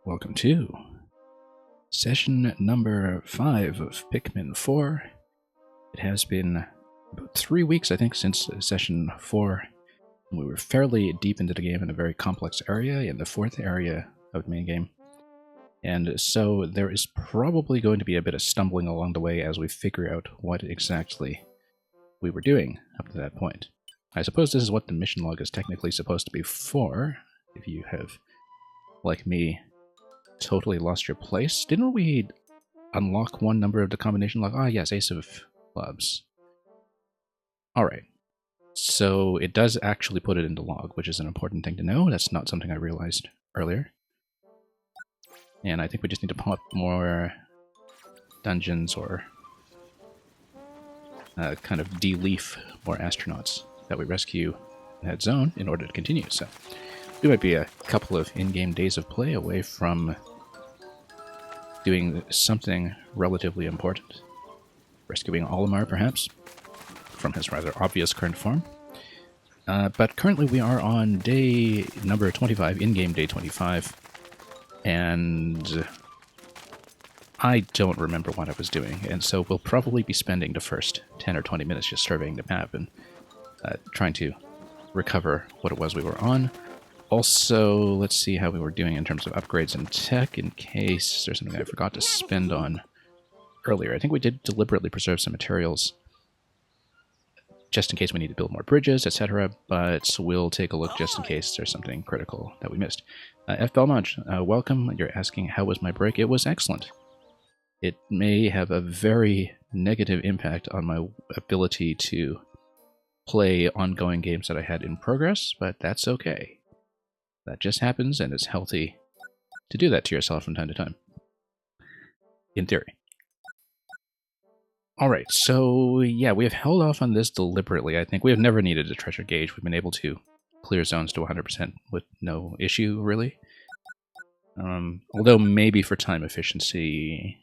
Welcome to session number 5 of Pikmin 4. It has been about 3 weeks, I think, since session 4. We were fairly deep into the game in a very complex area, in the 4th area of the main game. And so there is probably going to be a bit of stumbling along the way as we figure out what exactly we were doing up to that point. I suppose this is what the mission log is technically supposed to be for, if you have, like me, totally lost your place. Didn't we unlock one number of the combination log? Ah, yes, Ace of Clubs. Alright. So it does actually put it into log, which is an important thing to know. That's not something I realized earlier. And I think we just need to pop more dungeons or kind of de-leaf more astronauts that we rescue in that zone in order to continue. So we might be a couple of in-game days of play away from doing something relatively important. Rescuing Olimar, perhaps, from his rather obvious current form. But currently we are on day number 25, in-game day 25, and I don't remember what I was doing, and so we'll probably be spending the first 10 or 20 minutes just surveying the map and trying to recover what it was we were on. Also, let's see how we were doing in terms of upgrades and tech, in case there's something I forgot to spend on earlier. I think we did deliberately preserve some materials just in case we need to build more bridges, etc., but we'll take a look just in case there's something critical that we missed. F. Belmont, welcome. You're asking, how was my break? It was excellent. It may have a very negative impact on my ability to play ongoing games that I had in progress, but that's okay. That just happens, and it's healthy to do that to yourself from time to time. In theory. Alright, so yeah, we have held off on this deliberately. I think we have never needed a treasure gauge. We've been able to clear zones to 100% with no issue, really. Although maybe for time efficiency,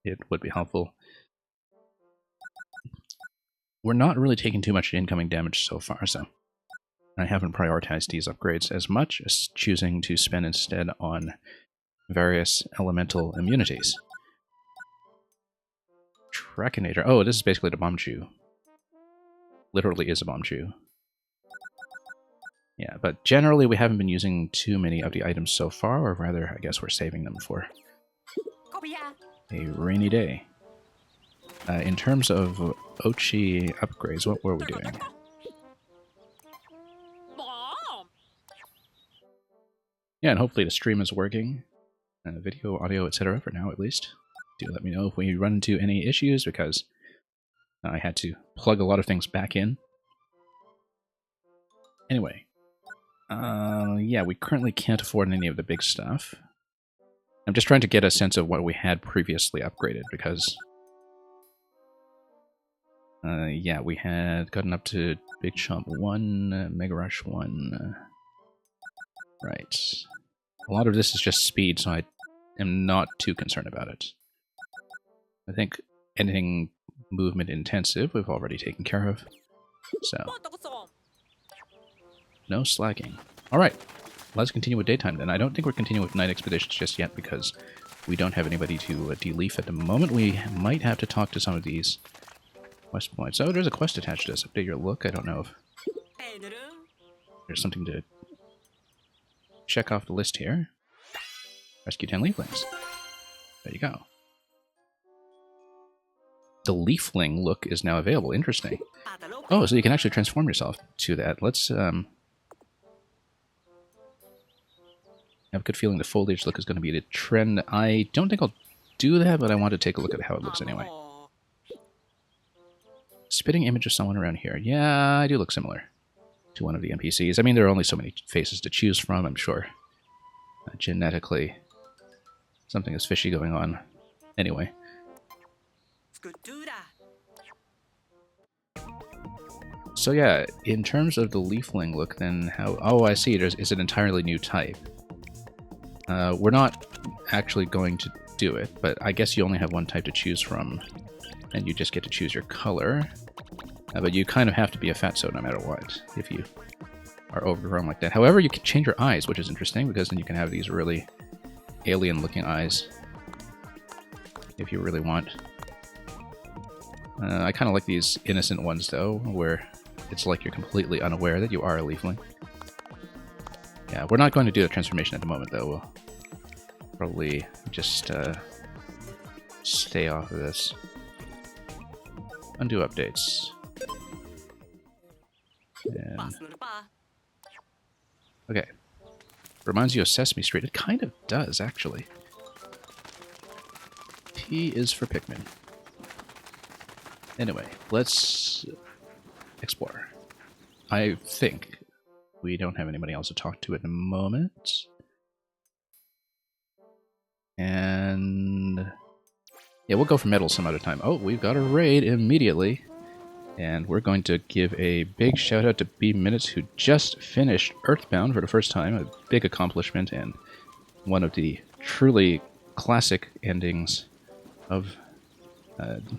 it would be helpful. We're not really taking too much incoming damage so far, so I haven't prioritized these upgrades as much as choosing to spend instead on various elemental immunities. Trakinator. Oh, this is basically the bomb chew. Literally is a bomb chew. Yeah, but generally we haven't been using too many of the items so far, or rather, I guess we're saving them for a rainy day. In terms of Ochi upgrades, what were we doing? Yeah, and hopefully the stream is working. Video, audio, etc. for now, at least. Do let me know if we run into any issues, because I had to plug a lot of things back in. Anyway. Yeah, we currently can't afford any of the big stuff. I'm just trying to get a sense of what we had previously upgraded, because yeah, we had gotten up to Big Chomp 1, Mega Rush 1. Right. A lot of this is just speed, so I am not too concerned about it. I think anything movement intensive we've already taken care of. So, no slacking. Alright, let's continue with daytime then. I don't think we're continuing with night expeditions just yet because we don't have anybody to de-leaf at the moment. We might have to talk to some of these quest points. Oh, there's a quest attached to this. Update your look. I don't know if there's something to check off the list here. Rescue 10 leaflings. There you go. The leafling look is now available. Interesting. Oh, so you can actually transform yourself to that. Let's I have a good feeling the foliage look is going to be the trend. I don't think I'll do that, but I want to take a look at how it looks anyway. Spitting image of someone around here. Yeah, I do look similar to one of the NPCs. I mean, there are only so many faces to choose from, I'm sure. Genetically, something is fishy going on. Anyway. So yeah, in terms of the leafling look, then how... Oh, I see. It's an entirely new type. We're not actually going to do it, but I guess you only have one type to choose from, and you just get to choose your color. But you kind of have to be a fatso no matter what, if you are overgrown like that. However, you can change your eyes, which is interesting, because then you can have these really alien-looking eyes, if you really want. I kind of like these innocent ones, though, where it's like you're completely unaware that you are a leafling. Yeah, we're not going to do the transformation at the moment, though. We'll probably just stay off of this. Undo updates. And... okay. Reminds you of Sesame Street. It kind of does, actually. P is for Pikmin. Anyway, let's explore. I think we don't have anybody else to talk to at the moment. And yeah, we'll go for medals some other time. Oh, we've got a raid immediately. And we're going to give a big shout out to B Minutes, who just finished Earthbound for the first time. A big accomplishment and one of the truly classic endings of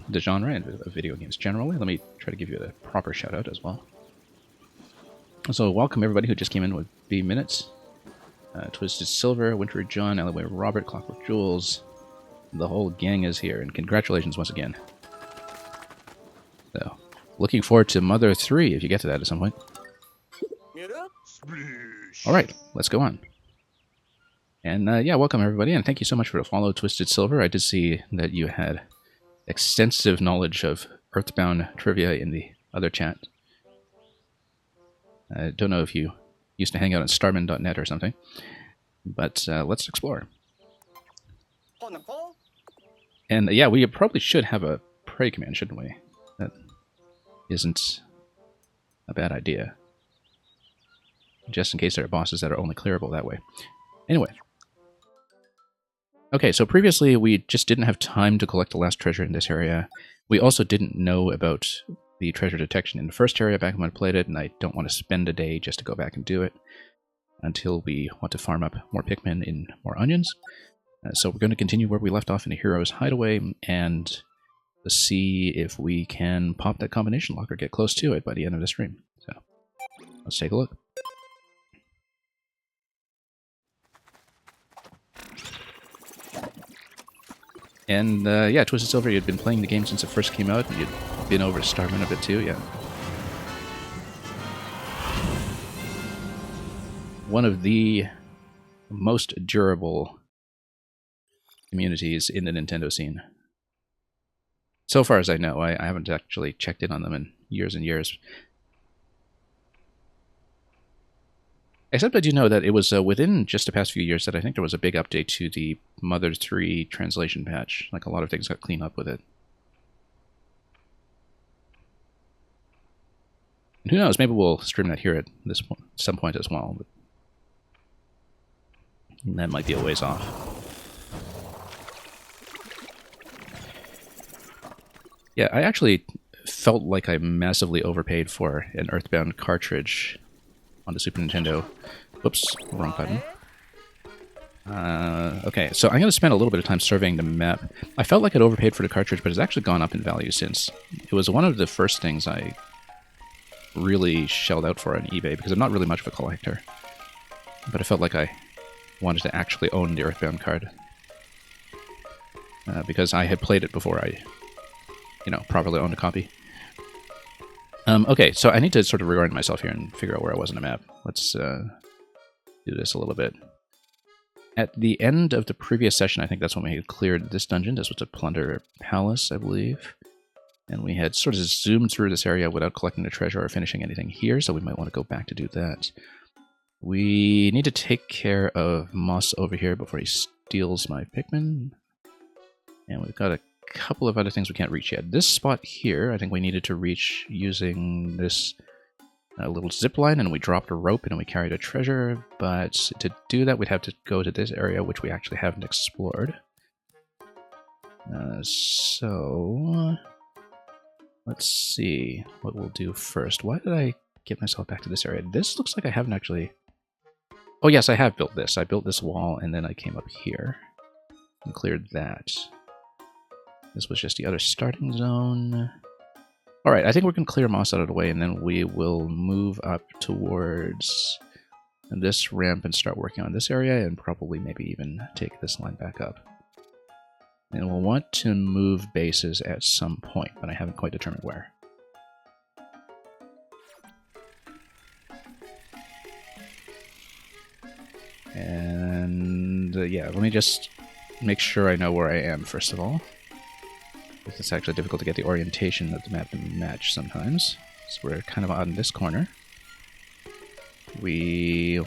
the genre and of video games generally. Let me try to give you a proper shout out as well. So welcome everybody who just came in with B Minutes. Twisted Silver, Winter John, Alleyway Robert, Clockwork Jules. The whole gang is here, and congratulations once again. So, looking forward to Mother 3 if you get to that at some point. Alright, let's go on. And yeah, welcome everybody, and thank you so much for the follow, Twisted Silver. I did see that you had extensive knowledge of Earthbound trivia in the other chat. I don't know if you used to hang out on starman.net or something, but let's explore. And yeah, we probably should have a prey command, shouldn't we? That isn't a bad idea. Just in case there are bosses that are only clearable that way. Anyway. Okay, so previously we just didn't have time to collect the last treasure in this area. We also didn't know about the treasure detection in the first area back when I played it, and I don't want to spend a day just to go back and do it until we want to farm up more Pikmin in more onions. So we're going to continue where we left off in the Hero's Hideaway and see if we can pop that combination lock or get close to it by the end of the stream. So let's take a look. And yeah, Twisted Silver, you'd been playing the game since it first came out, and you'd been over to Starman a bit too, yeah. One of the most durable communities in the Nintendo scene. So far as I know, I haven't actually checked in on them in years and years. Except I do know that it was within just the past few years that I think there was a big update to the Mother 3 translation patch. Like, a lot of things got cleaned up with it. And who knows, maybe we'll stream that here at some point as well. But that might be a ways off. Yeah, I actually felt like I massively overpaid for an Earthbound cartridge on the Super Nintendo. Whoops, wrong button. Okay, so I'm going to spend a little bit of time surveying the map. I felt like I'd overpaid for the cartridge, but it's actually gone up in value since. It was one of the first things I really shelled out for on eBay, because I'm not really much of a collector. But I felt like I wanted to actually own the Earthbound card. Because I had played it before I, properly owned a copy. Okay, so I need to sort of reorient myself here and figure out where I was on the map. Let's do this a little bit. At the end of the previous session, I think that's when we had cleared this dungeon. This was a Plunder Palace, I believe. And we had sort of zoomed through this area without collecting the treasure or finishing anything here, so we might want to go back to do that. We need to take care of Moss over here before he steals my Pikmin. And we've got a couple of other things we can't reach yet. This spot here, I think we needed to reach using this little zip line, and we dropped a rope and we carried a treasure, but to do that we'd have to go to this area, which we actually haven't explored. So let's see what we'll do first. Why did I get myself back to this area? This looks like I haven't actually... Oh yes, I have built this. I built this wall and then I came up here and cleared that. This was just the other starting zone. Alright, I think we're going to clear Moss out of the way, and then we will move up towards this ramp and start working on this area, and probably maybe even take this line back up. And we'll want to move bases at some point, but I haven't quite determined where. And yeah, let me just make sure I know where I am, first of all. It's actually difficult to get the orientation of the map to match sometimes. So we're kind of on this corner. We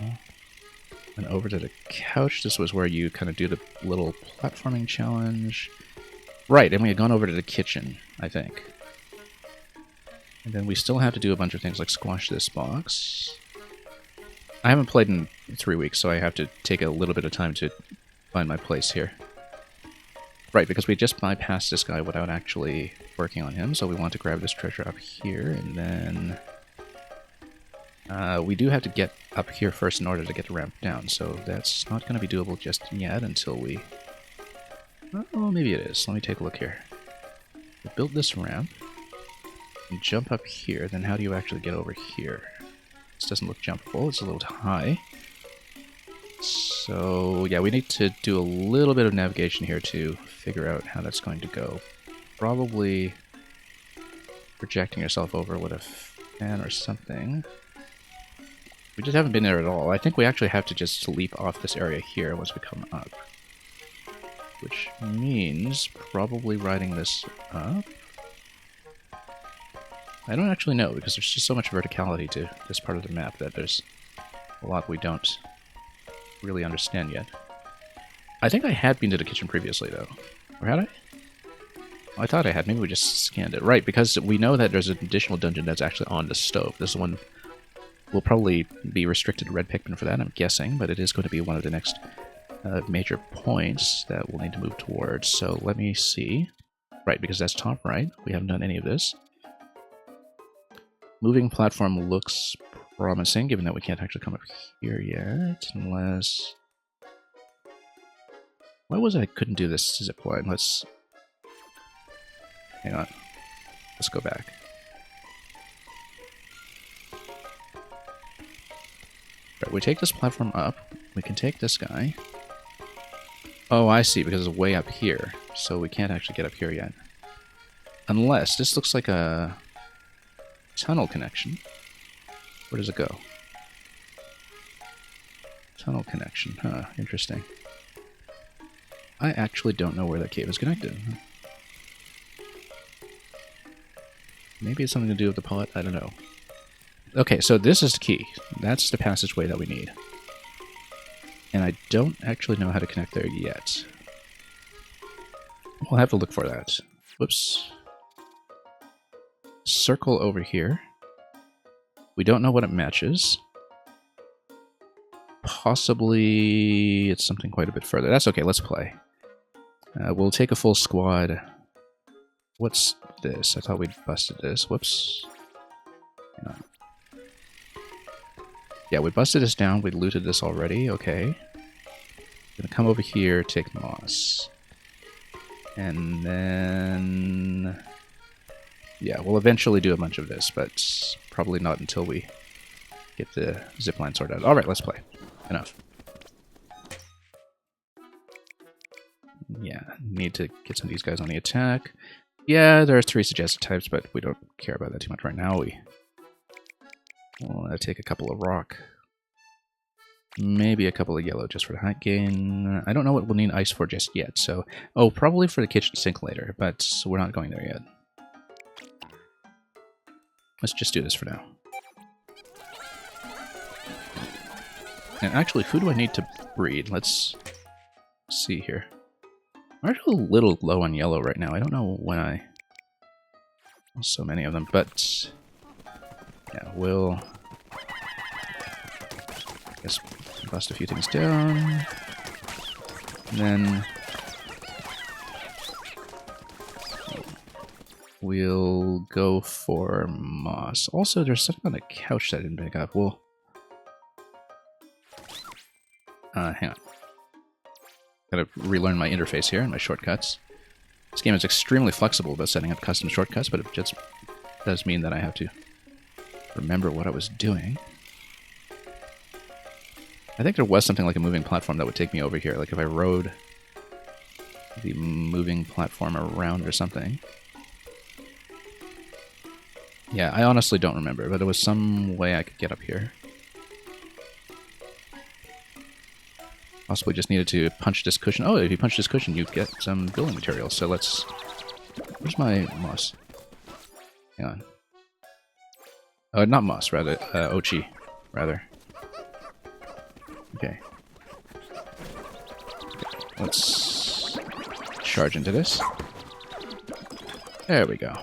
went over to the couch. This was where you kind of do the little platforming challenge. Right, and we had gone over to the kitchen, I think. And then we still have to do a bunch of things like squash this box. I haven't played in 3 weeks, so I have to take a little bit of time to find my place here. Right, because we just bypassed this guy without actually working on him, so we want to grab this treasure up here, and then... we do have to get up here first in order to get the ramp down, so that's not going to be doable just yet until we... Oh, maybe it is. Let me take a look here. We built this ramp, and jump up here, then how do you actually get over here? This doesn't look jumpable, it's a little high. So, yeah, we need to do a little bit of navigation here to figure out how that's going to go. Probably projecting yourself over with a fan or something. We just haven't been there at all. I think we actually have to just leap off this area here once we come up. Which means probably riding this up. I don't actually know, because there's just so much verticality to this part of the map that there's a lot we don't really understand yet. I think I had been to the kitchen previously, though. Or had I? I thought I had. Maybe we just scanned it. Right, because we know that there's an additional dungeon that's actually on the stove. This one will probably be restricted to red Pikmin for that, I'm guessing, but it is going to be one of the next major points that we'll need to move towards. So let me see. Right, because that's top right. We haven't done any of this. Moving platform looks promising, given that we can't actually come up here yet, unless... Why was it I couldn't do this zipline? Let's... Hang on. Let's go back. Right, we take this platform up. We can take this guy. Oh, I see, because it's way up here. So we can't actually get up here yet. Unless, this looks like a tunnel connection. Where does it go? Tunnel connection, huh, interesting. I actually don't know where that cave is connected. Maybe it's something to do with the pot, I don't know. Okay, so this is the key. That's the passageway that we need. And I don't actually know how to connect there yet. We'll have to look for that. Whoops. Circle over here. We don't know what it matches. Possibly it's something quite a bit further. That's okay, let's play. We'll take a full squad. What's this? I thought we'd busted this. Whoops. Hang on. Yeah, we busted this down. We looted this already. Okay. Gonna come over here, take moss. And then... Yeah, we'll eventually do a bunch of this, but probably not until we get the zipline sorted out. Alright, let's play. Enough. Yeah, need to get some of these guys on the attack. Yeah, there are 3 suggested types, but we don't care about that too much right now. We'll take a couple of rock. Maybe a couple of yellow just for the height gain. I don't know what we'll need ice for just yet, so... Oh, probably for the kitchen sink later, but we're not going there yet. Let's just do this for now. And actually, who do I need to breed? Let's see here. I'm actually a little low on yellow right now. I don't know when I... So many of them, but... Yeah, we'll... I guess bust a few things down. And then... We'll go for moss. Also, there's something on the couch that I didn't pick up. We'll... hang on. Gotta relearn my interface here and my shortcuts. This game is extremely flexible about setting up custom shortcuts, but it just does mean that I have to remember what I was doing. I think there was something like a moving platform that would take me over here. Like if I rode the moving platform around or something. Yeah, I honestly don't remember, but there was some way I could get up here. Possibly just needed to punch this cushion. Oh, if you punch this cushion, you get some building materials. So let's... Where's my moss? Hang on. Not moss, rather. Ochi, rather. Okay. Let's charge into this. There we go.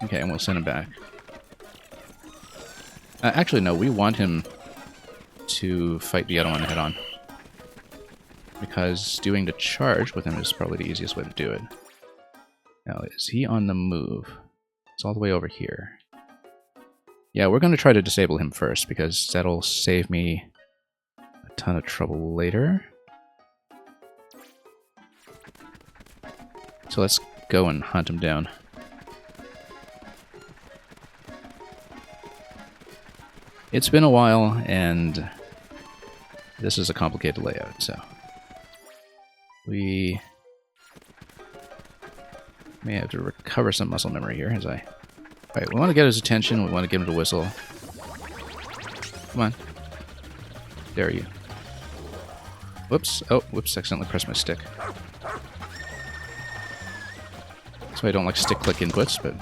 Okay, and we'll send him back. Actually, no, we want him to fight the other one head-on. Because doing the charge with him is probably the easiest way to do it. Now, is he on the move? It's all the way over here. Yeah, we're going to try to disable him first, because that'll save me a ton of trouble later. So let's go and hunt him down. It's been a while, and this is a complicated layout, so we may have to recover some muscle memory here as I... Alright, we want to get his attention, we want to get him to whistle. Come on. There you. Whoops. Oh, whoops, accidentally pressed my stick. That's why I don't like stick-click inputs, but...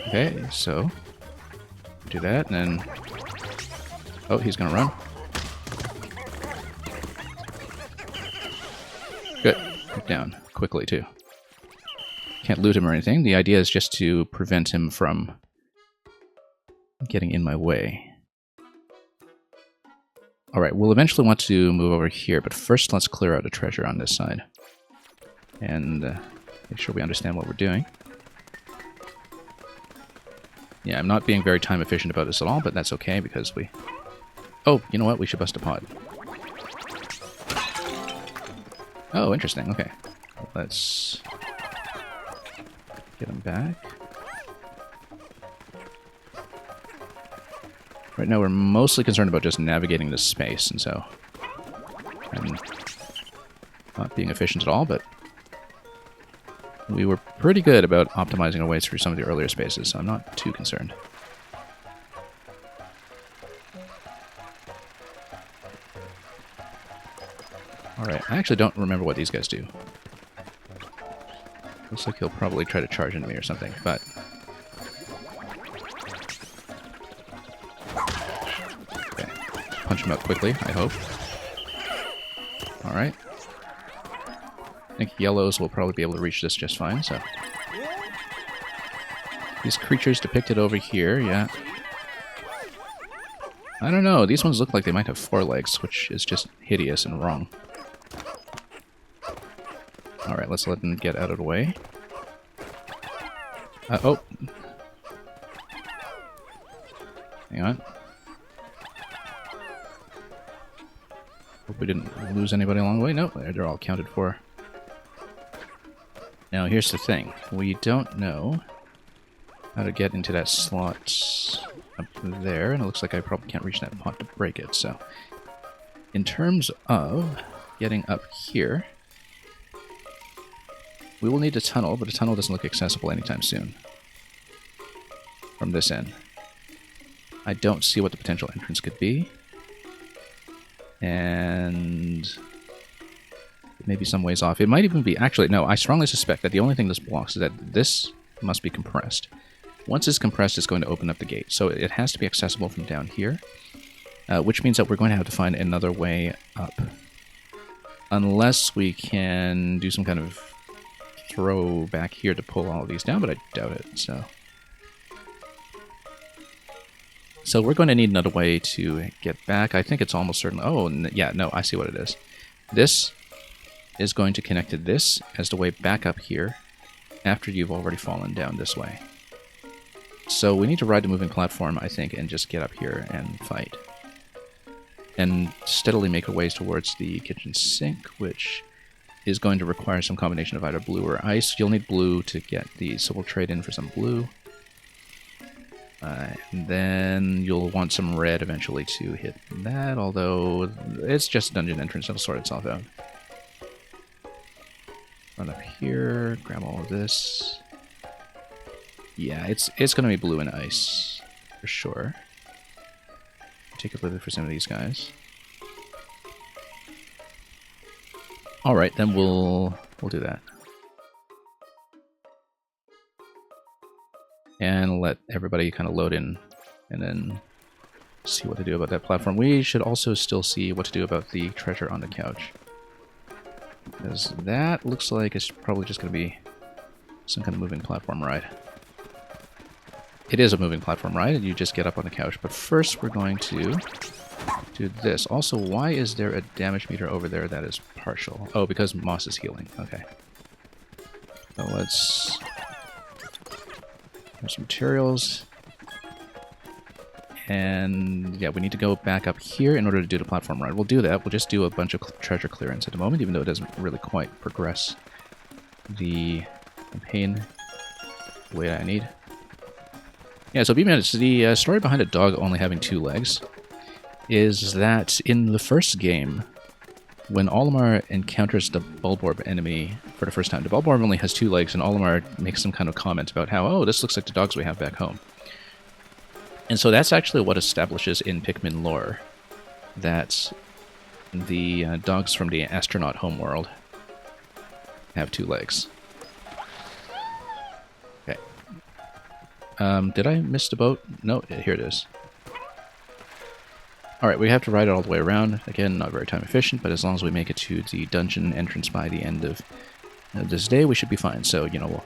Okay, so... do that, and then... Oh, he's gonna run. Good. Get down quickly, too. Can't loot him or anything. The idea is just to prevent him from getting in my way. Alright, we'll eventually want to move over here, but first let's clear out a treasure on this side. And make sure we understand what we're doing. Yeah, I'm not being very time efficient about this at all, but that's okay because we... Oh, you know what? We should bust a pod. Oh, interesting. Okay. Let's get him back. Right now we're mostly concerned about just navigating this space, and so I'm not being efficient at all, but we were pretty good about optimizing our way through some of the earlier spaces, so I'm not too concerned. Alright, I actually don't remember what these guys do. Looks like he'll probably try to charge into me or something, but... Okay, punch him out quickly, I hope. Alright. I think yellows will probably be able to reach this just fine, so... These creatures depicted over here, yeah. I don't know, these ones look like they might have 4 legs, which is just hideous and wrong. Alright, let's let them get out of the way. Oh! Hang on. Hope we didn't lose anybody along the way. Nope, they're all accounted for. Now, here's the thing. We don't know how to get into that slot up there, and it looks like I probably can't reach that pot to break it, so... In terms of getting up here, we will need a tunnel, but a tunnel doesn't look accessible anytime soon. From this end. I don't see what the potential entrance could be. And... maybe some ways off. It might even be... Actually, no, I strongly suspect that the only thing this blocks is that this must be compressed. Once it's compressed, it's going to open up the gate. So it has to be accessible from down here. Which means that we're going to have to find another way up. Unless we can do some kind of throw back here to pull all of these down, but I doubt it, so... So we're going to need another way to get back. I think it's almost certain... Oh, yeah, no, I see what it is. This is going to connect to this as the way back up here after you've already fallen down this way. So we need to ride the moving platform, I think, and just get up here and fight. And steadily make our ways towards the kitchen sink, which is going to require some combination of either blue or ice. You'll need blue to get these, so we'll trade in for some blue. And then you'll want some red eventually to hit that, although it's just a dungeon entrance, it'll sort itself out. Run up here, grab all of this. Yeah, it's going to be blue and ice, for sure. Take a look for some of these guys. Alright, then we'll do that. And let everybody kind of load in, and then see what to do about that platform. We should also still see what to do about the treasure on the couch. Because that looks like it's probably just going to be some kind of moving platform ride. It is a moving platform ride, and you just get up on the couch. But first we're going to do this. Also, why is there a damage meter over there that is partial? Oh, because Moss is healing. Okay. So let's... There's some materials. And yeah, we need to go back up here in order to do the platform ride. We'll do that. We'll just do a bunch of treasure clearance at the moment, even though it doesn't really quite progress the campaign the way I need. Yeah, so B-Minutes, the story behind a dog only having 2 legs is that in the first game, when Olimar encounters the Bulborb enemy for the first time, the Bulborb only has 2 legs, and Olimar makes some kind of comment about how, oh, this looks like the dogs we have back home. And so that's actually what establishes in Pikmin lore that the dogs from the astronaut homeworld have 2 legs. Okay. Did I miss the boat? No, here it is. Alright, we have to ride it all the way around. Again, not very time efficient, but as long as we make it to the dungeon entrance by the end of this day, we should be fine. So, you know, we'll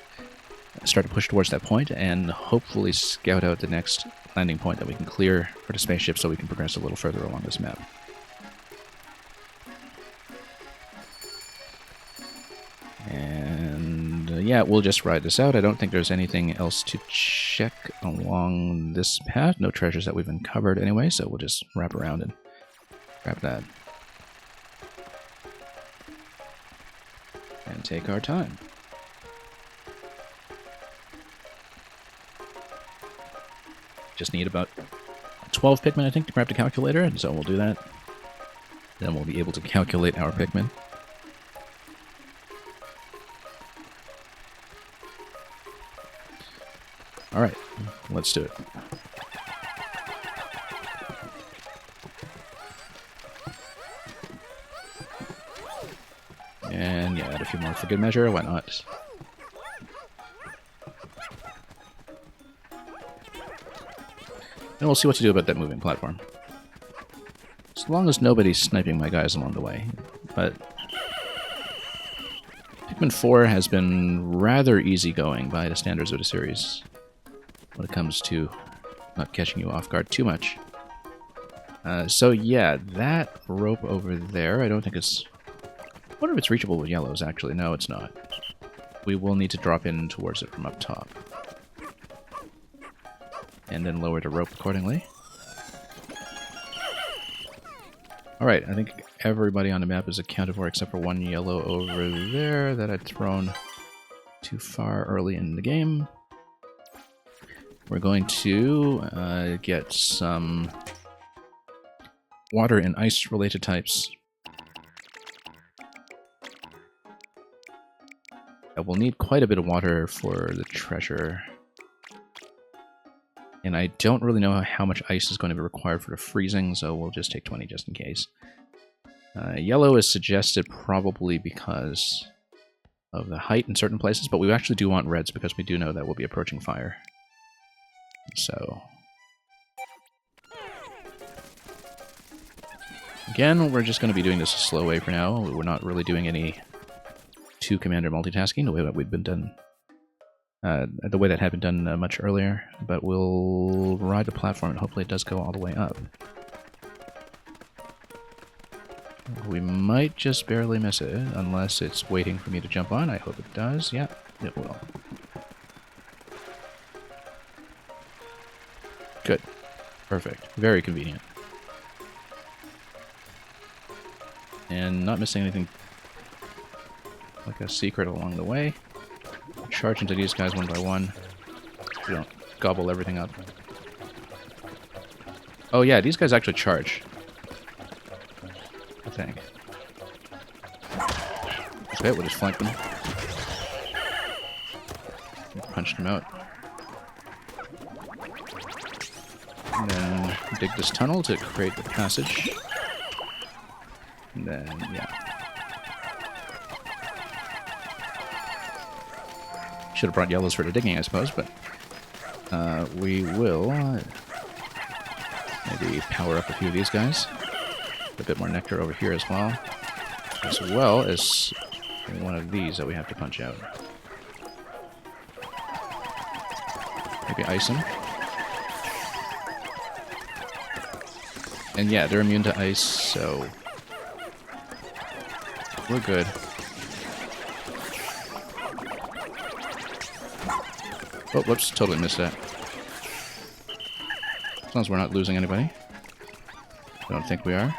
start to push towards that point and hopefully scout out the next landing point that we can clear for the spaceship so we can progress a little further along this map. And yeah, we'll just ride this out. I don't think there's anything else to check along this path. No treasures that we've uncovered anyway, so we'll just wrap around and grab that. And take our time. Just need about 12 Pikmin, I think, to grab the calculator, and so we'll do that. Then we'll be able to calculate our Pikmin. Alright, let's do it. And yeah, add a few more for good measure, why not? And we'll see what to do about that moving platform. As long as nobody's sniping my guys along the way. But Pikmin 4 has been rather easygoing by the standards of the series when it comes to not catching you off guard too much. So yeah, that rope over there, I don't think it's... I wonder if it's reachable with yellows, actually. No, it's not. We will need to drop in towards it from up top. And then lower the rope accordingly. Alright, I think everybody on the map is accounted for except for one yellow over there that I'd thrown too far early in the game. We're going to get some water and ice related types. We'll need quite a bit of water for the treasure. And I don't really know how much ice is going to be required for the freezing, so we'll just take 20 just in case. Yellow is suggested probably because of the height in certain places, but we actually do want reds because we do know that we'll be approaching fire. So... Again, we're just going to be doing this a slow way for now. We're not really doing any two-commander multitasking the way that we'd been done. The way that had been done much earlier, but we'll ride the platform and hopefully it does go all the way up. We might just barely miss it, unless it's waiting for me to jump on. I hope it does. Yeah, it will. Good. Perfect. Very convenient. And not missing anything like a secret along the way. Charge into these guys one by one. We don't gobble everything up. Oh yeah, these guys actually charge. I think. Okay, we'll just flank them. Punched them out. And then dig this tunnel to create the passage. And then, yeah. Should have brought yellows for the digging, I suppose, but we will maybe power up a few of these guys. A bit more nectar over here as well as one of these that we have to punch out. Maybe ice them. And yeah, they're immune to ice, so we're good. Oh, whoops, totally missed that. As long as we're not losing anybody. I don't think we are.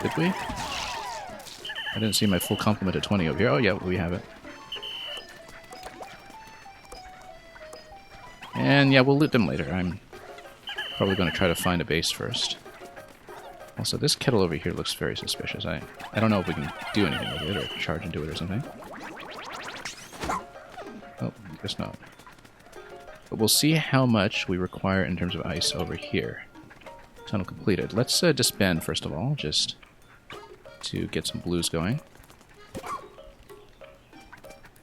Did we? I didn't see my full complement of 20 over here. Oh yeah, we have it. And yeah, we'll loot them later. I'm probably going to try to find a base first. Also, this kettle over here looks very suspicious. I don't know if we can do anything with it or charge into it or something. Oh, guess not. But we'll see how much we require in terms of ice over here. Tunnel completed. Let's disband first of all, just to get some blues going.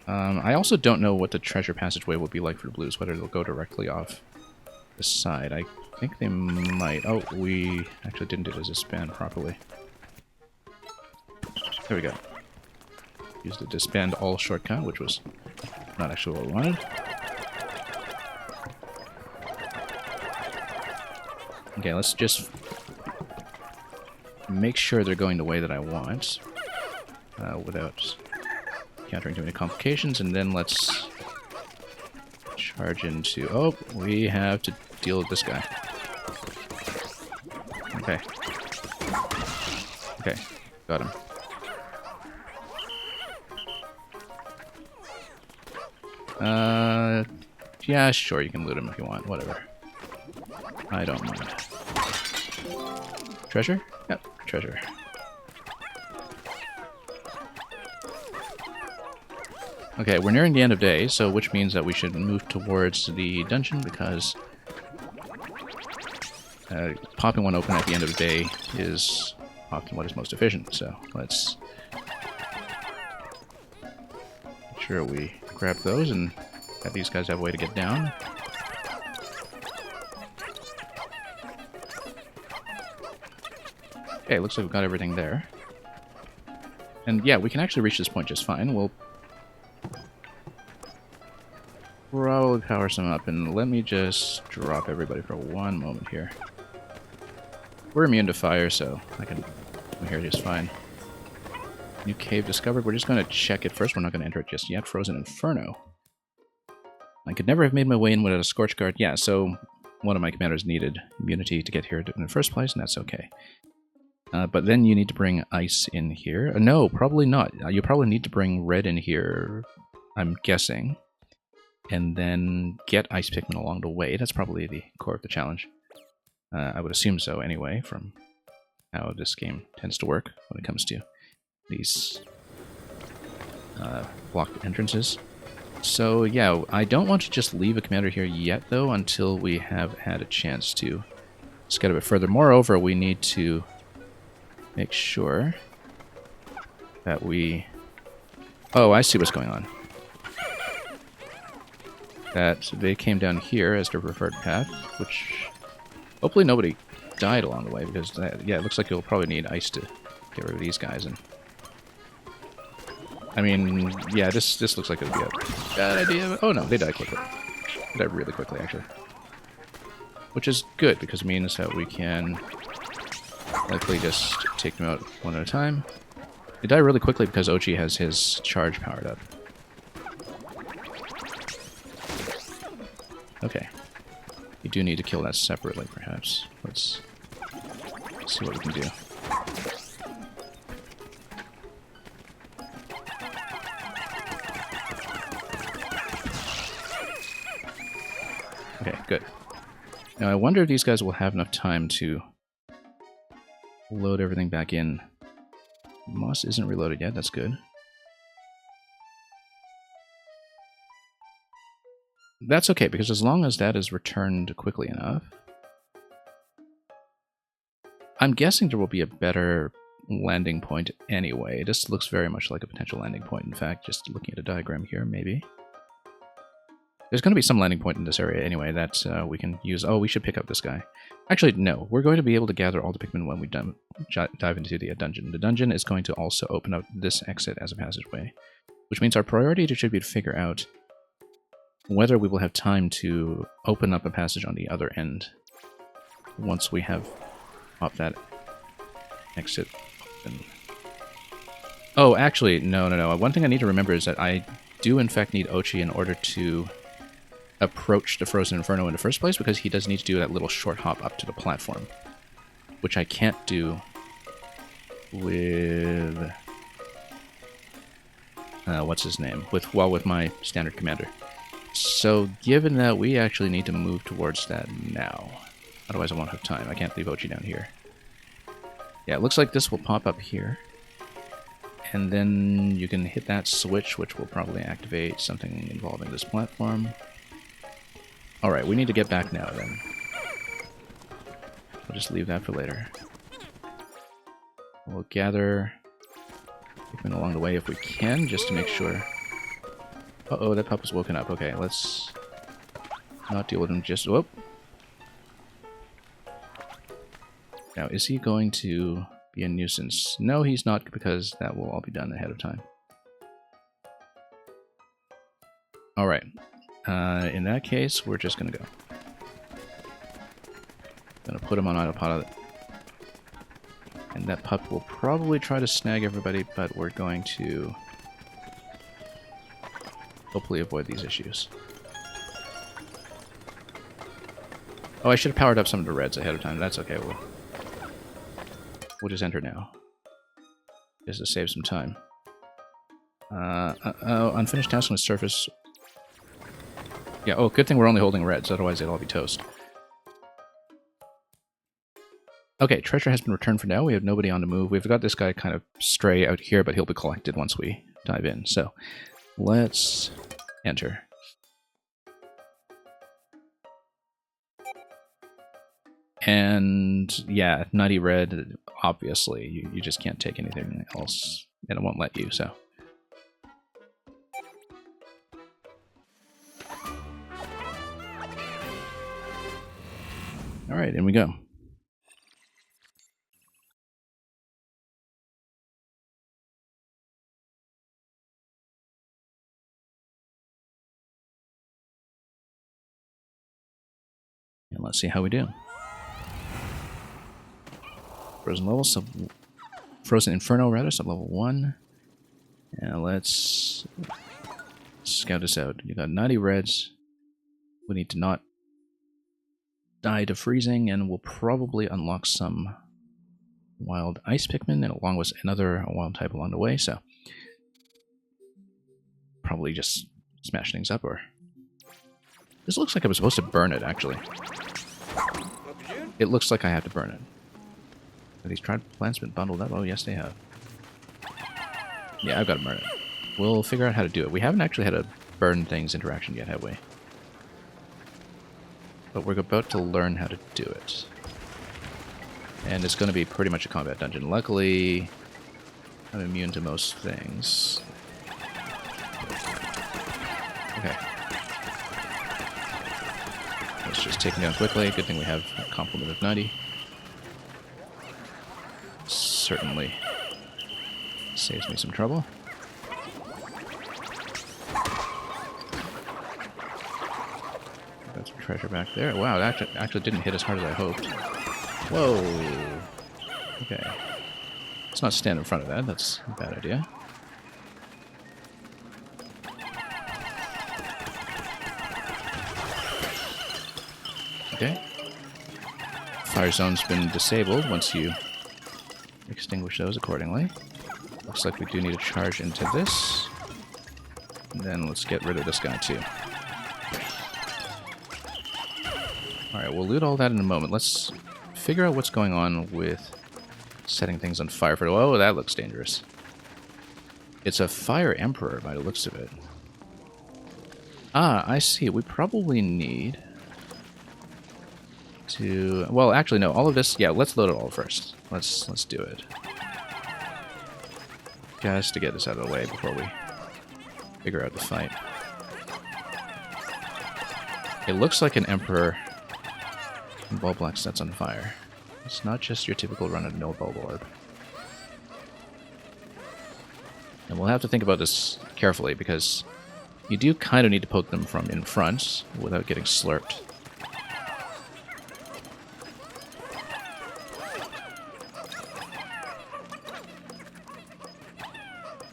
I also don't know what the treasure passageway will be like for the blues, whether they'll go directly off the side. I think they might. Oh, we actually didn't do the disband properly. There we go. Use the disband all shortcut, which was not actually what we wanted. Okay, let's just make sure they're going the way that I want without encountering too many complications, and then let's charge into... Oh, we have to deal with this guy. Okay. Okay, got him. Yeah, sure, you can loot him if you want, whatever. I don't mind. Treasure? Yep, treasure. Okay, we're nearing the end of day, so which means that we should move towards the dungeon because popping one open at the end of the day is often what is most efficient. So let's make sure we grab those and have these guys have a way to get down. Okay, looks like we've got everything there. And yeah, we can actually reach this point just fine. We'll probably power some up, and let me just drop everybody for one moment here. We're immune to fire, so I can come here just fine. New cave discovered. We're just going to check it first. We're not going to enter it just yet. Frozen Inferno. I could never have made my way in without a Scorch Guard. Yeah, so one of my commanders needed immunity to get here in the first place, and that's okay. But then you need to bring ice in here. No, probably not. You probably need to bring red in here, I'm guessing. And then get ice Pikmin along the way. That's probably the core of the challenge. I would assume so anyway, from how this game tends to work when it comes to these blocked entrances. So yeah, I don't want to just leave a commander here yet, though, until we have had a chance to scout a bit further. Moreover, we need to make sure that we... Oh, I see what's going on. That they came down here as their preferred path, which hopefully nobody died along the way, because yeah, it looks like you'll probably need ice to get rid of these guys. And I mean, yeah, this looks like it would be a bad idea. Oh no, they died quickly. They died really quickly, actually. Which is good, because it means that we can likely just take them out one at a time. They die really quickly because Ochi has his charge powered up. Okay. You do need to kill that separately, perhaps. Let's see what we can do. good. Now I wonder if these guys will have enough time to load everything back in. Moss isn't reloaded yet, that's good. That's okay, because as long as that is returned quickly enough, I'm guessing there will be a better landing point anyway. This looks very much like a potential landing point. In fact, just looking at a diagram here, maybe. There's going to be some landing point in this area anyway that we can use. Oh, we should pick up this guy. Actually, no. We're going to be able to gather all the Pikmin when we dive into the dungeon. The dungeon is going to also open up this exit as a passageway, which means our priority should be to figure out whether we will have time to open up a passage on the other end once we have popped that exit open. Oh, actually, no. One thing I need to remember is that I do in fact need Ochi in order to approach the Frozen Inferno in the first place, because he does need to do that little short hop up to the platform, which I can't do with what's his name? With my standard commander. So given that, we actually need to move towards that now. Otherwise I won't have time. I can't leave Ochi down here. Yeah, it looks like this will pop up here. And then you can hit that switch, which will probably activate something involving this platform. Alright, we need to get back now then. We'll just leave that for later. We'll gather Pikmin along the way if we can, just to make sure. Uh-oh, that pup was woken up. Okay, let's not deal with him just... Whoop! Now, is he going to be a nuisance? No, he's not, because that will all be done ahead of time. Alright. In that case, we're just gonna go. Gonna put him on autopilot. And that pup will probably try to snag everybody, but we're going to hopefully avoid these issues. Oh, I should have powered up some of the reds ahead of time. That's okay. We'll just enter now, just to save some time. Unfinished task on the surface. Yeah, oh, good thing we're only holding reds, otherwise they'd all be toast. Okay, treasure has been returned for now. We have nobody on the move. We've got this guy kind of stray out here, but he'll be collected once we dive in. So, let's enter. And, yeah, nutty red, obviously. You just can't take anything else, and it won't let you, so... Alright, in we go. And let's see how we do. Frozen Inferno, rather, sub-level 1. And let's scout this out. You got 90 reds. We need to not die to freezing, and we'll probably unlock some wild ice Pikmin, and along with another wild type along the way, so probably just smash things up. Or this looks like I was supposed to burn it, actually. It looks like I have to burn it. Have these tried plants been bundled up? Oh yes, they have. Yeah, I've got to burn it. We'll figure out how to do it. We haven't actually had a burn things interaction yet, have we? But we're about to learn how to do it. And it's going to be pretty much a combat dungeon. Luckily, I'm immune to most things. Okay. Let's just take him down quickly. Good thing we have a complement of 90. Certainly saves me some trouble. Got some treasure back there. Wow, it actually didn't hit as hard as I hoped. Whoa. Okay. Let's not stand in front of that. That's a bad idea. Okay. Fire zone's been disabled once you extinguish those accordingly. Looks like we do need to charge into this. And then let's get rid of this guy too. Alright, we'll loot all that in a moment. Let's figure out what's going on with setting things on fire. Oh, that looks dangerous. It's a fire emperor by the looks of it. Ah, I see. We probably need to... Well, actually, no. All of this... Yeah, let's load it all first. Let's do it. Just to get this out of the way before we figure out the fight. It looks like an emperor ball black sets on fire. It's not just your typical run-of-the-mill bulb orb. And we'll have to think about this carefully, because you do kind of need to poke them from in front without getting slurped.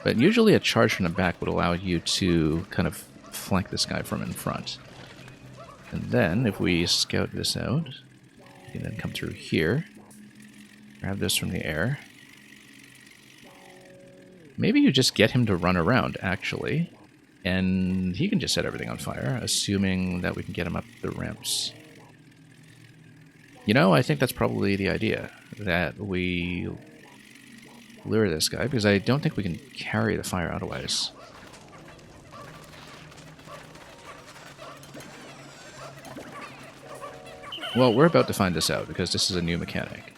But usually a charge from the back would allow you to kind of flank this guy from in front. And then, if we scout this out, we can then come through here, grab this from the air. Maybe you just get him to run around, actually, and he can just set everything on fire, assuming that we can get him up the ramps. You know, I think that's probably the idea, that we lure this guy, because I don't think we can carry the fire otherwise. Well, we're about to find this out, because this is a new mechanic.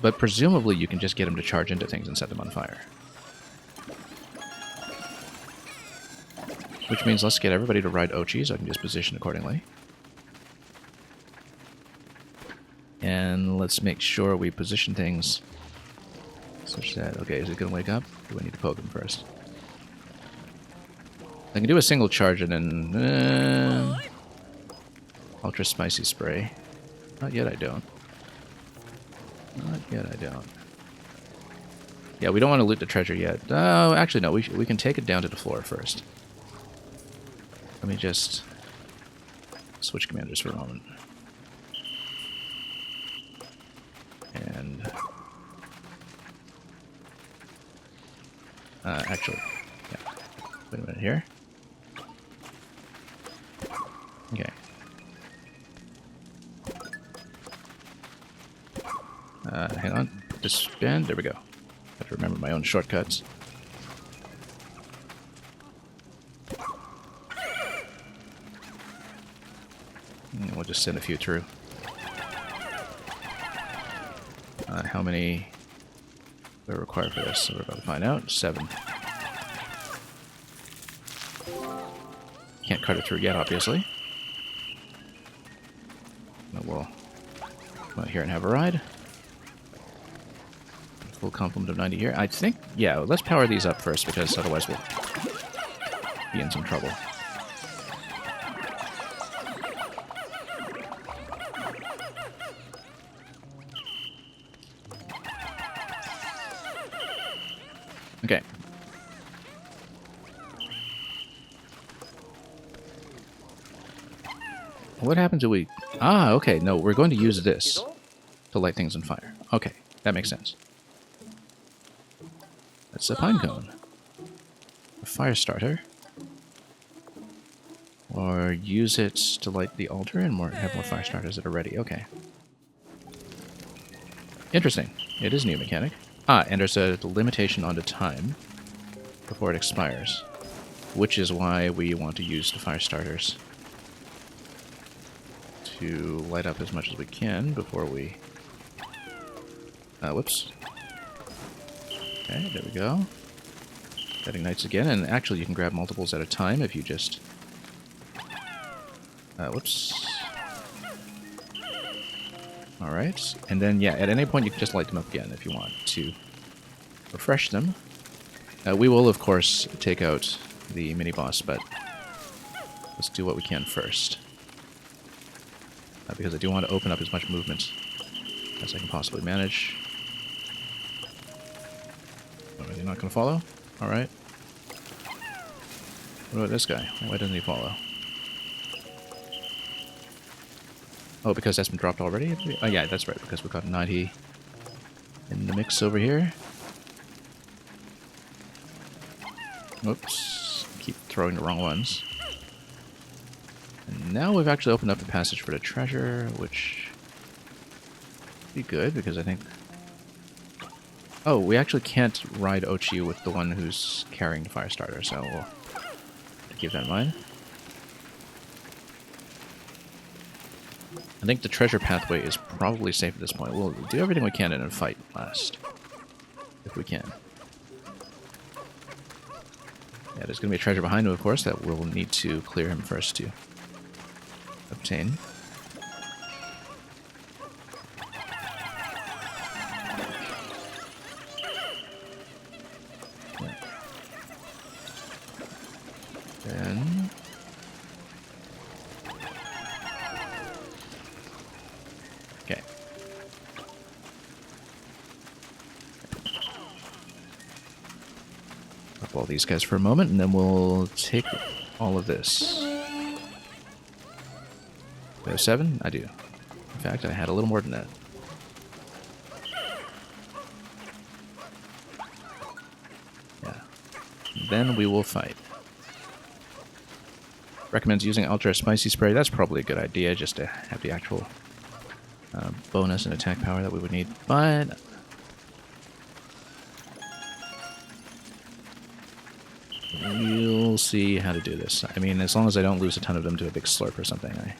But presumably you can just get him to charge into things and set them on fire. Which means let's get everybody to ride Ochi so I can just position accordingly. And let's make sure we position things such that... Okay, is it going to wake up? Do I need to poke him first? I can do a single charge and then... Ultra Spicy Spray. Not yet, I don't. Not yet, I don't. Yeah, we don't want to loot the treasure yet. Oh, actually, no. We can take it down to the floor first. Let me just switch commanders for a moment. And... actually, yeah. Wait a minute here. Okay. Hang on. Disband. There we go. Have to remember my own shortcuts. And we'll just send a few through. How many are required for this? So we're about to find out. 7. Can't cut it through yet, obviously. But we'll come out here and have a ride. Full complement of 90 here. I think, yeah, let's power these up first, because otherwise we'll be in some trouble. Okay. What happens if we... Ah, okay, no, we're going to use this to light things on fire. Okay, that makes sense. That's a pine cone. A fire starter. Or use it to light the altar and have more fire starters that are ready. Okay. Interesting. It is a new mechanic. Ah, and there's a limitation on the time before it expires, which is why we want to use the fire starters to light up as much as we can before we... whoops. Okay, there we go. That ignites again, and actually you can grab multiples at a time if you just... whoops. Alright, and then, yeah, at any point you can just light them up again if you want to refresh them. We will, of course, take out the mini-boss, but let's do what we can first. Because I do want to open up as much movement as I can possibly manage. Oh, are they not going to follow? Alright. What about this guy? Why doesn't he follow? Oh, because that's been dropped already? Oh, yeah, that's right, because we've got 90 in the mix over here. Whoops. Keep throwing the wrong ones. And now we've actually opened up the passage for the treasure, which would be good, because I think... Oh, we actually can't ride Ochi with the one who's carrying the fire starter, so we'll keep that in mind. I think the treasure pathway is probably safe at this point. We'll do everything we can in a fight last, if we can. Yeah, there's going to be a treasure behind him, of course, that we'll need to clear him first to obtain. Yeah. Then... Okay. Up all these guys for a moment, and then we'll take all of this. We have 7? I do. In fact, I had a little more than that. Yeah. Then we will fight. Recommends using Ultra Spicy Spray. That's probably a good idea, just to have the actual bonus and attack power that we would need. But... we'll see how to do this. I mean, as long as I don't lose a ton of them to a big slurp or something, I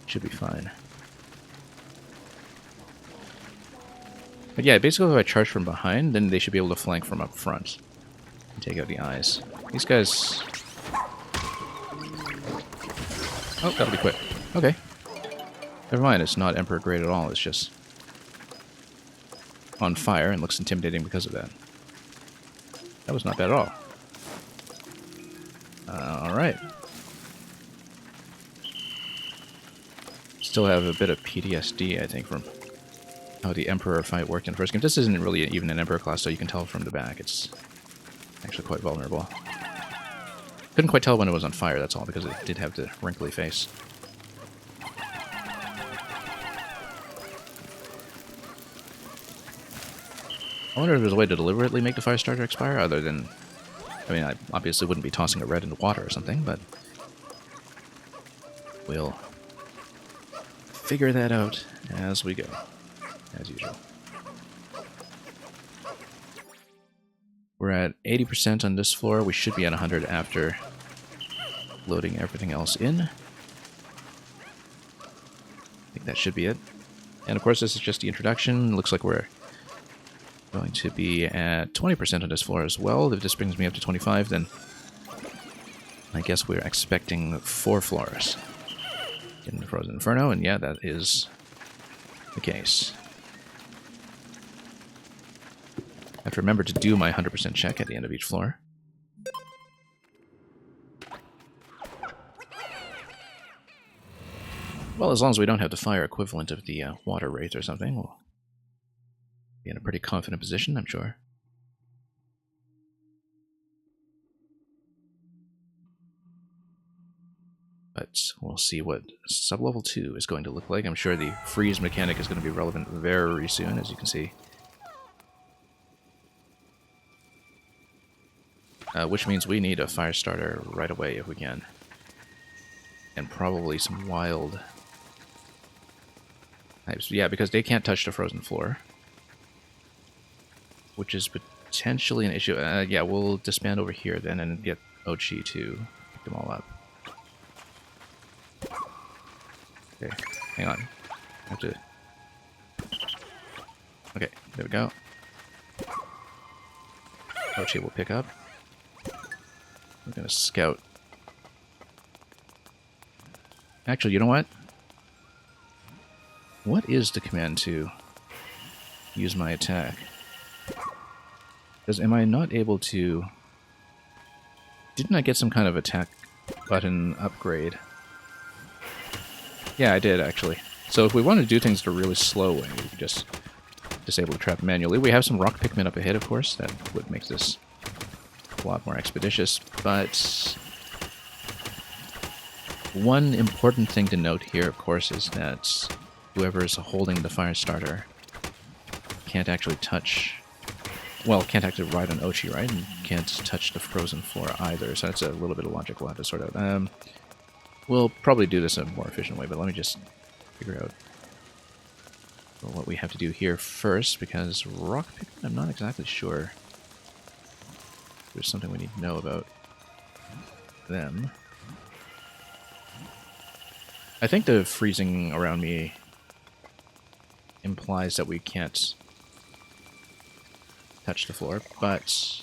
should be fine. But yeah, basically if I charge from behind, then they should be able to flank from up front and take out the eyes. These guys... Oh, that'll be quick. Okay. Never mind, it's not Emperor Grade at all, it's just on fire and looks intimidating because of that. That was not bad at all. Alright. Still have a bit of PTSD, I think, from how the Emperor fight worked in the first game. This isn't really even an Emperor class, so you can tell from the back. It's actually quite vulnerable. Couldn't quite tell when it was on fire, that's all, because it did have the wrinkly face. I wonder if there's a way to deliberately make the fire starter expire, other than... I mean, I obviously wouldn't be tossing a red into water or something, but... we'll figure that out as we go, as usual. We're at 80% on this floor. We should be at 100 after loading everything else in. I think that should be it. And of course, this is just the introduction. Looks like we're going to be at 20% on this floor as well. If this brings me up to 25, then I guess we're expecting 4 floors in the Frozen Inferno, and yeah, that is the case. I have to remember to do my 100% check at the end of each floor. Well, as long as we don't have the fire equivalent of the water rate or something, we'll be in a pretty confident position, I'm sure. But we'll see what sub-level 2 is going to look like. I'm sure the freeze mechanic is going to be relevant very soon, as you can see. Which means we need a fire starter right away if we can. And probably some wild types. Yeah, because they can't touch the frozen floor. Which is potentially an issue. Yeah, we'll disband over here then and get Ochi to pick them all up. Okay, hang on. I have to... Okay, there we go. Ochi will pick up. We're gonna scout. Actually, you know what? What is the command to use my attack? Because am I not able to... Didn't I get some kind of attack button upgrade? Yeah, I did, actually. So if we want to do things the really slow way, we can just disable the trap manually. We have some rock Pikmin up ahead, of course. That would make this a lot more expeditious, but one important thing to note here, of course, is that whoever is holding the fire starter can't actually touch... Well, can't actually ride on Ochi, right? And can't touch the frozen floor either, so that's a little bit of logic we'll have to sort out. We'll probably do this in a more efficient way, but let me just figure out what we have to do here first, because rock Pikmin, I'm not exactly sure. There's something we need to know about them. I think the freezing around me implies that we can't touch the floor, but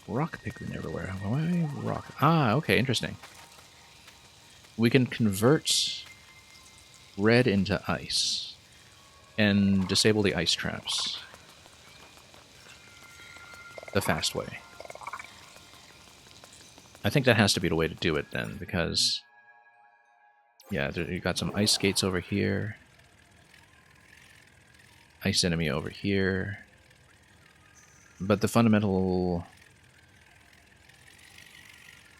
rock Pikmin everywhere. Why rock? Ah, okay, interesting. We can convert red into ice and disable the ice traps the fast way. I think that has to be the way to do it then, because yeah, you got some ice skates over here, ice enemy over here, but the fundamental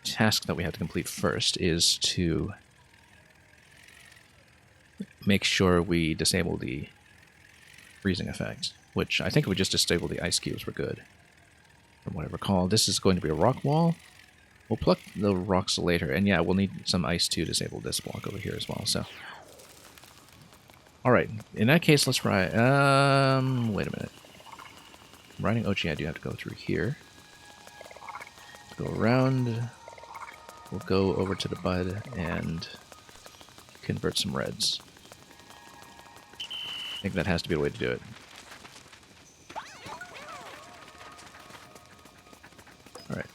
task that we have to complete first is to make sure we disable the freezing effect, which I think if we just disable the ice cubes, we're good. From what I recall, this is going to be a rock wall. We'll pluck the rocks later, and yeah, we'll need some ice to disable this block over here as well, so. Alright, in that case, let's ride, wait a minute. Riding Ochi, I do have to go through here. Go around, we'll go over to the bud and convert some reds. I think that has to be the way to do it. Alright.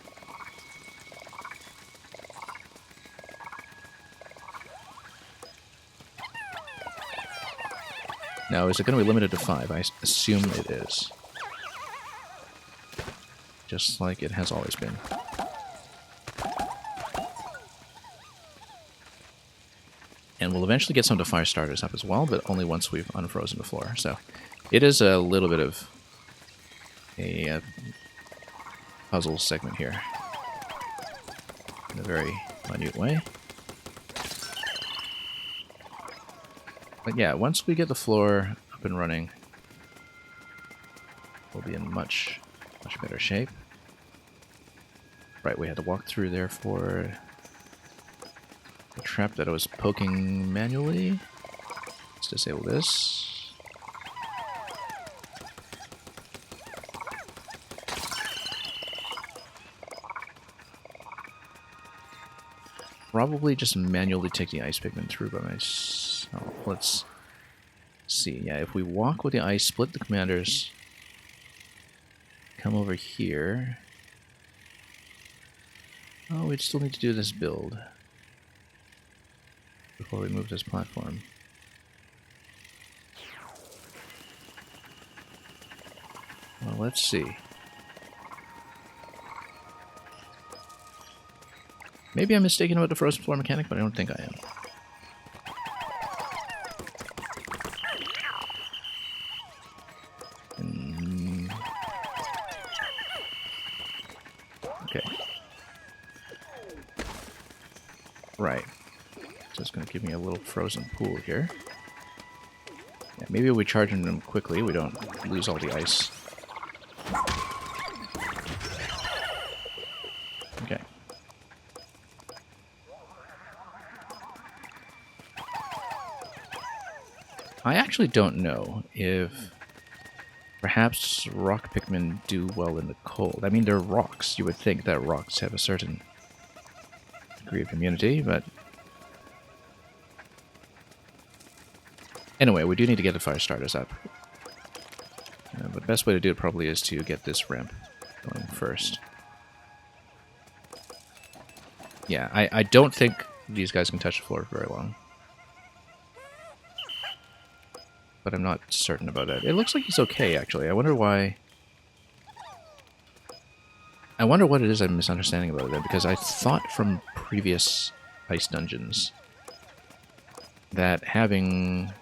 Now, is it going to be limited to 5? I assume it is. Just like it has always been. And we'll eventually get some of the fire starters up as well, but only once we've unfrozen the floor. So it is a little bit of a puzzle segment here. In a very minute way. But yeah, once we get the floor up and running, we'll be in much better shape. Right, we had to walk through there for the trap that I was poking manually. Let's disable this. Probably just manually take the ice Pikmin through by myself. Let's see. Yeah, if we walk with the ice, split the commanders, come over here. Oh, we'd still need to do this build before we move this platform. Well, let's see. Maybe I'm mistaken about the frozen floor mechanic, but I don't think I am. Okay. Right. So it's going to give me a little frozen pool here. Yeah, maybe if we charge them quickly, we don't lose all the ice. Okay. I actually don't know if perhaps rock Pikmin do well in the cold. I mean, they're rocks. You would think that rocks have a certain degree of immunity, but anyway, we do need to get the fire starters up. But the best way to do it probably is to get this ramp going first. Yeah, I don't think these guys can touch the floor for very long. But I'm not certain about that. It looks like he's okay, actually. I wonder why... I wonder what it is I'm misunderstanding about it, because I thought from previous ice dungeons that having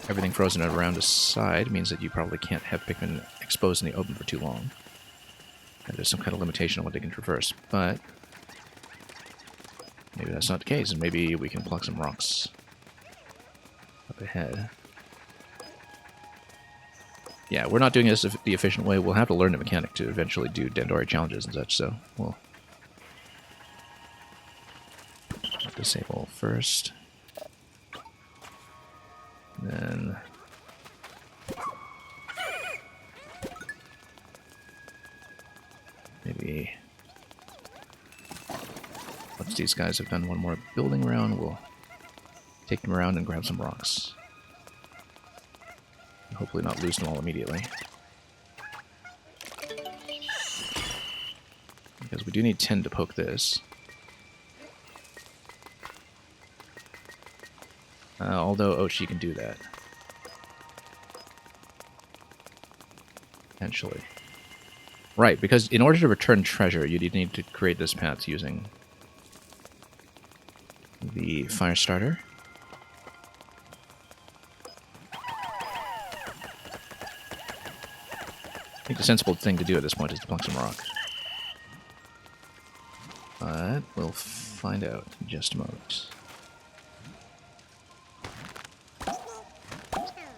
everything frozen around the side means that you probably can't have Pikmin exposed in the open for too long. And there's some kind of limitation on what they can traverse, but maybe that's not the case, and maybe we can pluck some rocks up ahead. Yeah, we're not doing this the efficient way. We'll have to learn the mechanic to eventually do Dandori challenges and such, so we'll disable first. Then maybe once these guys have done one more building round, we'll take them around and grab some rocks. And hopefully not lose them all immediately. Because we do need 10 to poke this. Although Ochi can do that. Potentially. Right, because in order to return treasure, you need to create this path using the fire starter. I think the sensible thing to do at this point is to plunk some rock. But we'll find out in just a moment.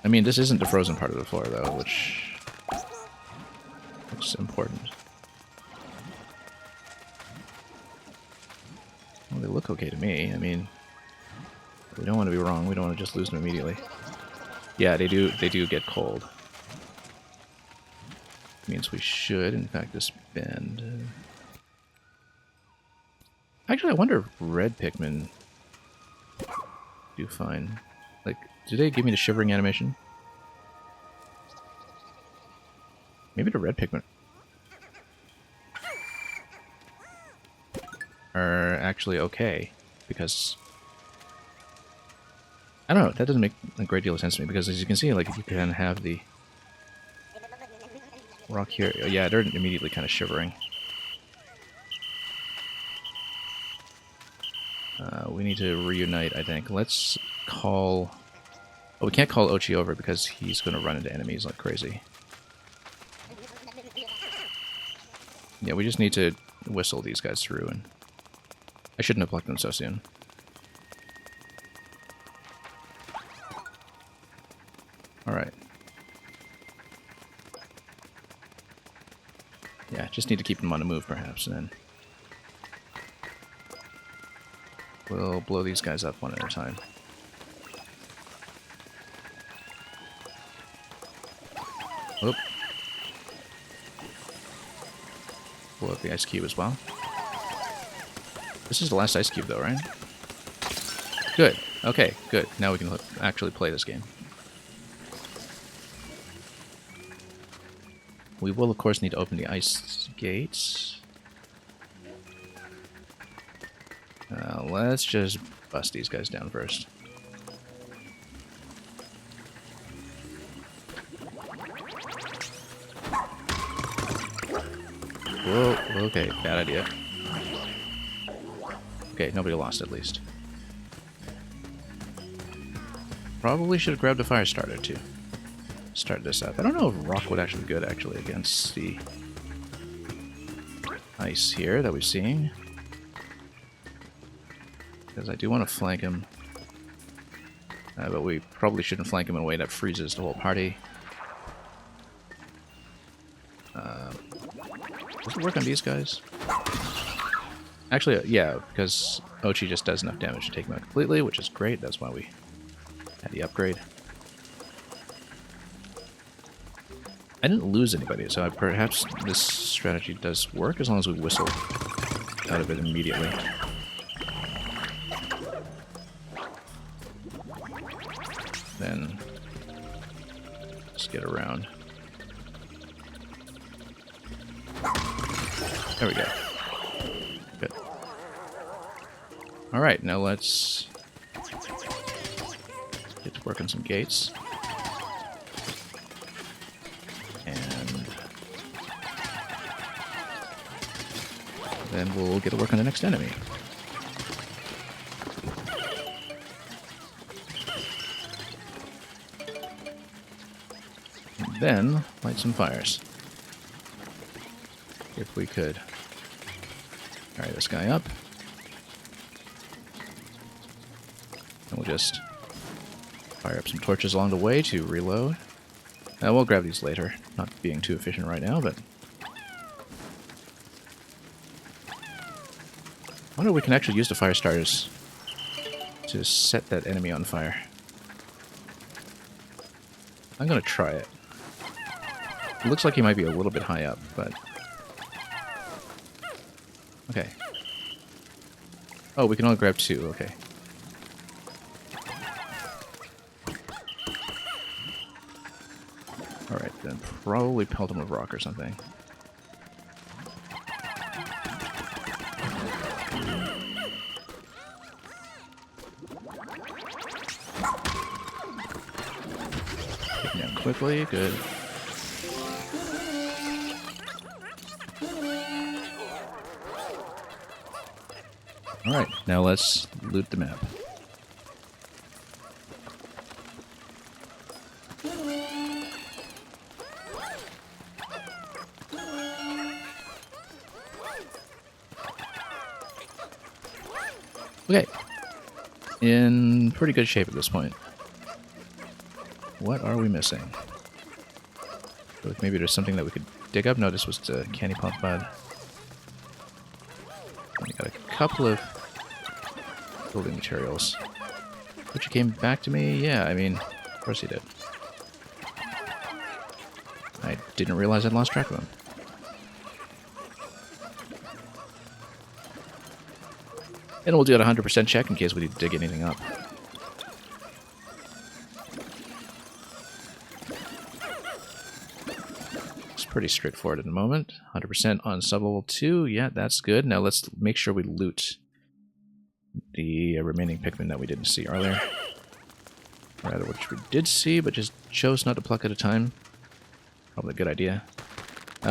I mean, this isn't the frozen part of the floor, though, which looks important. Well, they look okay to me. I mean, we don't want to be wrong. We don't want to just lose them immediately. Yeah, they do get cold. Means we should, in fact, disband. Actually, I wonder if red Pikmin do fine. Like, do they give me the shivering animation? Maybe the red Pikmin are actually okay, because I don't know, that doesn't make a great deal of sense to me, because as you can see, like, if you can have the rock here, yeah, they're immediately kind of shivering. We need to reunite, I think. Let's call... Oh, we can't call Ochi over because he's going to run into enemies like crazy. Yeah, we just need to whistle these guys through, and I shouldn't have plucked them so soon. Alright. Yeah, just need to keep them on the move, perhaps, and then we'll blow these guys up one at a time. Oop. Blow up the ice cube as well. This is the last ice cube, though, right? Good. Okay, good. Now we can actually play this game. We will, of course, need to open the ice gates. Let's just bust these guys down first. Whoa, okay, bad idea. Okay, nobody lost at least. Probably should have grabbed a fire starter to start this up. I don't know if rock would actually be good actually against the ice here that we're seeing. Because I do want to flank him. But we probably shouldn't flank him in a way that freezes the whole party. Does it work on these guys? Actually, yeah, because Ochi just does enough damage to take him out completely, which is great. That's why we had the upgrade. I didn't lose anybody, so perhaps this strategy does work as long as we whistle out of it immediately. Then just get around. There we go. Good. Alright, now let's get to work on some gates. And then we'll get to work on the next enemy. And then light some fires. If we could. Alright, this guy up. And we'll just fire up some torches along the way to reload. We'll grab these later. Not being too efficient right now, but I wonder if we can actually use the fire starters to set that enemy on fire. I'm gonna try it. It looks like he might be a little bit high up, but... Okay. Oh, we can only grab 2, okay. Alright, then probably pelt him with rock or something. Take him down quickly, good. Alright, now let's loot the map. Okay. In pretty good shape at this point. What are we missing? Maybe there's something that we could dig up. No, this was the candy pop bud. We got a couple of building materials. Which came back to me? Yeah, I mean, of course he did. I didn't realize I'd lost track of him. And we'll do a 100% check in case we need to dig anything up. It's pretty straightforward at the moment. 100% on sub-level 2. Yeah, that's good. Now let's make sure we loot the remaining Pikmin that we didn't see earlier. Rather, which we did see, but just chose not to pluck at a time. Probably a good idea.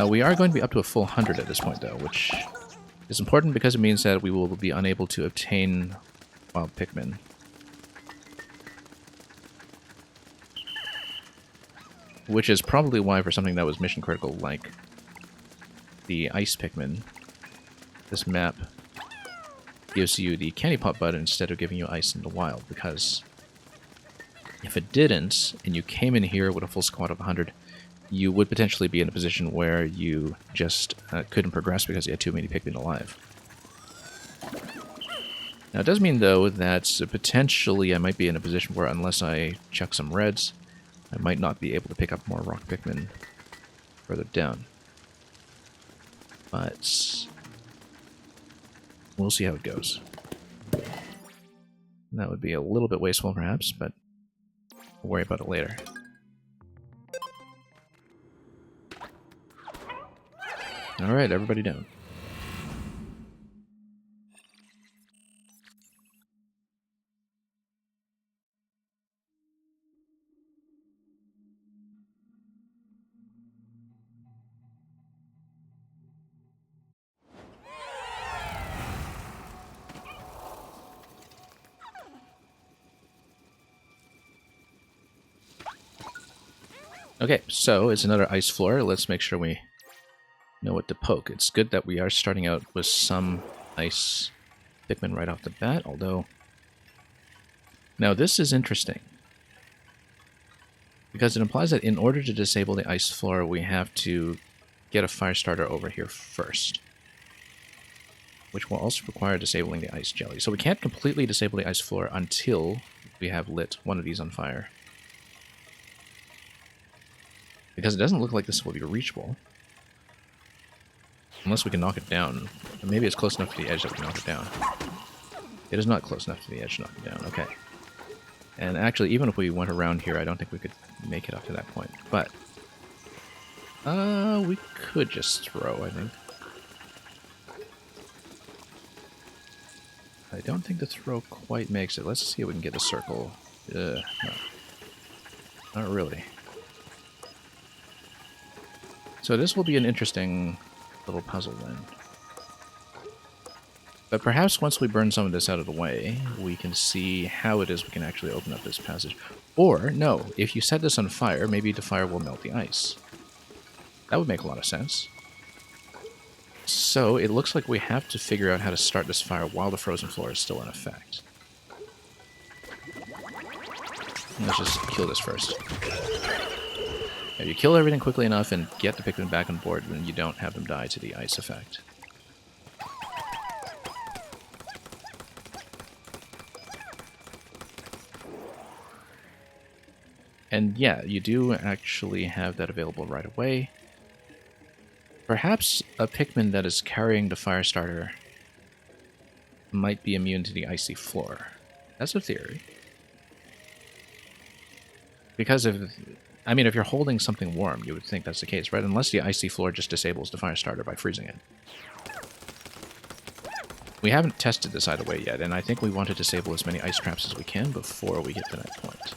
We are going to be up to a full 100 at this point, though, which is important because it means that we will be unable to obtain wild Pikmin. Which is probably why, for something that was mission critical, like the ice Pikmin, this map gives you the candy pop button instead of giving you ice in the wild, because if it didn't, and you came in here with a full squad of 100, you would potentially be in a position where you just couldn't progress because you had too many Pikmin alive. Now, it does mean, though, that potentially I might be in a position where, unless I chuck some reds, I might not be able to pick up more rock Pikmin further down. But we'll see how it goes. That would be a little bit wasteful, perhaps, but we'll worry about it later. Alright, everybody down. Okay, so it's another ice floor. Let's make sure we know what to poke. It's good that we are starting out with some ice Pikmin right off the bat, although... Now this is interesting, because it implies that in order to disable the ice floor, we have to get a fire starter over here first, which will also require disabling the ice jelly. So we can't completely disable the ice floor until we have lit one of these on fire. Because it doesn't look like this will be reachable. Unless we can knock it down. Maybe it's close enough to the edge that we can knock it down. It is not close enough to the edge to knock it down. Okay. And actually, even if we went around here, I don't think we could make it up to that point. But we could just throw, I think. I don't think the throw quite makes it. Let's see if we can get a circle. No. Not really. So this will be an interesting little puzzle then. But perhaps once we burn some of this out of the way, we can see how it is we can actually open up this passage. Or, no, if you set this on fire, maybe the fire will melt the ice. That would make a lot of sense. So it looks like we have to figure out how to start this fire while the frozen floor is still in effect. Let's just kill this first. If you kill everything quickly enough and get the Pikmin back on board, then you don't have them die to the ice effect. And yeah, you do actually have that available right away. Perhaps a Pikmin that is carrying the fire starter might be immune to the icy floor. That's a theory. Because if you're holding something warm, you would think that's the case, right? Unless the icy floor just disables the fire starter by freezing it. We haven't tested this either way yet, and I think we want to disable as many ice traps as we can before we get to that point.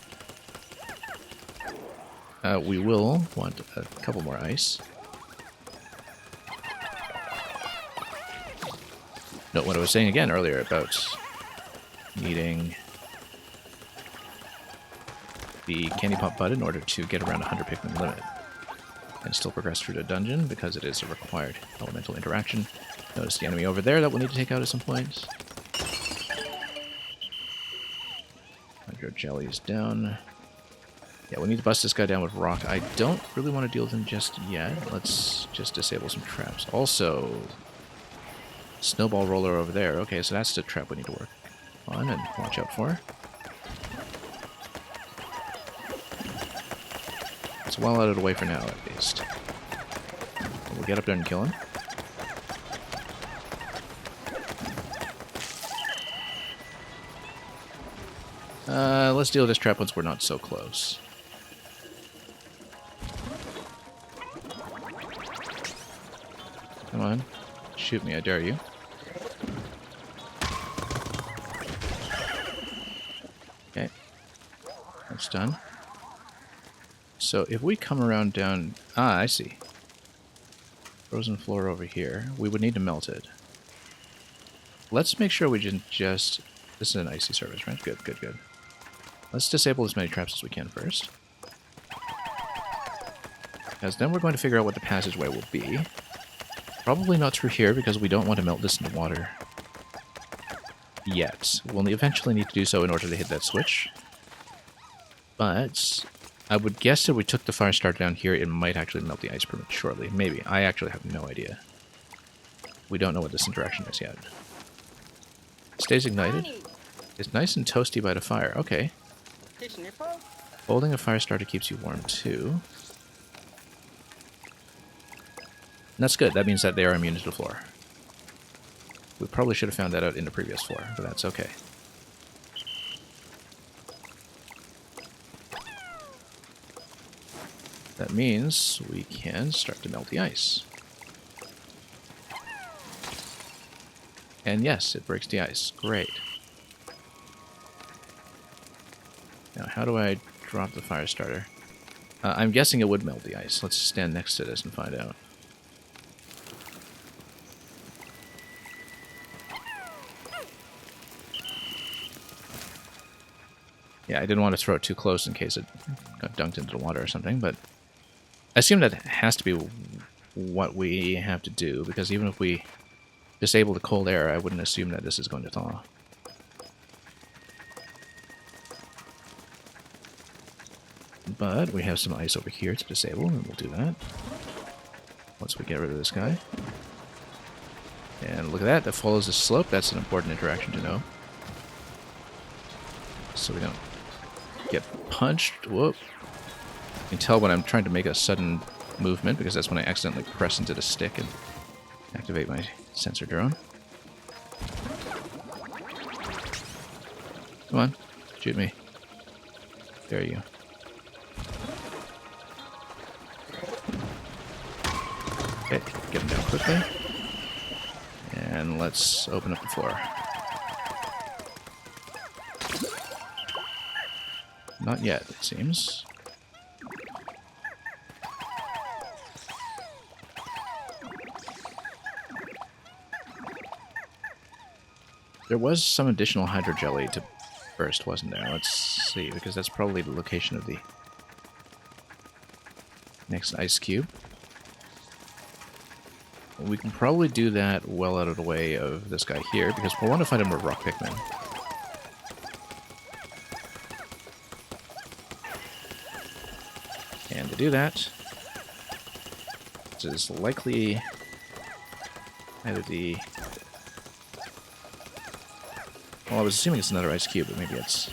We will want a couple more ice. Note what I was saying again earlier about needing the candy pop button in order to get around 100 Pikmin limit and still progress through the dungeon because it is a required elemental interaction. Notice the enemy over there that we'll need to take out at some point. Hydro Jelly is down. Yeah, we'll need to bust this guy down with rock. I don't really want to deal with him just yet. Let's just disable some traps. Also, snowball roller over there. Okay, so that's the trap we need to work on and watch out for. It's well out of the way for now, at least. We'll get up there and kill him. Let's deal with this trap once we're not so close. Come on. Shoot me, I dare you. Okay. That's done. So if we come around down... Ah, I see. Frozen floor over here. We would need to melt it. Let's make sure we didn't just... This is an icy surface, right? Good, good, good. Let's disable as many traps as we can first. Because then we're going to figure out what the passageway will be. Probably not through here, because we don't want to melt this into water yet. We'll eventually need to do so in order to hit that switch. But I would guess if we took the fire starter down here, it might actually melt the ice prematurely. Maybe. I actually have no idea. We don't know what this interaction is yet. It stays ignited. It's nice and toasty by the fire. Okay. Holding a fire starter keeps you warm too. And that's good. That means that they are immune to the floor. We probably should have found that out in the previous floor, but that's okay. That means we can start to melt the ice. And yes, it breaks the ice. Great. Now, how do I drop the fire starter? I'm guessing it would melt the ice. Let's stand next to this and find out. Yeah, I didn't want to throw it too close in case it got dunked into the water or something, but I assume that has to be what we have to do, because even if we disable the cold air, I wouldn't assume that this is going to thaw. But we have some ice over here to disable, and we'll do that once we get rid of this guy. And look at that, that follows the slope. That's an important interaction to know. So we don't get punched. Whoop. You can tell when I'm trying to make a sudden movement, because that's when I accidentally press into the stick and activate my sensor drone. Come on, shoot me. There you go. Okay, get him down quickly. And let's open up the floor. Not yet, it seems. There was some additional hydro jelly to burst, wasn't there? Let's see, because that's probably the location of the next ice cube. We can probably do that well out of the way of this guy here, because we'll want to find him with rock Pikmin. And to do that, this is likely either the... Well, I was assuming it's another ice cube, but maybe it's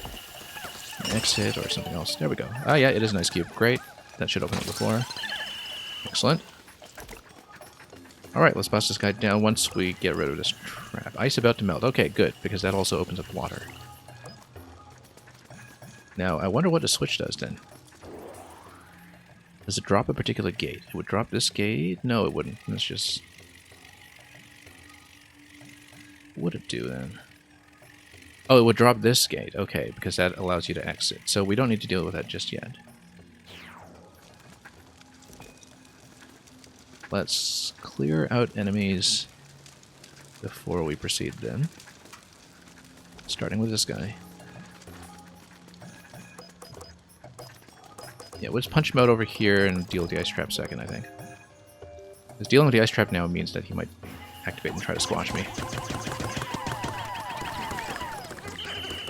Exit or something else. There we go. Ah, yeah, it is an ice cube. Great. That should open up the floor. Excellent. Alright, let's bust this guy down once we get rid of this trap. Ice about to melt. Okay, good, because that also opens up water. Now, I wonder what the switch does then. Does it drop a particular gate? It would drop this gate? No, it wouldn't. It's just... What would it do then? Oh, it would drop this gate. Okay, because that allows you to exit. So we don't need to deal with that just yet. Let's clear out enemies before we proceed then. Starting with this guy. Yeah, we'll just punch him out over here and deal with the ice trap second, I think. Because dealing with the ice trap now means that he might activate and try to squash me.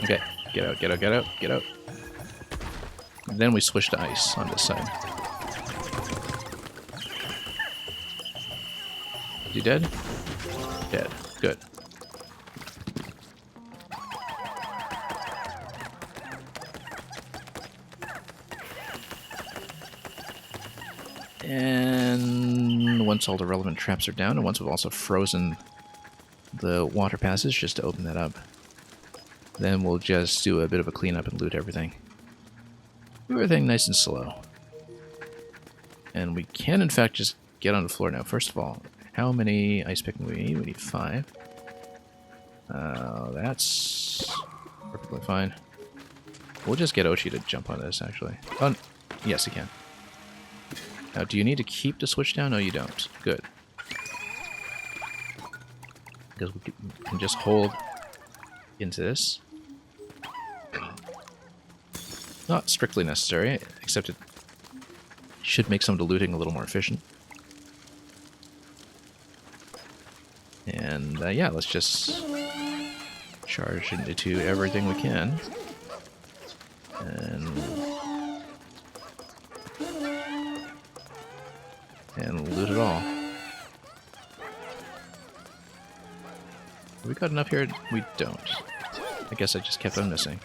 Okay, get out, get out, get out, get out. And then we switch to ice on this side. Is he dead? Dead. Good. And once all the relevant traps are down, and once we've also frozen the water passage just to open that up, then we'll just do a bit of a cleanup and loot everything. Do everything nice and slow. And we can, in fact, just get on the floor now. First of all, how many ice Pikmin do we need? We need 5. That's perfectly fine. We'll just get Oshi to jump on this, actually. Oh, yes, he can. Now, do you need to keep the switch down? No, you don't. Good. Because we can just hold into this. Not strictly necessary, except it should make some of the looting a little more efficient. And yeah, let's just charge into everything we can. And loot it all. Have we got enough here? We don't. I guess I just kept on missing.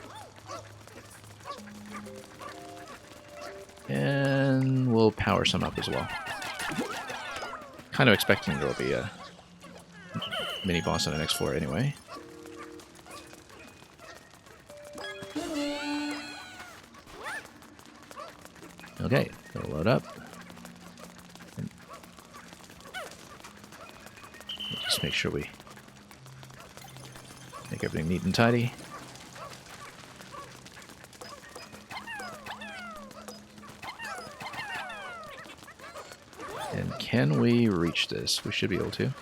And we'll power some up as well. Kind of expecting there will be a mini boss on the next floor anyway. Okay, it'll load up. Just make sure we make everything neat and tidy. And can we reach this? We should be able to.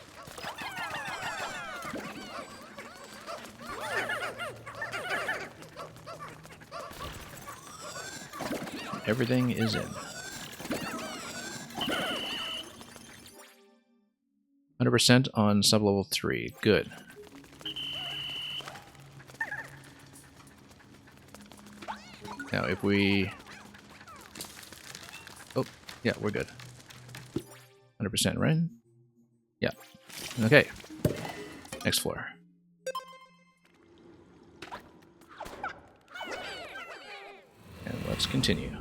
Everything is in. 100% on sublevel 3. Good. Now if we... Oh, yeah, we're good. 100%, right? Yeah. Okay. Next floor. And let's continue.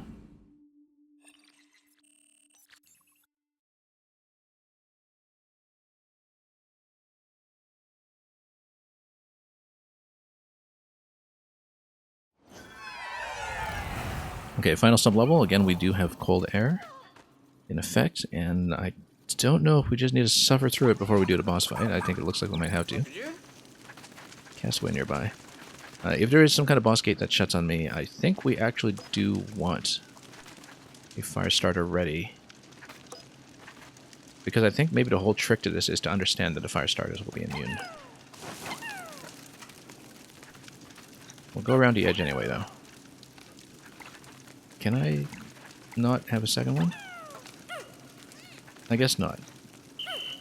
Okay, final sublevel. Again, we do have cold air in effect, and I don't know if we just need to suffer through it before we do the boss fight. I think it looks like we might have to. Castaway nearby. If there is some kind of boss gate that shuts on me, I think we actually do want a fire starter ready. Because I think maybe the whole trick to this is to understand that the fire starters will be immune. We'll go around the edge anyway, though. Can I not have a second one? I guess not.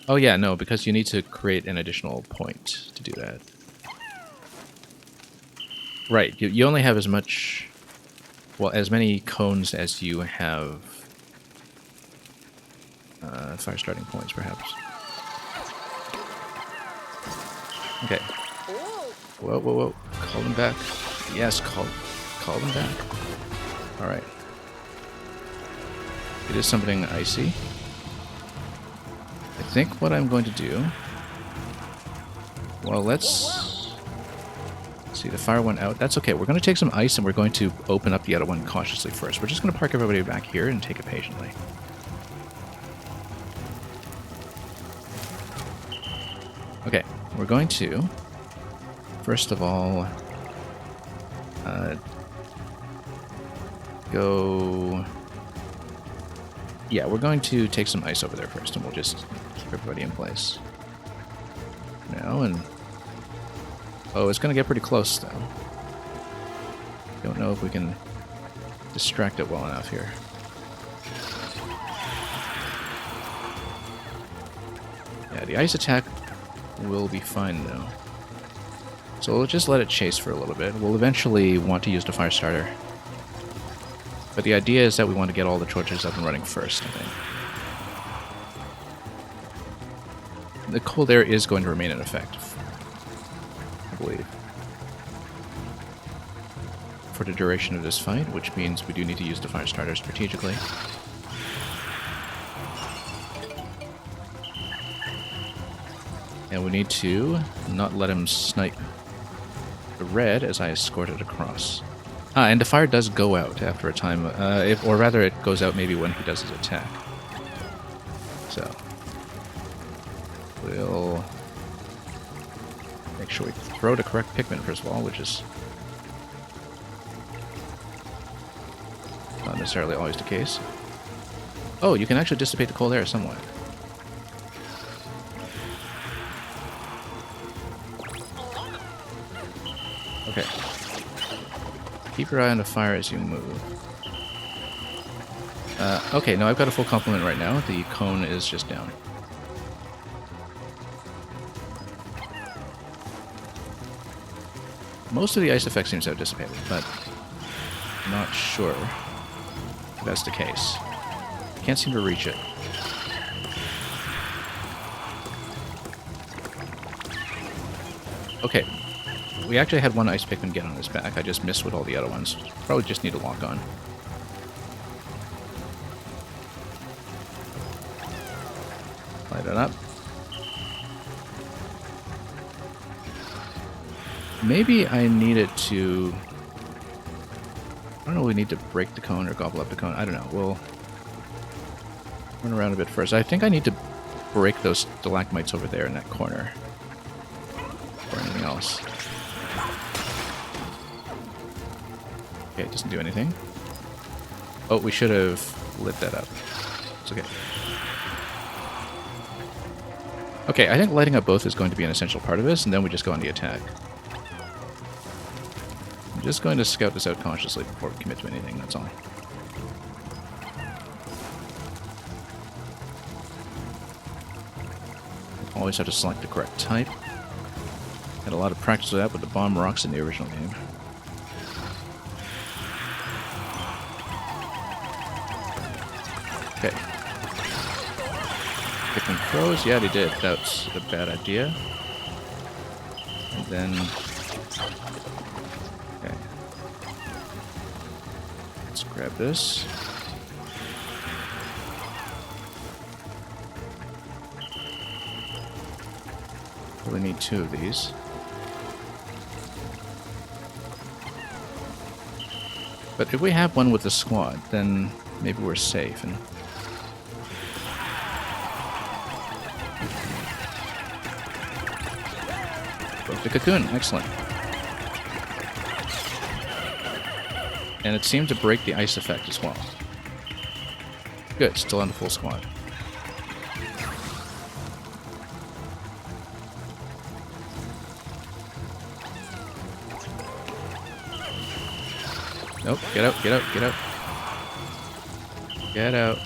Oh yeah, no, because you need to create an additional point to do that. Right, you only have as much... Well, as many cones as you have... fire starting points, perhaps. Okay. Whoa, whoa, whoa. Call him back. Yes, call call them back. Alright. It is something icy. I think what I'm going to do... Well, let's see, the fire went out. That's okay. We're going to take some ice and we're going to open up the other one cautiously first. We're just going to park everybody back here and take it patiently. Okay, we're going to, first of all, go... Yeah, we're going to take some ice over there first, and we'll just keep everybody in place. Now, and... Oh, it's going to get pretty close, though. Don't know if we can distract it well enough here. Yeah, the ice attack will be fine, though. So we'll just let it chase for a little bit. We'll eventually want to use the fire starter. But the idea is that we want to get all the torches up and running first, I think. The cold air is going to remain in effect, I believe, for the duration of this fight, which means we do need to use the fire starter strategically. And we need to not let him snipe the red as I escort it across. Ah, and the fire does go out after a time, or rather it goes out maybe when he does his attack. So, we'll make sure we throw the correct Pikmin first of all, which is not necessarily always the case. Oh, you can actually dissipate the cold air somewhat. Okay. Keep your eye on the fire as you move. Okay, no, I've got a full complement right now. The cone is just down. Most of the ice effect seems to have dissipated, but I'm not sure if that's the case. Can't seem to reach it. Okay. We actually had one ice Pikmin get on his back. I just missed with all the other ones. Probably just need to lock on. Light it up. Maybe I needed to... I don't know if we need to break the cone or gobble up the cone. I don't know. We'll run around a bit first. I think I need to break those stalagmites over there in that corner. Or anything else. Okay, it doesn't do anything. Oh, we should have lit that up. It's okay. Okay, I think lighting up both is going to be an essential part of this, and then we just go on the attack. I'm just going to scout this out cautiously before we commit to anything, that's all. Always have to select the correct type. Had a lot of practice with that with the bomb rocks in the original game. Okay. Pikmin crows? Yeah, they did. That's a bad idea. And then... Okay. Let's grab this. Probably need two of these. But if we have one with the squad, then maybe we're safe. And broke the cocoon. Excellent. And it seemed to break the ice effect as well. Good. Still on the full squad. Nope, get out, get out, get out. Get out.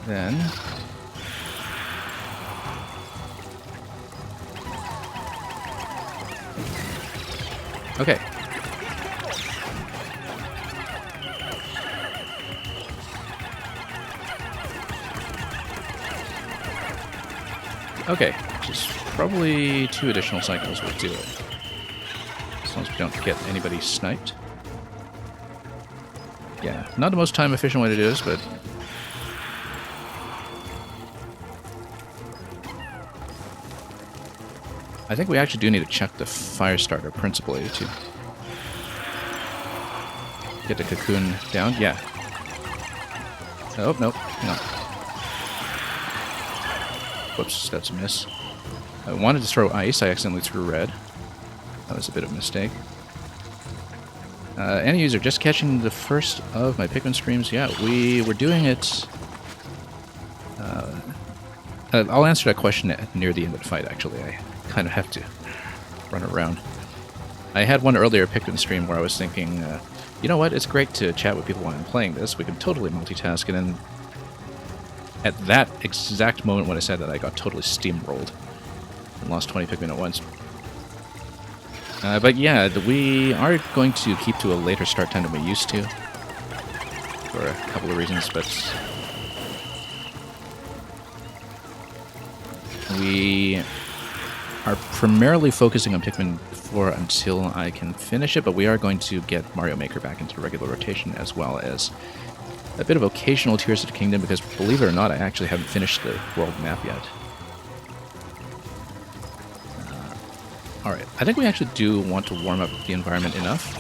Then... Okay. Okay, just probably 2 additional cycles would do it. As long as we don't get anybody sniped. Yeah, not the most time efficient way to do this, but I think we actually do need to check the fire starter principally to get the cocoon down. Yeah. Oh, no. No. Whoops, that's a miss. I wanted to throw ice, I accidentally threw red. That was a bit of a mistake. Any user, just catching the first of my Pikmin streams. Yeah, we were doing it... I'll answer that question near the end of the fight, actually. I kind of have to run around. I had one earlier Pikmin stream where I was thinking, you know what, it's great to chat with people while I'm playing this. We can totally multitask, and then at that exact moment when I said that, I got totally steamrolled and lost 20 Pikmin at once. But yeah, we are going to keep to a later start time than we used to, for a couple of reasons, but we are primarily focusing on Pikmin 4 until I can finish it, but we are going to get Mario Maker back into regular rotation, as well as a bit of occasional Tears of the Kingdom, because believe it or not, I actually haven't finished the world map yet. Alright, I think we actually do want to warm up the environment enough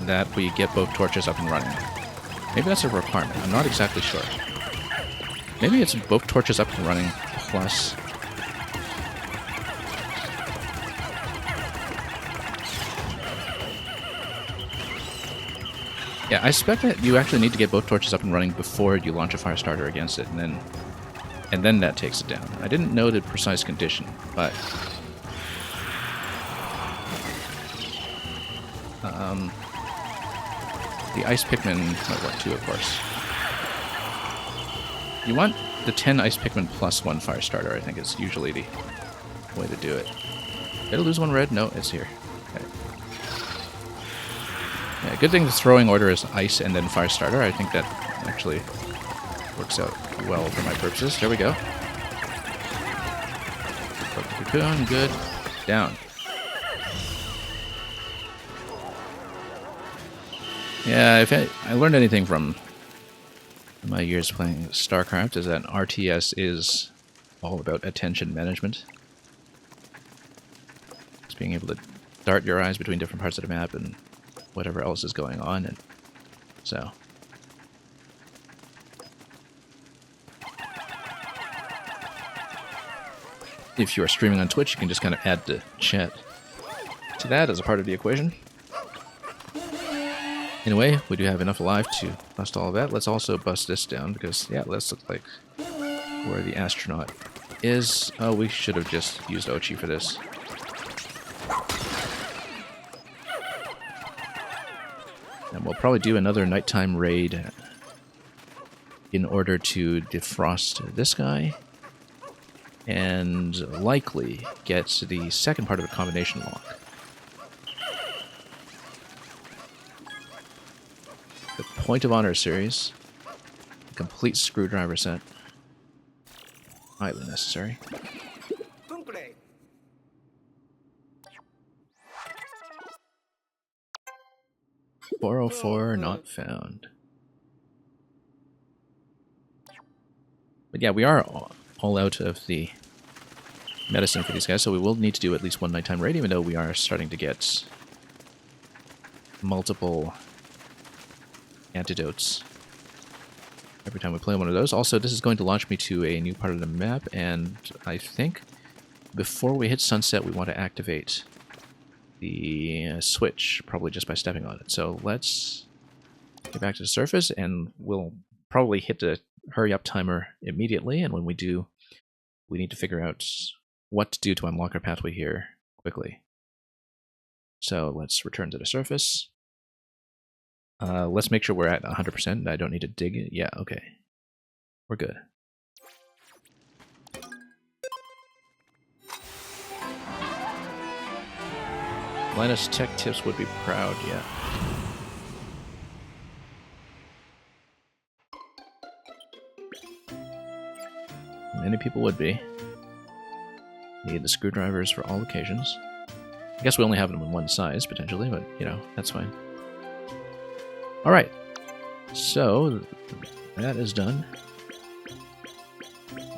that we get both torches up and running. Maybe that's a requirement, I'm not exactly sure. Maybe it's both torches up and running, plus... Yeah, I suspect that you actually need to get both torches up and running before you launch a fire starter against it, and then that takes it down. I didn't know the precise condition, but... the ice Pikmin might work too, of course. You want the 10 ice Pikmin plus 1 fire starter, I think is usually the way to do it. Did I lose 1 red? No, it's here. Okay. Yeah, good thing the throwing order is ice and then fire starter. I think that actually works out well for my purposes. There we go. Put the cocoon, good. Down. Yeah, if I learned anything from my years playing StarCraft, is that RTS is all about attention management. It's being able to dart your eyes between different parts of the map and whatever else is going on, and so... If you're streaming on Twitch, you can just kind of add the chat to that as a part of the equation. Anyway, we do have enough alive to bust all of that. Let's also bust this down, because, yeah, this looks like where the astronaut is. Oh, we should have just used Ochi for this. And we'll probably do another nighttime raid in order to defrost this guy, and likely get the second part of the combination lock. The Point of Honor series, a complete screwdriver set, highly necessary. 404 not found. But yeah, we are all out of the medicine for these guys, so we will need to do at least one nighttime raid, even though we are starting to get multiple antidotes every time we play one of those. Also, this is going to launch me to a new part of the map, and I think before we hit sunset, we want to activate the switch, probably just by stepping on it. So let's get back to the surface, and we'll probably hit the hurry up timer immediately, and when we do, we need to figure out what to do to unlock our pathway here quickly. So let's return to the surface. Let's make sure we're at 100%. I don't need to dig it. Yeah, okay. We're good. Linus Tech Tips would be proud, yeah. Many people would be. Need the screwdrivers for all occasions. I guess we only have them in one size, potentially, but, you know, that's fine. Alright. So, that is done.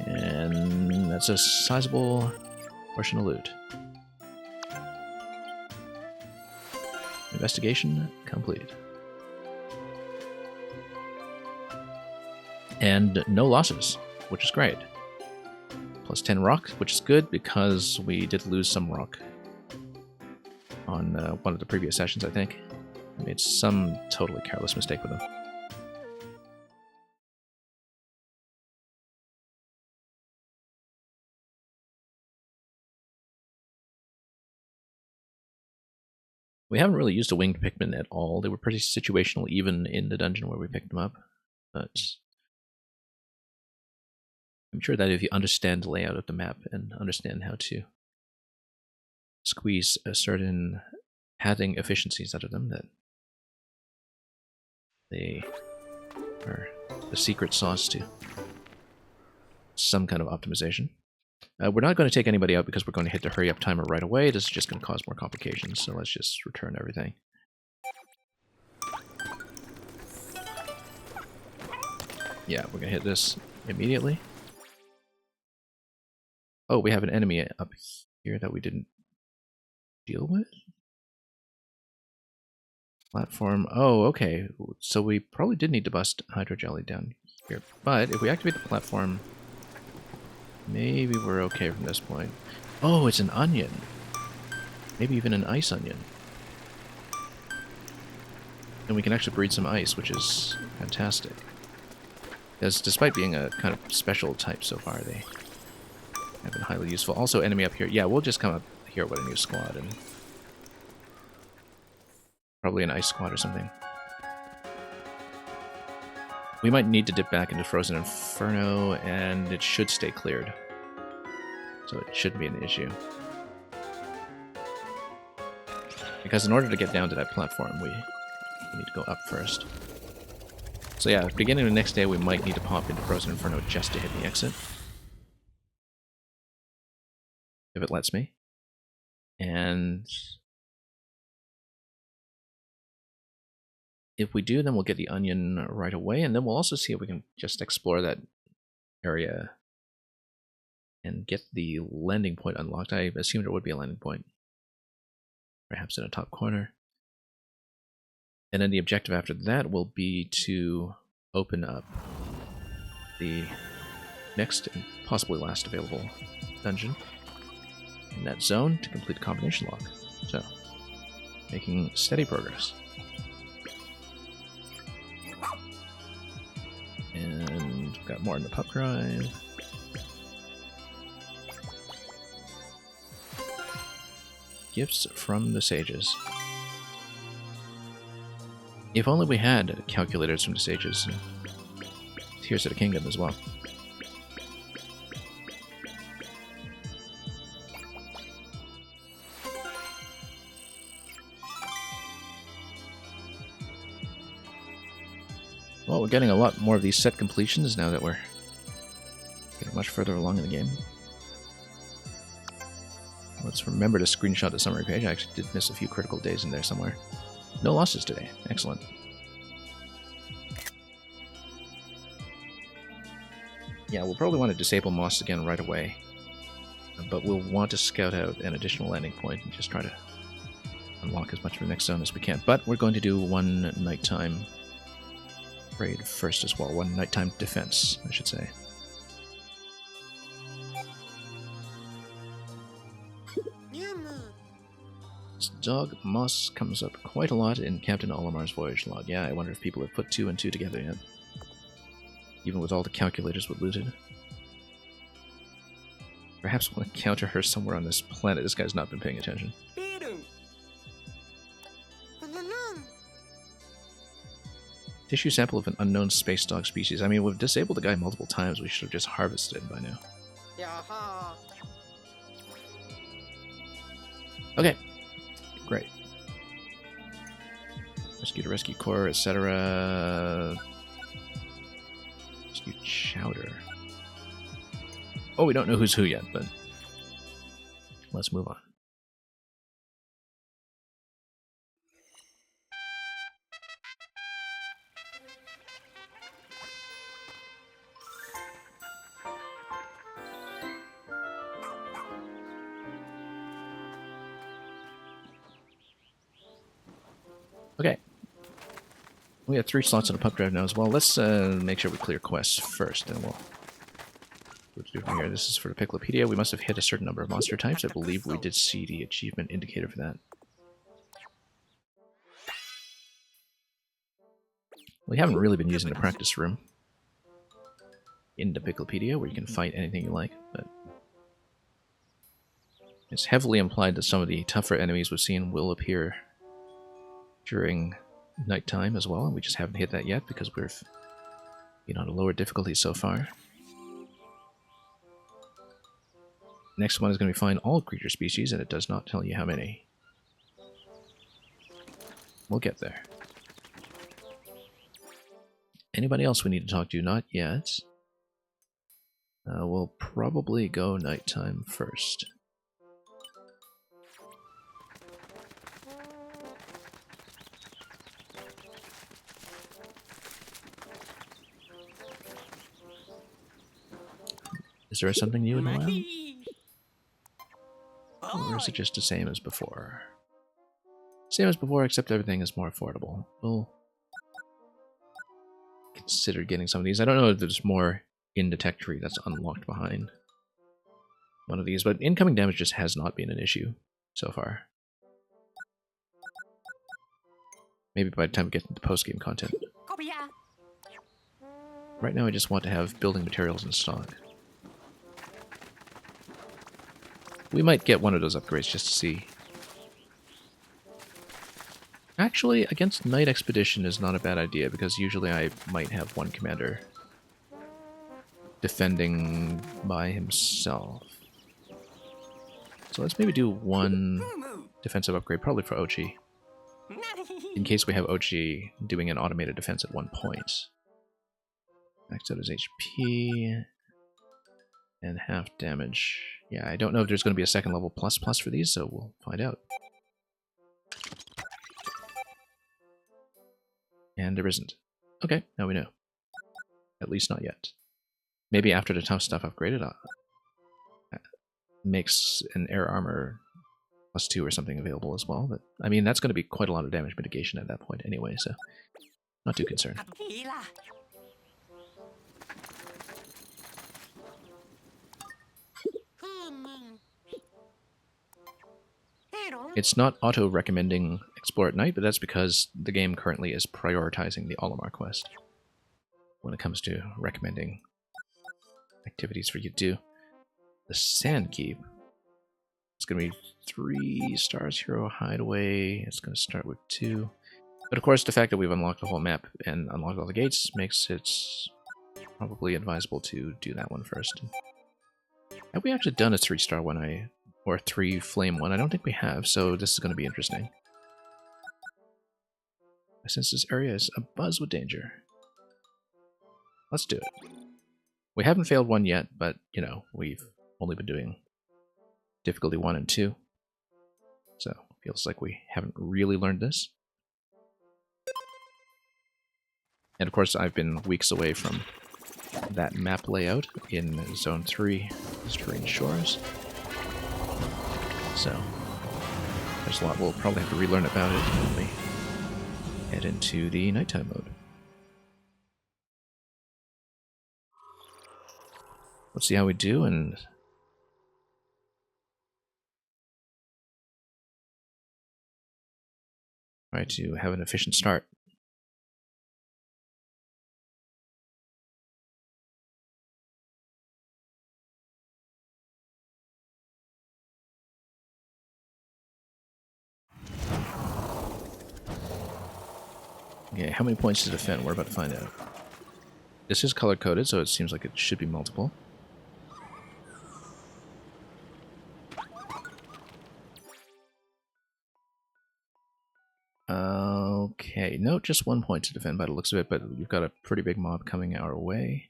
And that's a sizable portion of loot. Investigation complete. And no losses, which is great. Plus 10 rock, which is good because we did lose some rock on one of the previous sessions, I think. I made some totally careless mistake with them. We haven't really used a winged Pikmin at all. They were pretty situational even in the dungeon where we picked them up. But I'm sure that if you understand the layout of the map and understand how to squeeze a certain padding efficiencies out of them, that they are the secret sauce to some kind of optimization. We're not going to take anybody out because we're going to hit the hurry up timer right away. This is just going to cause more complications, so let's just return everything. Yeah, we're going to hit this immediately. Oh, we have an enemy up here that we didn't deal with? Platform. Oh, okay. So we probably did need to bust Hydro Jelly down here. But if we activate the platform, maybe we're okay from this point. Oh, it's an onion. Maybe even an ice onion. And we can actually breed some ice, which is fantastic. Because despite being a kind of special type so far, they have been highly useful. Also, enemy up here. Yeah, we'll just come up here with a new squad and probably an ice squad or something. We might need to dip back into Frozen Inferno, and it should stay cleared. So it shouldn't be an issue. Because in order to get down to that platform, we need to go up first. So yeah, beginning of the next day, we might need to pop into Frozen Inferno just to hit the exit. If it lets me. And if we do, then we'll get the onion right away, and then we'll also see if we can just explore that area and get the landing point unlocked. I assumed there would be a landing point. Perhaps in a top corner. And then the objective after that will be to open up the next and possibly last available dungeon in that zone to complete the combination lock. So, making steady progress. And we've got more in the pub drive. Gifts from the sages. If only we had calculators from the sages. Tears of the Kingdom as well. Well, we're getting a lot more of these set completions now that we're getting much further along in the game. Let's remember to screenshot the summary page. I actually did miss a few critical days in there somewhere. No losses today. Excellent. Yeah, we'll probably want to disable moss again right away. But we'll want to scout out an additional landing point and just try to unlock as much of the next zone as we can. But we're going to do one nighttime raid first as well. One nighttime defense, I should say. This dog moss comes up quite a lot in Captain Olimar's voyage log. Yeah, I wonder if people have put 2 and 2 together yet. Even with all the calculators we looted. Perhaps we'll encounter her somewhere on this planet. This guy's not been paying attention. Tissue sample of an unknown space dog species. I mean, we've disabled the guy multiple times. We should have just harvested it by now. Okay. Great. Rescue to rescue core, etc. Rescue chowder. Oh, we don't know who's who yet, but let's move on. Okay. We have 3 slots on a pump drive now as well. Let's make sure we clear quests first, and we'll do from here. This is for the Picklopedia. We must have hit a certain number of monster types. I believe we did see the achievement indicator for that. We haven't really been using the practice room in the Picklopedia, where you can fight anything you like, but it's heavily implied that some of the tougher enemies we've seen will appear during nighttime as well, and we just haven't hit that yet because we've been on a lower difficulty so far. Next one is going to be find all creature species, and it does not tell you how many. We'll get there. Anybody else we need to talk to? Not yet. We'll probably go nighttime first. Is there something new in the lab? Or is it just the same as before? Same as before, except everything is more affordable. We'll consider getting some of these. I don't know if there's more in Detect Tree that's unlocked behind one of these, but incoming damage just has not been an issue so far. Maybe by the time we get into the post-game content. Right now I just want to have building materials in stock. We might get one of those upgrades just to see. Actually, against Night Expedition is not a bad idea, because usually I might have one commander defending by himself. So let's maybe do one defensive upgrade, probably for Ochi, in case we have Ochi doing an automated defense at one point. Max out his HP, and half damage. Yeah, I don't know if there's going to be a second level plus for these, so we'll find out. And there isn't. Okay, now we know. At least not yet. Maybe after the tough stuff upgraded, makes an air armor +2 or something available as well. But I mean, that's going to be quite a lot of damage mitigation at that point anyway, so not too concerned. It's not auto-recommending Explore at Night, but that's because the game currently is prioritizing the Olimar quest when it comes to recommending activities for you to do. The Sandkeep. It's going to be 3 stars, Hero Hideaway. It's going to start with 2. But of course, the fact that we've unlocked the whole map and unlocked all the gates makes it probably advisable to do that one first. Have we actually done a 3-star one? Or 3 flame one? I don't think we have, so this is going to be interesting. Since this area is abuzz with danger. Let's do it. We haven't failed one yet, but, you know, we've only been doing difficulty 1 and 2. So, feels like we haven't really learned this. And of course, I've been weeks away from that map layout in Zone 3, Terrain Shores. So, there's a lot we'll probably have to relearn about it when we head into the nighttime mode. Let's see how we do, and try to have an efficient start. Okay, how many points to defend? We're about to find out. This is color-coded, so it seems like it should be multiple. Okay, no, just 1 point to defend by the looks of it, but we've got a pretty big mob coming our way.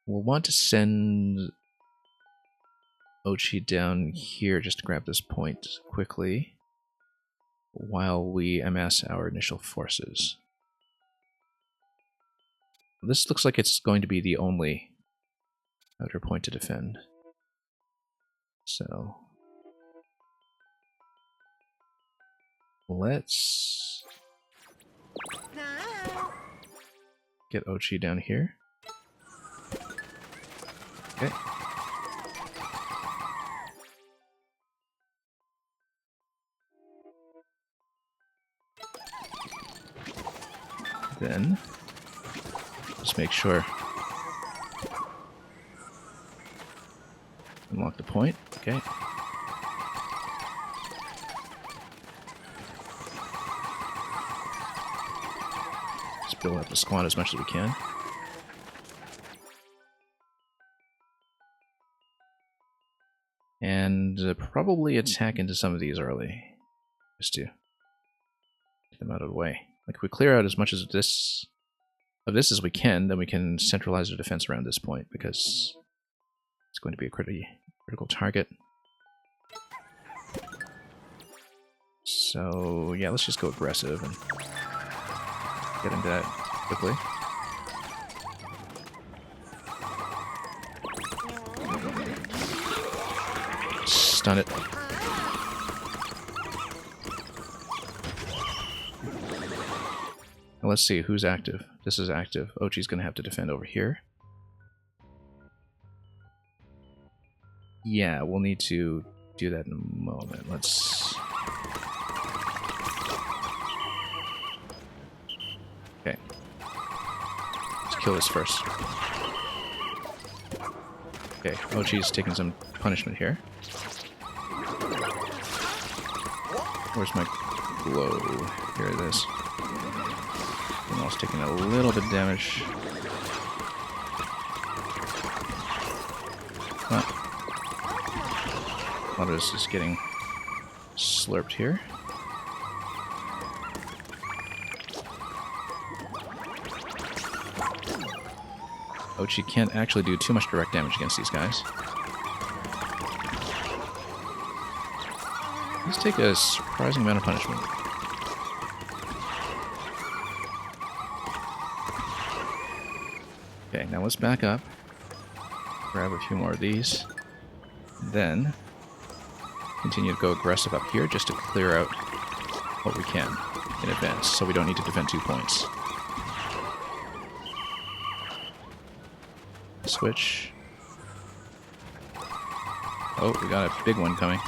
We'll want to send Ochi down here just to grab this point quickly while we amass our initial forces. This looks like it's going to be the only outer point to defend. So Let's get Ochi down here. Okay. Then, just make sure. Unlock the point. Okay. Just build up the squad as much as we can. And probably attack into some of these early. Just to get them out of the way. Like, if we clear out as much of this as we can, then we can centralize our defense around this point, because it's going to be a critical target. So, yeah, let's just go aggressive and get into that quickly. Stun it. Now let's see, who's active? This is active. Ochi's going to have to defend over here. Yeah, we'll need to do that in a moment. Let's... Okay. Let's kill this first. Okay, Ochi's taking some punishment here. Where's my glow? Here it is. And also taking a little bit of damage. A lot of this is getting slurped here. Ochi can't actually do too much direct damage against these guys. Let's take a surprising amount of punishment. Okay, now let's back up. Grab a few more of these. Then continue to go aggressive up here just to clear out what we can in advance, so we don't need to defend 2 points. Switch. Oh, we got a big one coming.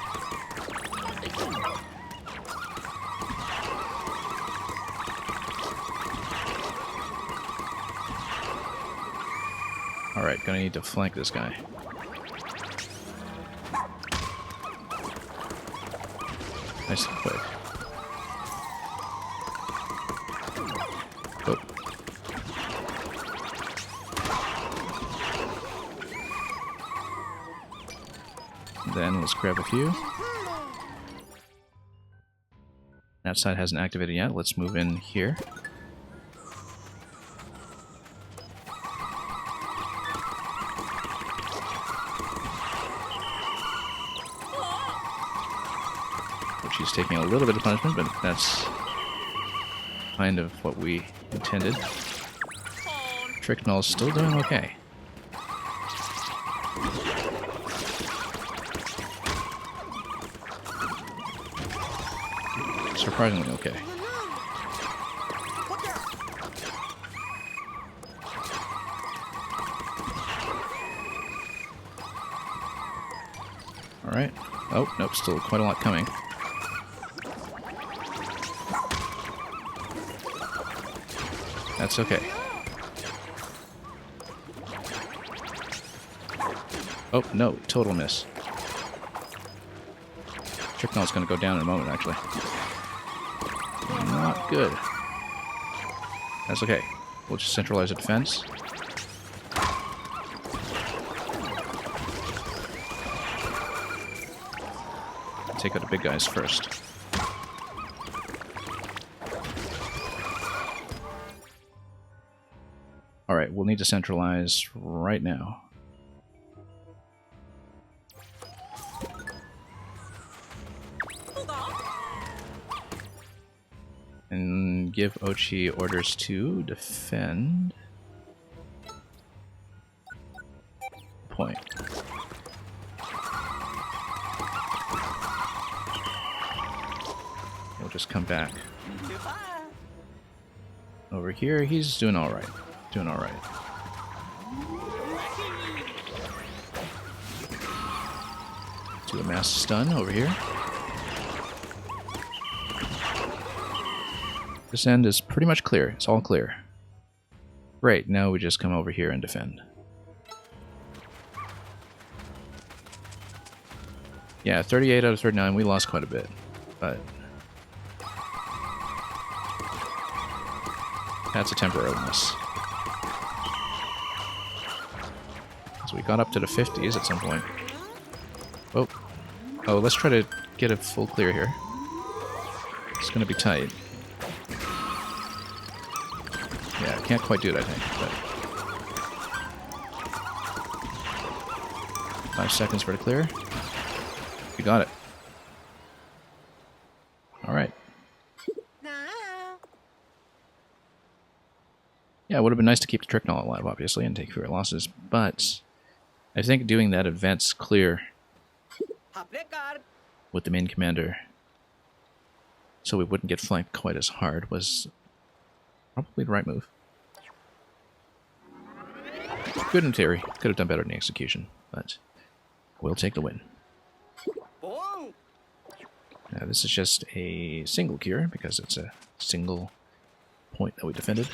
Alright, gonna need to flank this guy. Nice and quick. Oh. Then let's grab a few. That side hasn't activated yet. Let's move in here. She's taking a little bit of punishment, but that's kind of what we intended. Tricknull's still doing okay. Surprisingly okay. Alright. Oh, nope, still quite a lot coming. That's okay. Oh, no, total miss. Tricknull's gonna go down in a moment, actually. Not good. That's okay. We'll just centralize the defense. Take out the big guys first. Alright, we'll need to centralize right now. And give Ochi orders to defend point. we'll just come back. Over here, he's doing alright. Doing alright. Do a mass stun over here. This end is pretty much clear. It's all clear. Great, now we just come over here and defend. Yeah, 38 out of 39. We lost quite a bit, but that's a temporary loss. So we got up to the 50s at some point. Oh, let's try to get a full clear here. It's going to be tight. Yeah, can't quite do it, I think, but 5 seconds for the clear. We got it. Alright. Yeah, it would have been nice to keep the Tricknall alive, obviously, and take fewer losses, but I think doing that advance clear with the main commander so we wouldn't get flanked quite as hard was probably the right move. Good in theory. Could have done better in the execution, but we'll take the win. Now this is just a single cure because it's a single point that we defended.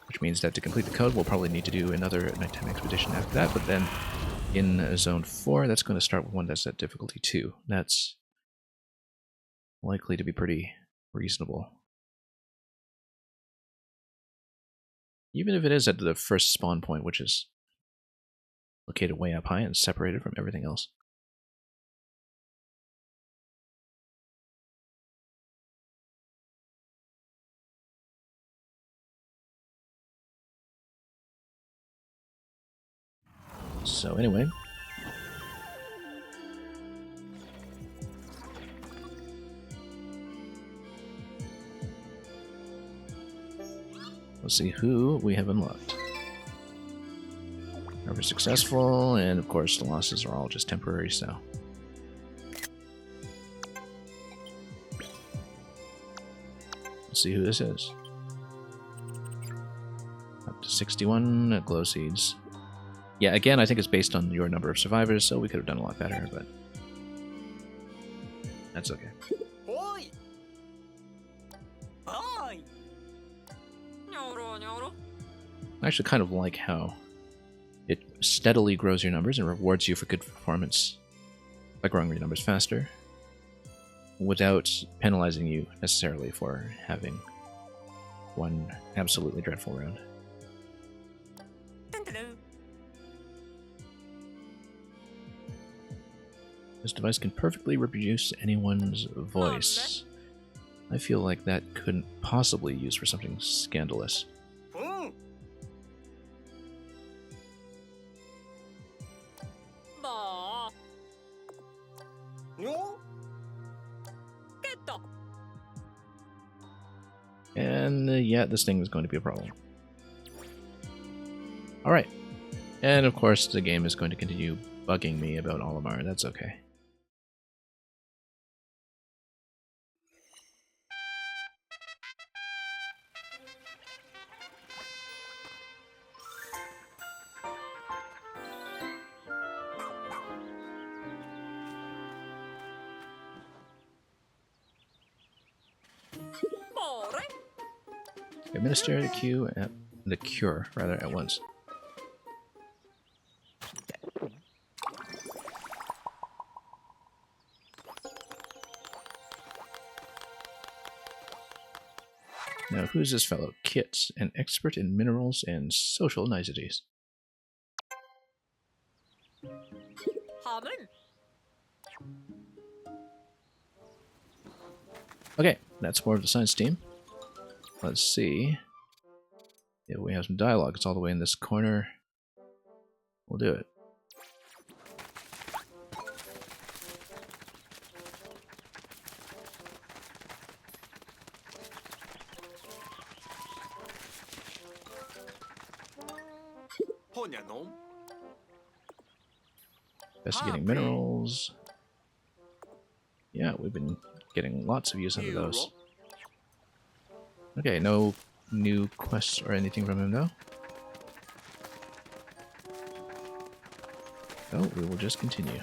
Which means that to complete the code we'll probably need to do another nighttime expedition after that, but then in Zone 4 that's going to start with one that's at difficulty 2. That's likely to be pretty reasonable. Even if it is at the first spawn point, which is located way up high and separated from everything else. So anyway, let's see who we have unlocked. We're successful, and of course the losses are all just temporary, so. Let's see who this is. Up to 61 glow seeds. Yeah, again, I think it's based on your number of survivors, so we could have done a lot better, but that's okay. I actually kind of like how it steadily grows your numbers and rewards you for good performance by growing your numbers faster without penalizing you necessarily for having one absolutely dreadful round. This device can perfectly reproduce anyone's voice. I feel like that couldn't possibly be used for something scandalous. And yeah, this thing is going to be a problem. Alright. And of course the game is going to continue bugging me about Olimar. That's okay. Administer the cure at once. Now, who's this fellow? Kit, an expert in minerals and social niceties. Okay, that's more of the science team. Let's see. Yeah, we have some dialogue. It's all the way in this corner. We'll do it. Investigating minerals. Yeah, we've been Getting lots of use out of those. Okay, no new quests or anything from him though. So we will just continue.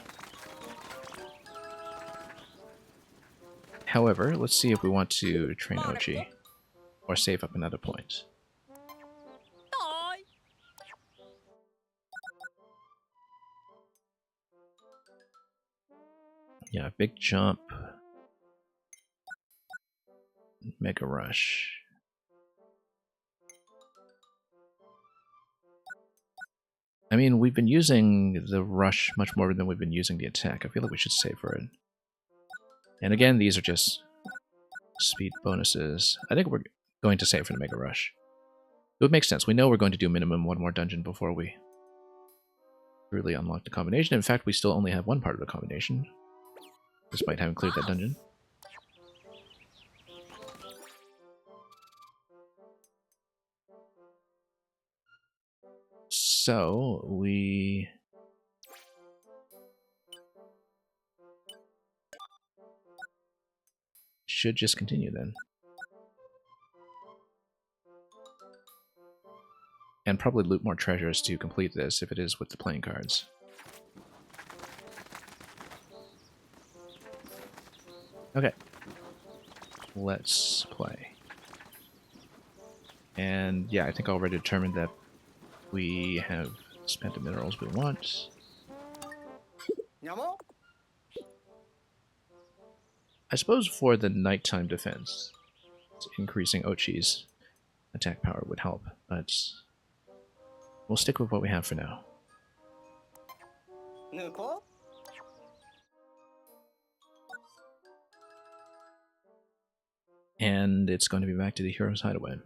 However, let's see if we want to train Ochi or save up another point. Yeah, big jump. Mega rush. I mean, we've been using the rush much more than we've been using the attack. I feel like we should save for it. And again, these are just speed bonuses. I think we're going to save for the mega rush. It would make sense. We know we're going to do minimum one more dungeon before we really unlock the combination. In fact, we still only have one part of the combination, despite having cleared that dungeon. So, we... should just continue then. And probably loot more treasures to complete this, if it is with the playing cards. Okay. Let's play. And yeah, I think I already determined that we have spent the minerals we want. I suppose for the nighttime defense, increasing Ochi's attack power would help, but we'll stick with what we have for now. And it's going to be back to the Hero's Hideaway.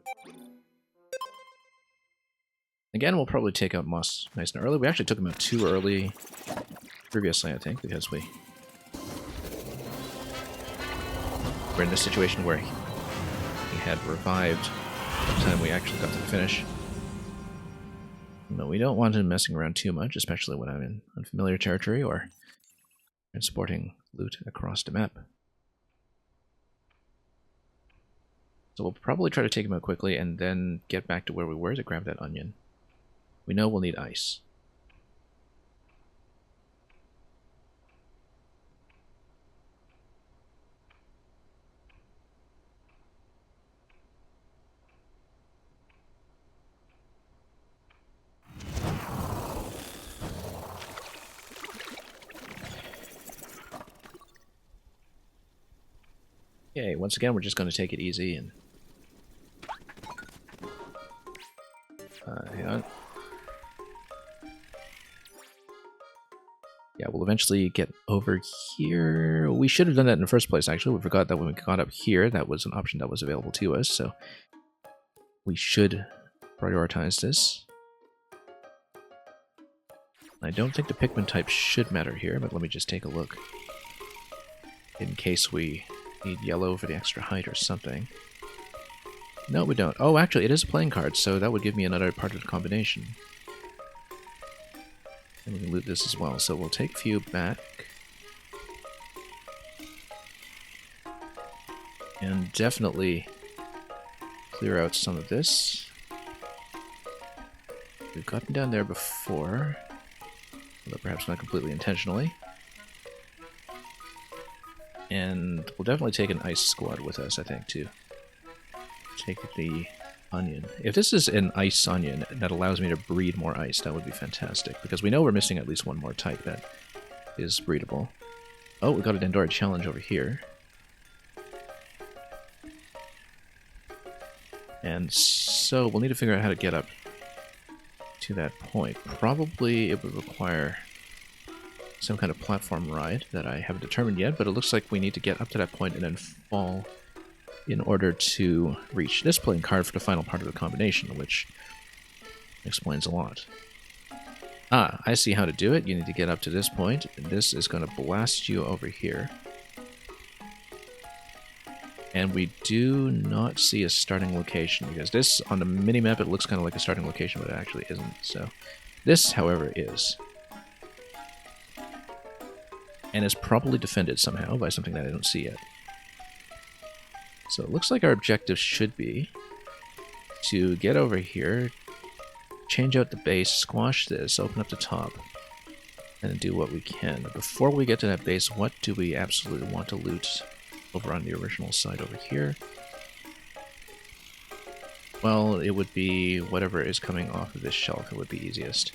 Again, we'll probably take out Moss nice and early. We actually took him out too early previously, I think, because we're in this situation where he had revived by the time we actually got to the finish. No, we don't want him messing around too much, especially when I'm in unfamiliar territory or transporting loot across the map. So we'll probably try to take him out quickly and then get back to where we were to grab that onion. We know we'll need ice. Okay, once again, we're just going to take it easy and... hang on. Yeah, we'll eventually get over here. We should have done that in the first place, actually. We forgot that when we got up here, that was an option that was available to us, so... we should prioritize this. I don't think the Pikmin type should matter here, but let me just take a look. In case we need yellow for the extra height or something. No, we don't. Oh, actually, it is a playing card, so that would give me another part of the combination. And we can loot this as well, so we'll take a few back. And definitely clear out some of this. We've gotten down there before, although perhaps not completely intentionally. And we'll definitely take an ice squad with us, I think, too. Take the onion. If this is an ice onion that allows me to breed more ice, that would be fantastic, because we know we're missing at least one more type that is breedable. Oh, we got an Endora challenge over here. And so we'll need to figure out how to get up to that point. Probably it would require some kind of platform ride that I haven't determined yet, but it looks like we need to get up to that point and then fall in order to reach this playing card for the final part of the combination, which explains a lot. Ah, I see how to do it. You need to get up to this point, and this is going to blast you over here. And we do not see a starting location, because this, on the minimap, it looks kind of like a starting location, but it actually isn't. So this, however, is. And is probably defended somehow by something that I don't see yet. So it looks like our objective should be to get over here, change out the base, squash this, open up the top, and do what we can. But before we get to that base, what do we absolutely want to loot over on the original side over here? Well, it would be whatever is coming off of this shelf. It would be easiest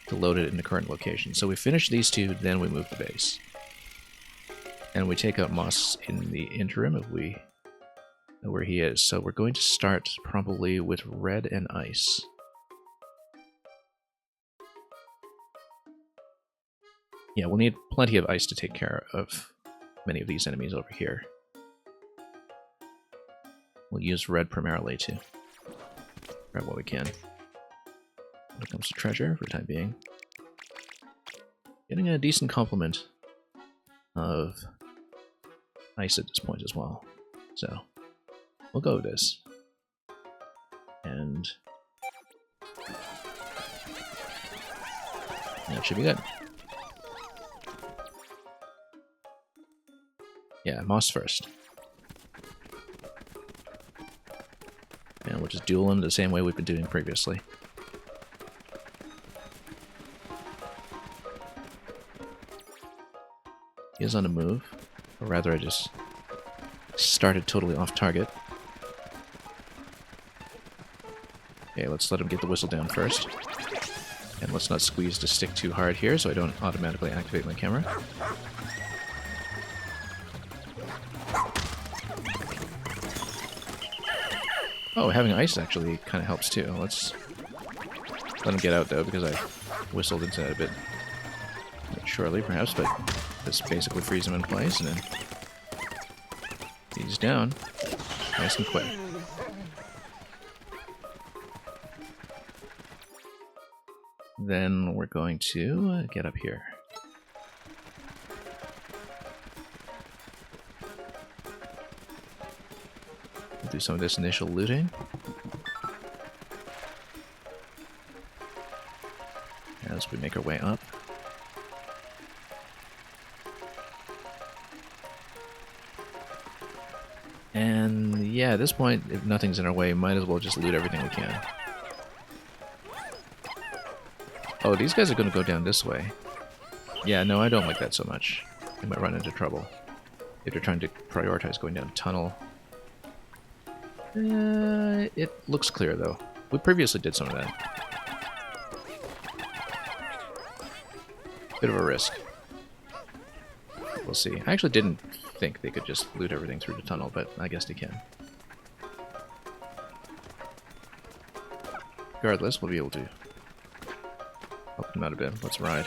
to load it in the current location. So we finish these two, then we move the base. And we take out Moss in the interim if we know where he is. So we're going to start probably with red and ice. Yeah, we'll need plenty of ice to take care of many of these enemies over here. We'll use red primarily to grab what we can. When it comes to treasure, for the time being. Getting a decent complement of ice at this point as well. So, we'll go with this. And that should be good. Yeah, Moss first. And we'll just duel him the same way we've been doing previously. He is on the move. Or rather, I just started totally off target. Okay, let's let him get the whistle down first. And let's not squeeze the stick too hard here so I don't automatically activate my camera. Oh, having ice actually kind of helps too. Let's let him get out though, because I whistled into that a bit shortly perhaps, but this basically frees him in place, and then he's down nice and quick. Then we're going to get up here. Do some of this initial looting. As we make our way up. And yeah, at this point, if nothing's in our way, might as well just loot everything we can. Oh, these guys are going to go down this way. Yeah, no, I don't like that so much. They might run into trouble if they're trying to prioritize going down a tunnel. It looks clear, though. We previously did some of that. Bit of a risk. We'll see. I actually didn't think they could just loot everything through the tunnel, but I guess they can. Regardless, we'll be able to help them out a bit. Let's ride.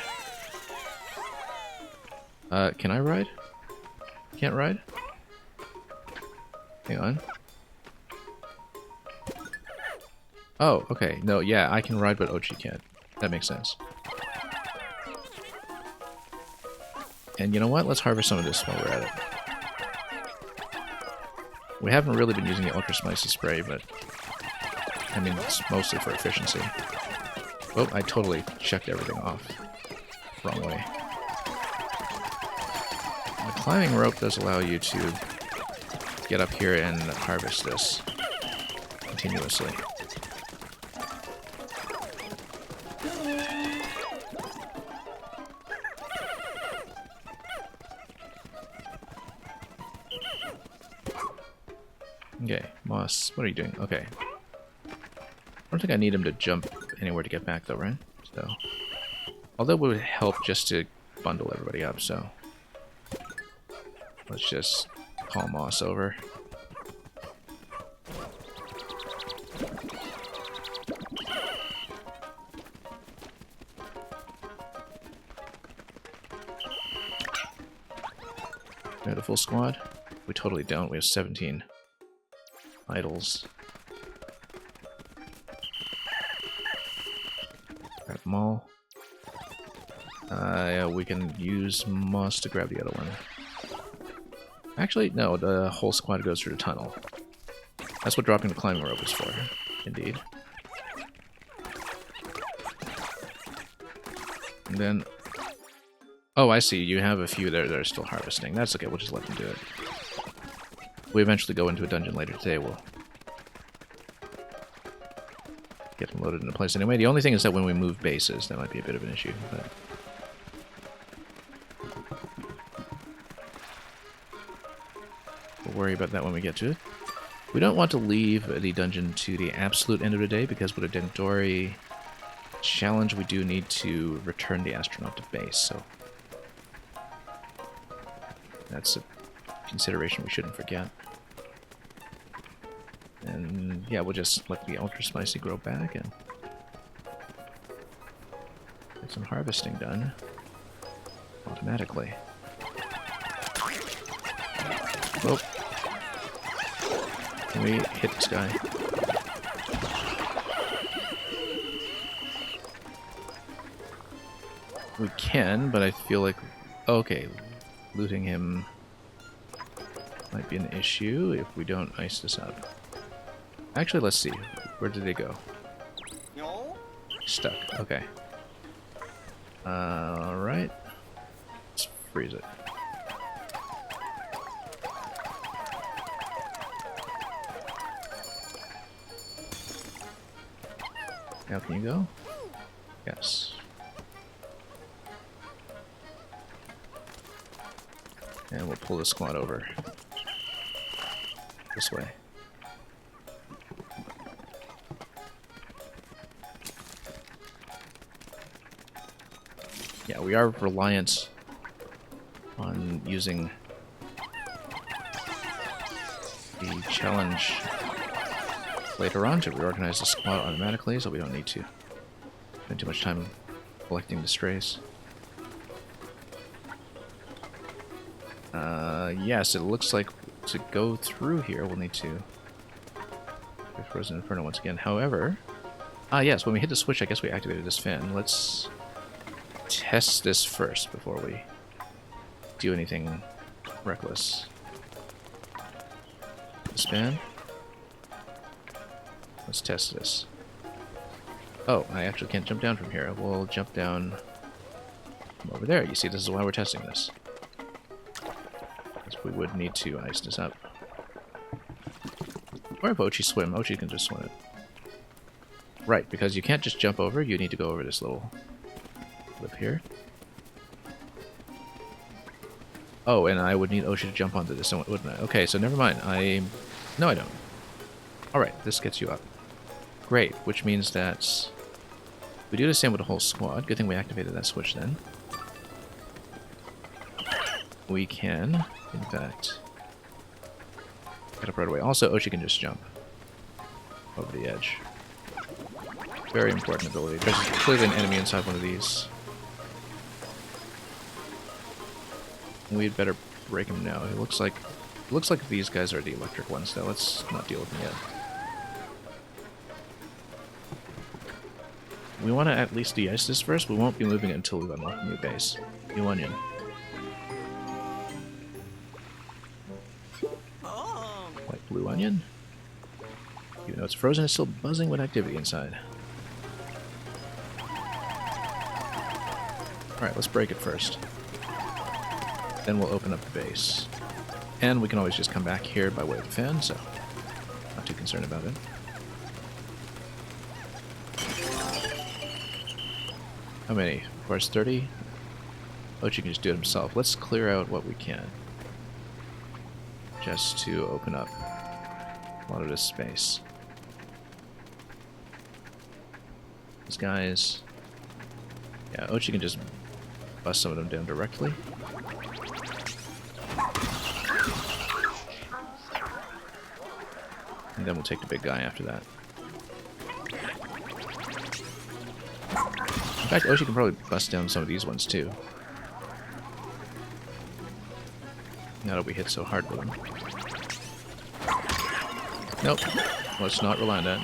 Can I ride? Can't ride? Hang on. Oh, okay. No, yeah, I can ride, but Ochi can't. That makes sense. And you know what? Let's harvest some of this while we're at it. We haven't really been using the Ultra Spicy Spray, but I mean, it's mostly for efficiency. Oh, I totally checked everything off. Wrong way. The climbing rope does allow you to get up here and harvest this continuously. Okay, Moss, what are you doing? Okay. I don't think I need him to jump anywhere to get back though, right? So, although it would help just to bundle everybody up, so let's just call Moss over. We have the full squad? We totally don't. We have 17 idols. Grab them all. Yeah, we can use Moss to grab the other one. Actually, no, the whole squad goes through the tunnel. That's what dropping the climbing rope is for, indeed. And then... Oh, I see. You have a few there that are still harvesting. That's okay. We'll just let them do it. we eventually go into a dungeon later today, we'll get them loaded into place anyway. The only thing is that when we move bases, that might be a bit of an issue. But we'll worry about that when we get to it. We don't want to leave the dungeon to the absolute end of the day, because with a Dendori challenge, we do need to return the astronaut to base, so that's a consideration we shouldn't forget. And yeah, we'll just let the Ultra Spicy grow back and get some harvesting done automatically. Oh. Can we hit this guy? We can, but I feel like... Okay, looting him might be an issue if we don't ice this up. Actually, let's see. Where did they go? Stuck. Okay. Alright. Let's freeze it. Now can you go? Yes. And we'll pull the squad over this way. Yeah, we are reliant on using the challenge later on to reorganize the squad automatically, so we don't need to spend too much time collecting the strays. Yes, it looks like to go through here we'll need to do Frozen Inferno once again. However, yes, when we hit the switch, I guess we activated this fan. Let's test this first before we do anything reckless. This fan. Let's test this. Oh, I actually can't jump down from here. We'll jump down from over there. You see, this is why we're testing this. Because we would need to ice this up. Or if Ochi swim, Ochi can just swim it. Right, because you can't just jump over, you need to go over this little lip here. Oh, and I would need Ochi to jump onto this, wouldn't I? Okay, so never mind. No, I don't. Alright, this gets you up. Great, which means that we do the same with the whole squad. Good thing we activated that switch then. We can, in fact, get up right away. Also, Ochi can just jump over the edge. Very important ability. There's clearly an enemy inside one of these. We'd better break him now. It looks like these guys are the electric ones, though. Let's not deal with them yet. We want to at least de-ice this first. We won't be moving it until we've unlocked a new base. New onion. White blue onion. Even though it's frozen, it's still buzzing with activity inside. Alright, let's break it first. Then we'll open up the base. And we can always just come back here by way of the fan, so not too concerned about it. How many? Of course, 30? Ochi can just do it himself. Let's clear out what we can. Just to open up a lot of this space. These guys... Yeah, Ochi can just bust some of them down directly. And then we'll take the big guy after that. In fact, Ochi can probably bust down some of these ones too. Now that we hit so hard with them. Nope. Let's not rely on that.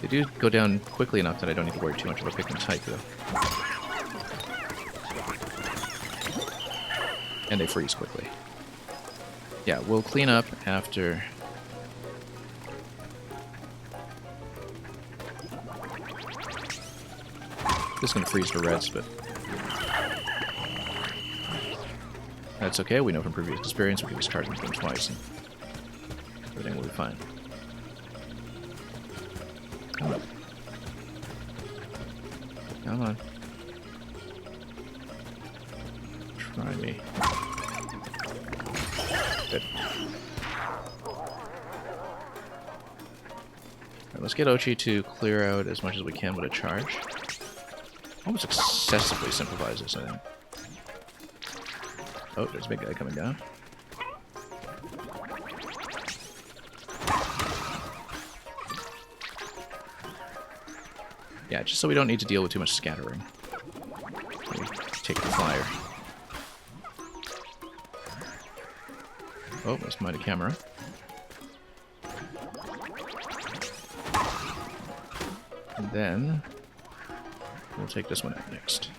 They do go down quickly enough that I don't need to worry too much about Pikmin type, though. And they freeze quickly. Yeah, we'll clean up after... This is going to freeze the reds, but... That's okay, we know from previous experience we can just charge them twice and everything will be fine. Come on. Come on. Try me. Good. Alright, let's get Ochi to clear out as much as we can with a charge. Almost excessively simplifies this, I think. Oh, there's a big guy coming down. Yeah, just so we don't need to deal with too much scattering. We take the flyer. Oh, that's my camera. And then we'll take this one out next.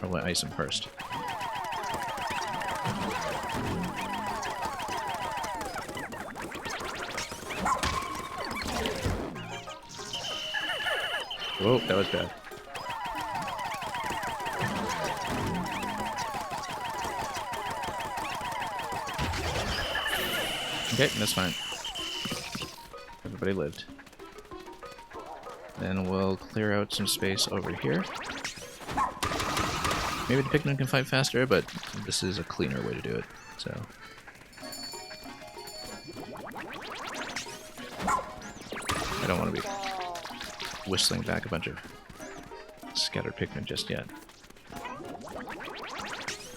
Or we'll ice him first. Whoa, that was bad. Okay, that's fine. Everybody lived. Then we'll clear out some space over here. Maybe the Pikmin can fight faster, but this is a cleaner way to do it, so... I don't want to be whistling back a bunch of scattered Pikmin just yet.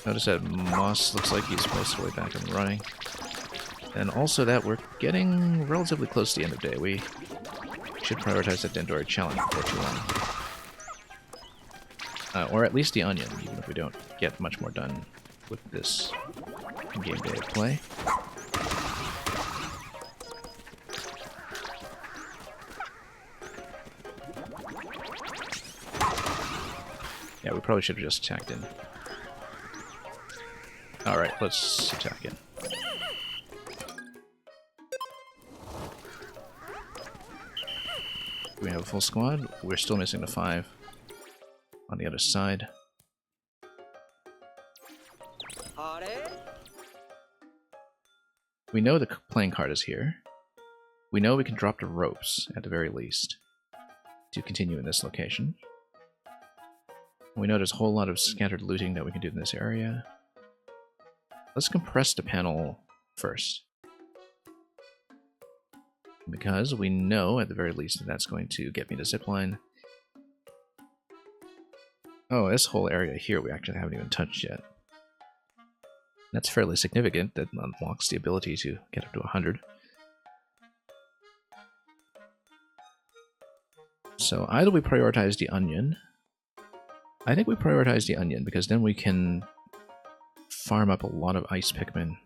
Notice that Moss looks like he's most of the way back and running. And also that we're getting relatively close to the end of the day. We should prioritize that Dendori challenge before too long. Or at least the onion, even if we don't get much more done with this game day of play. Yeah, we probably should have just attacked in. Alright, let's attack in. We have a full squad. We're still missing the 5 on the other side. We know the playing card is here. We know we can drop the ropes, at the very least, to continue in this location. We know there's a whole lot of scattered looting that we can do in this area. Let's compress the panel first. Because we know, at the very least, that that's going to get me the zipline. Oh, this whole area here we actually haven't even touched yet. That's fairly significant. That unlocks the ability to get up to 100. So either we prioritize the onion. I think we prioritize the onion because then we can farm up a lot of ice Pikmin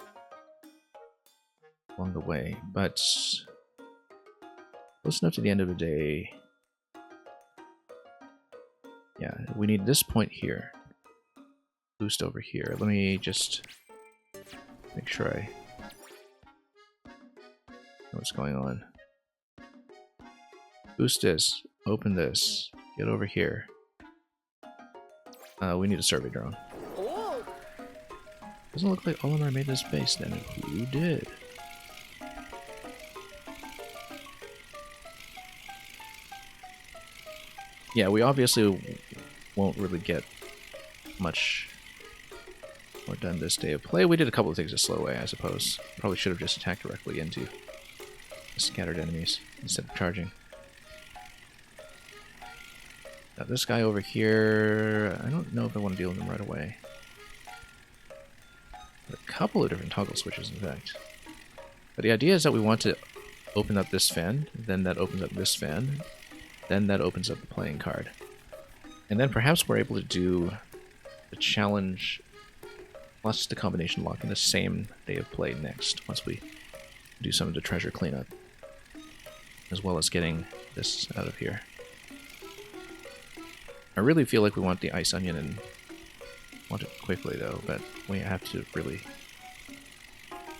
along the way. But close enough to the end of the day. Yeah, we need this point here. Boost over here. Let me just make sure I know what's going on. Boost this. Open this. Get over here. We need a survey drone. Doesn't look like Olimar made this base then. Who did? Yeah, we obviously won't really get much more done this day of play. We did a couple of things a slow way, I suppose. Probably should have just attacked directly into the scattered enemies instead of charging. Now this guy over here, I don't know if I want to deal with him right away. A couple of different toggle switches, in fact. But the idea is that we want to open up this fan, then that opens up this fan, then that opens up the playing card. And then perhaps we're able to do the challenge plus the combination lock in the same day of play next, once we do some of the treasure cleanup. As well as getting this out of here. I really feel like we want the ice onion and want it quickly though, but we have to really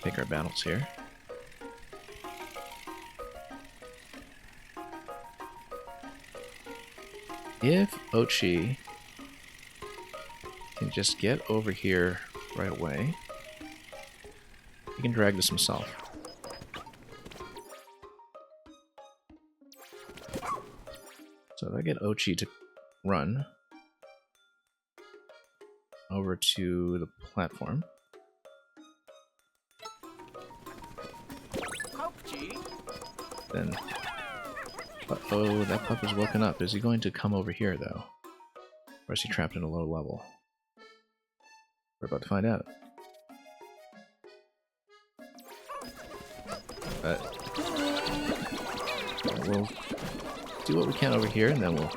pick our battles here. If Ochi can just get over here right away. He can drag this himself. So if I get Ochi to run over to the platform. Then... Uh-oh, that pup is woken up. Is he going to come over here, though? Or is he trapped in a low level? We're about to find out. We'll do what we can over here, and then we'll...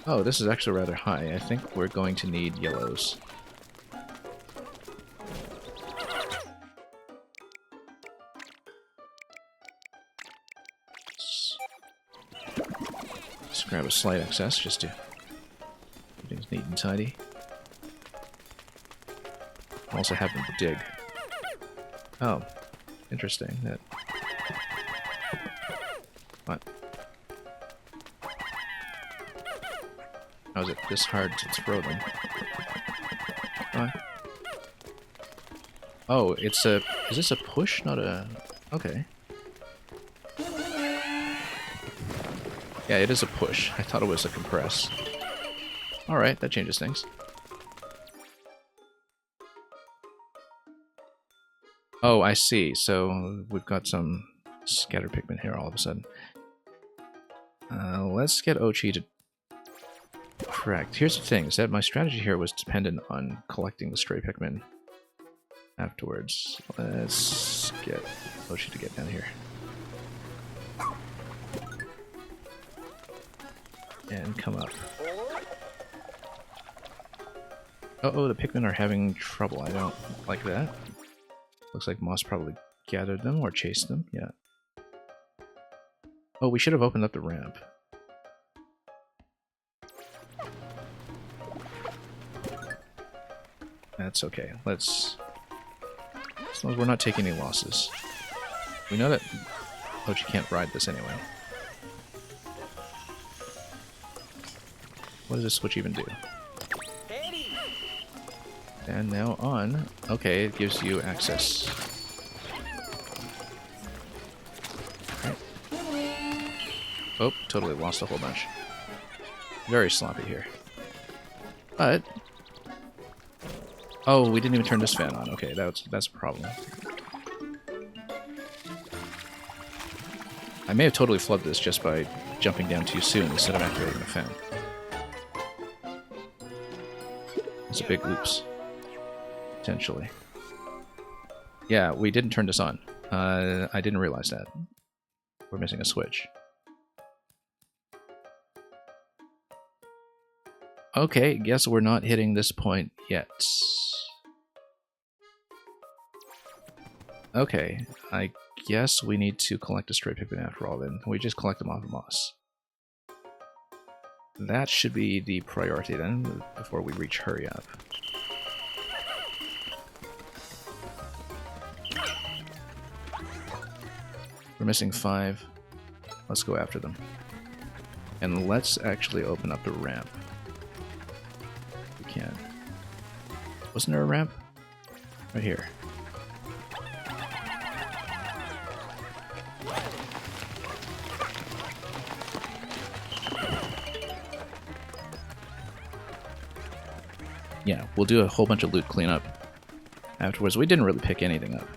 Oh, this is actually rather high. I think we're going to need yellows. Let's grab a slight excess just to keep things neat and tidy. Also happen to dig. Oh, interesting. That. What? How is it this hard to throw them? What? Oh, it's a... Is this a push? Not a... Okay. Yeah, it is a push. I thought it was a compress. Alright, that changes things. Oh, I see. So we've got some scatter Pikmin here all of a sudden. Let's get Ochi to... Correct. Here's the thing, is that my strategy here was dependent on collecting the stray Pikmin afterwards. Let's get Ochi to get down here. And come up. Uh-oh, the Pikmin are having trouble. I don't like that. Looks like Moss probably gathered them or chased them. Yeah. Oh, we should have opened up the ramp. That's okay. Let's... As long as we're not taking any losses. We know that Ochi can't ride this anyway. What does this switch even do? And now on. Okay, it gives you access. Right. Oh, totally lost a whole bunch. Very sloppy here. But... Oh, we didn't even turn this fan on. Okay, that's a problem. I may have totally flubbed this just by jumping down too soon instead of activating the fan. It's a big oops. Potentially. Yeah, we didn't turn this on. I didn't realize that. We're missing a switch. Okay, guess we're not hitting this point yet. Okay, I guess we need to collect a stray Pikmin after all then. We just collect them off of Moss. That should be the priority then, before we reach Hurry Up. We're missing 5. Let's go after them. And let's actually open up the ramp. We can. Wasn't there a ramp? Right here. Yeah, we'll do a whole bunch of loot cleanup afterwards. We didn't really pick anything up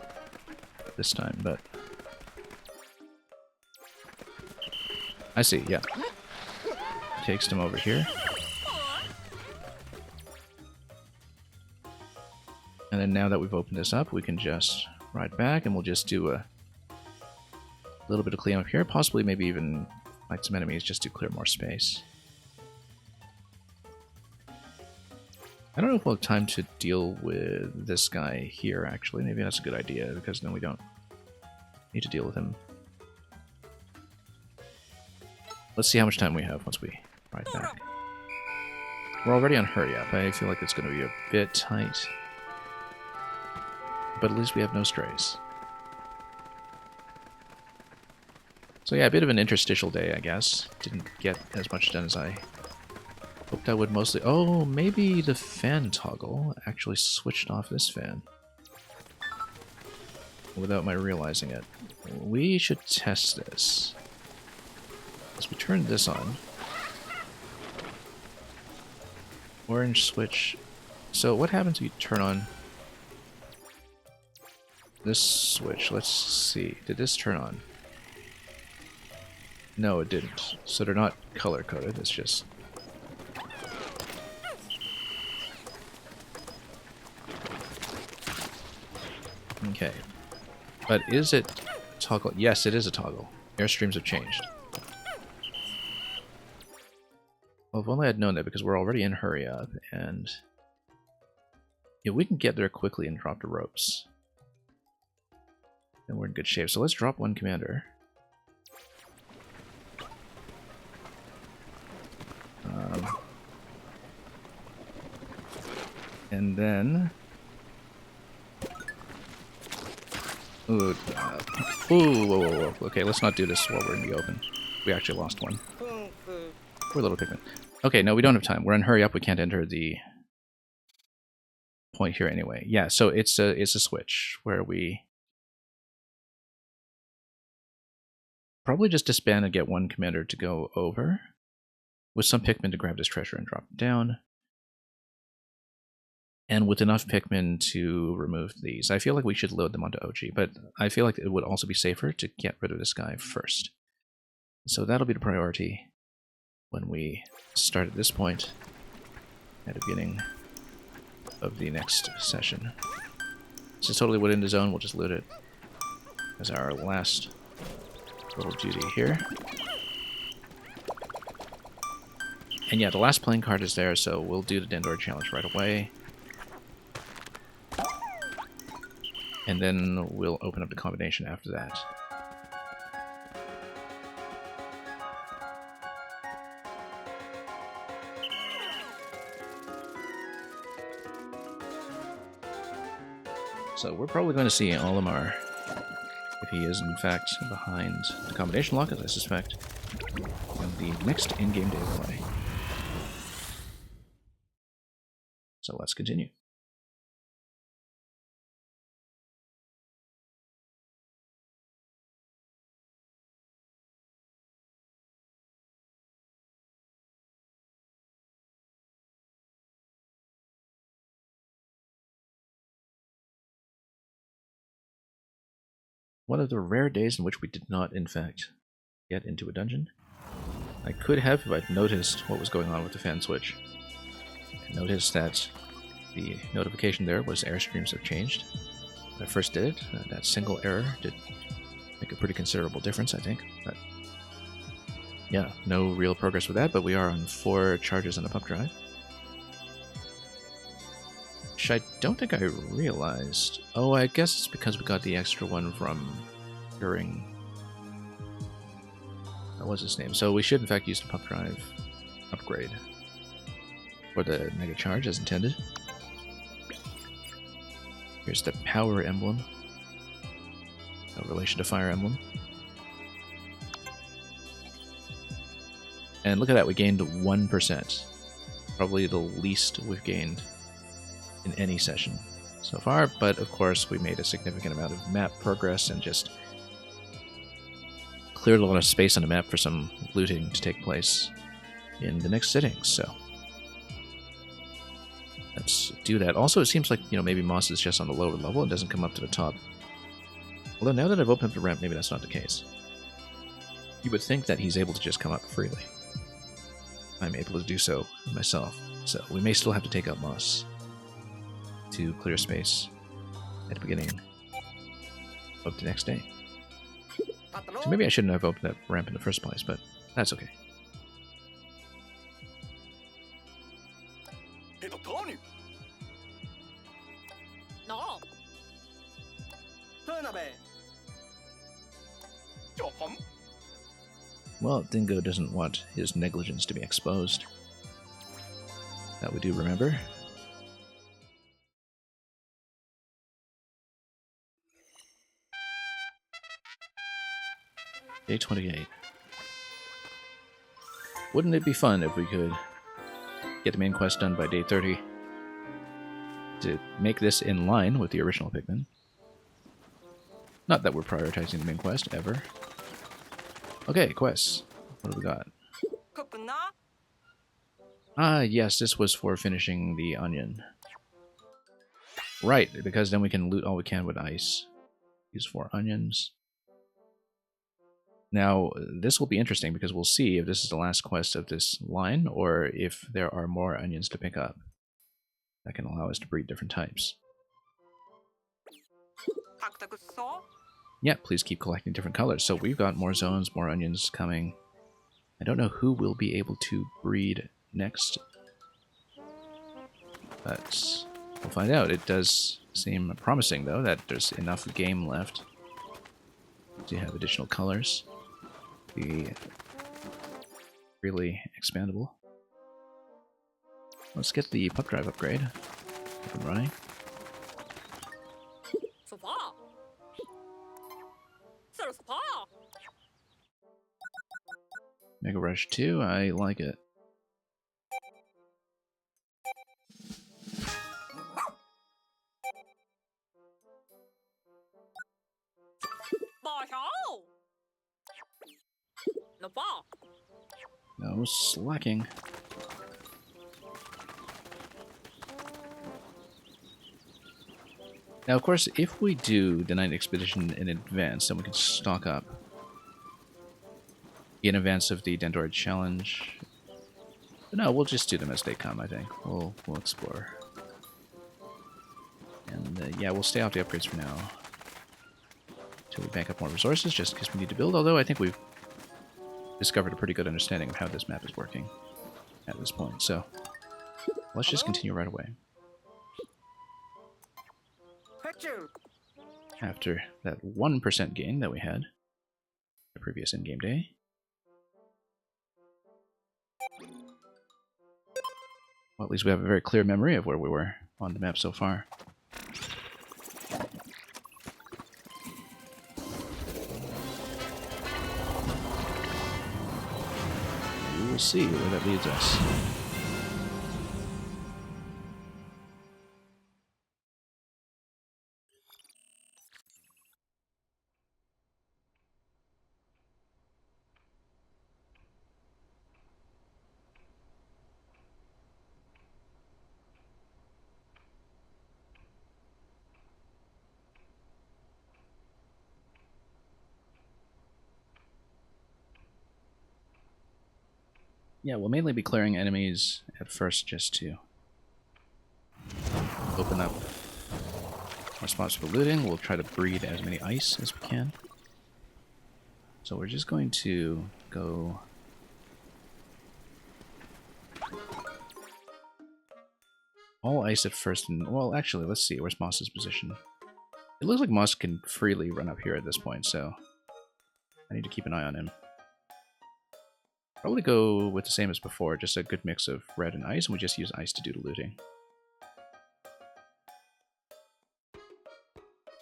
this time, but... I see, yeah. Takes them over here. And then now that we've opened this up, we can just ride back and we'll just do a little bit of cleanup here. Possibly maybe even fight some enemies just to clear more space. I don't know if we'll have time to deal with this guy here, actually. Maybe that's a good idea, because then we don't need to deal with him. Let's see how much time we have once we ride back. We're already on Hurry Up. I feel like it's going to be a bit tight. But at least we have no strays. So yeah, a bit of an interstitial day, I guess. Didn't get as much done as I Hoped I would mostly... Oh, maybe the fan toggle actually switched off this fan. Without my realizing it. We should test this. As we turn this on. Orange switch. So what happens if you turn on this switch? Let's see. Did this turn on? No, it didn't. So they're not color-coded. It's just... Okay. But is it toggle? Yes, it is a toggle. Airstreams have changed. Well, if only I'd known that, because we're already in Hurry Up, and if we can get there quickly and drop the ropes, then we're in good shape. So let's drop one commander. And then... Ooh, ooh, whoa, whoa, whoa. Okay, let's not do this while we're in the open. We actually lost one. Poor little Pikmin. Okay, no, we don't have time. We're in Hurry Up. We can't enter the point here anyway. Yeah, so it's a switch where we probably just disband and get one commander to go over with some Pikmin to grab this treasure and drop it down. And with enough Pikmin to remove these. I feel like we should load them onto OG, but I feel like it would also be safer to get rid of this guy first. So that'll be the priority when we start at this point at the beginning of the next session. This is totally within the zone. We'll just loot it as our last little duty here. And yeah, the last playing card is there, so we'll do the Dendor challenge right away. And then we'll open up the combination after that. So we're probably going to see Olimar, if he is in fact behind the combination lock, as I suspect, on the next in-game day play. So let's continue. One of the rare days in which we did not, in fact, get into a dungeon. I could have if I'd noticed what was going on with the fan switch. I noticed that the notification there was airstreams have changed. When I first did it, that single error did make a pretty considerable difference, I think. But yeah, no real progress with that, but we are on 4 charges and a pump drive. Which I don't think I realized. Oh, I guess it's because we got the extra one from during... What was his name? So we should in fact use the pump drive upgrade for the mega charge as intended. Here's the power emblem. No relation to fire emblem. And look at that, we gained 1%. Probably the least we've gained in any session so far, but of course we made a significant amount of map progress and just cleared a lot of space on the map for some looting to take place in the next sitting, so let's do that. Also, it seems like, maybe Moss is just on the lower level and doesn't come up to the top. Although now that I've opened up the ramp, maybe that's not the case. You would think that he's able to just come up freely. I'm able to do so myself, so we may still have to take out Moss to clear space at the beginning of the next day. So maybe I shouldn't have opened that ramp in the first place, but that's okay. Well, Dingo doesn't want his negligence to be exposed. That we do remember. Day 28. Wouldn't it be fun if we could get the main quest done by day 30 to make this in line with the original Pikmin. Not that we're prioritizing the main quest, ever. Okay, quests. What do we got? Ah, yes, this was for finishing the onion. Right, because then we can loot all we can with ice. Use 4 onions. Now, this will be interesting because we'll see if this is the last quest of this line or if there are more onions to pick up. That can allow us to breed different types. Yeah, please keep collecting different colors. So we've got more zones, more onions coming. I don't know who will be able to breed next, but we'll find out. It does seem promising, though, that there's enough game left to have additional colors. Be really expandable. Let's get the pup drive upgrade up and running. Mega Rush 2, I like it. No slacking. Now, of course, if we do the night expedition in advance, then we can stock up in advance of the Dendroid challenge. But no, we'll just do them as they come, I think. We'll explore. And yeah, we'll stay off the upgrades for now. Until we bank up more resources, just because we need to build. Although I think we've discovered a pretty good understanding of how this map is working at this point. So let's just continue right away. After that 1% gain that we had the previous in-game day. Well, at least we have a very clear memory of where we were on the map so far. We will see where that leads us. Yeah, we'll mainly be clearing enemies at first just to open up more spots for looting. We'll try to breed as many ice as we can. So we're just going to go all ice at first. And well, actually, let's see. Where's Moss's position? It looks like Moss can freely run up here at this point, so I need to keep an eye on him. Probably go with the same as before, just a good mix of red and ice, and we just use ice to do the looting.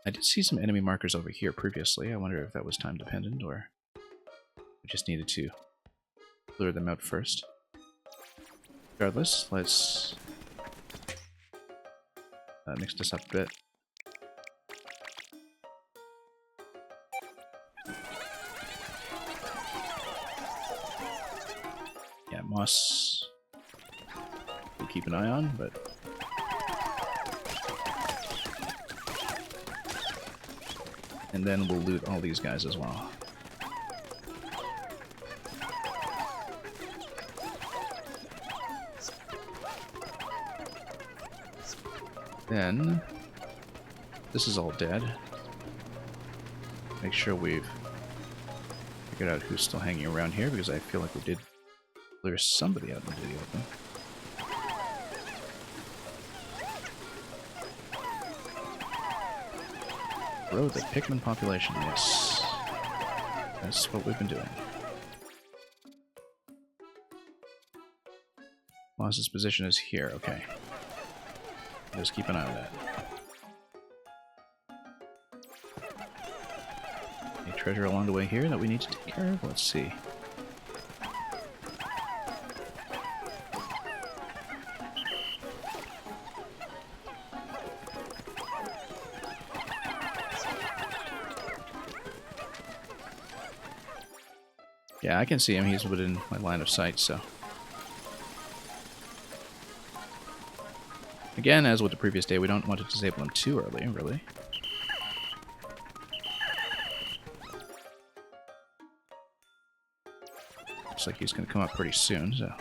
I did see some enemy markers over here previously. I wonder if that was time dependent, or we just needed to clear them out first. Regardless, let's mix this up a bit. Yeah, Moss we'll keep an eye on, but and then we'll loot all these guys as well. Then this is all dead. Make sure we've figured out who's still hanging around here, because I feel like we did clear somebody out into the open. Grow the Pikmin population, yes. That's what we've been doing. Moss's position is here, okay. Just keep an eye on that. Any treasure along the way here that we need to take care of? Let's see. Yeah, I can see him. He's within my line of sight, so. Again, as with the previous day, we don't want to disable him too early, really. Looks like he's going to come up pretty soon, so.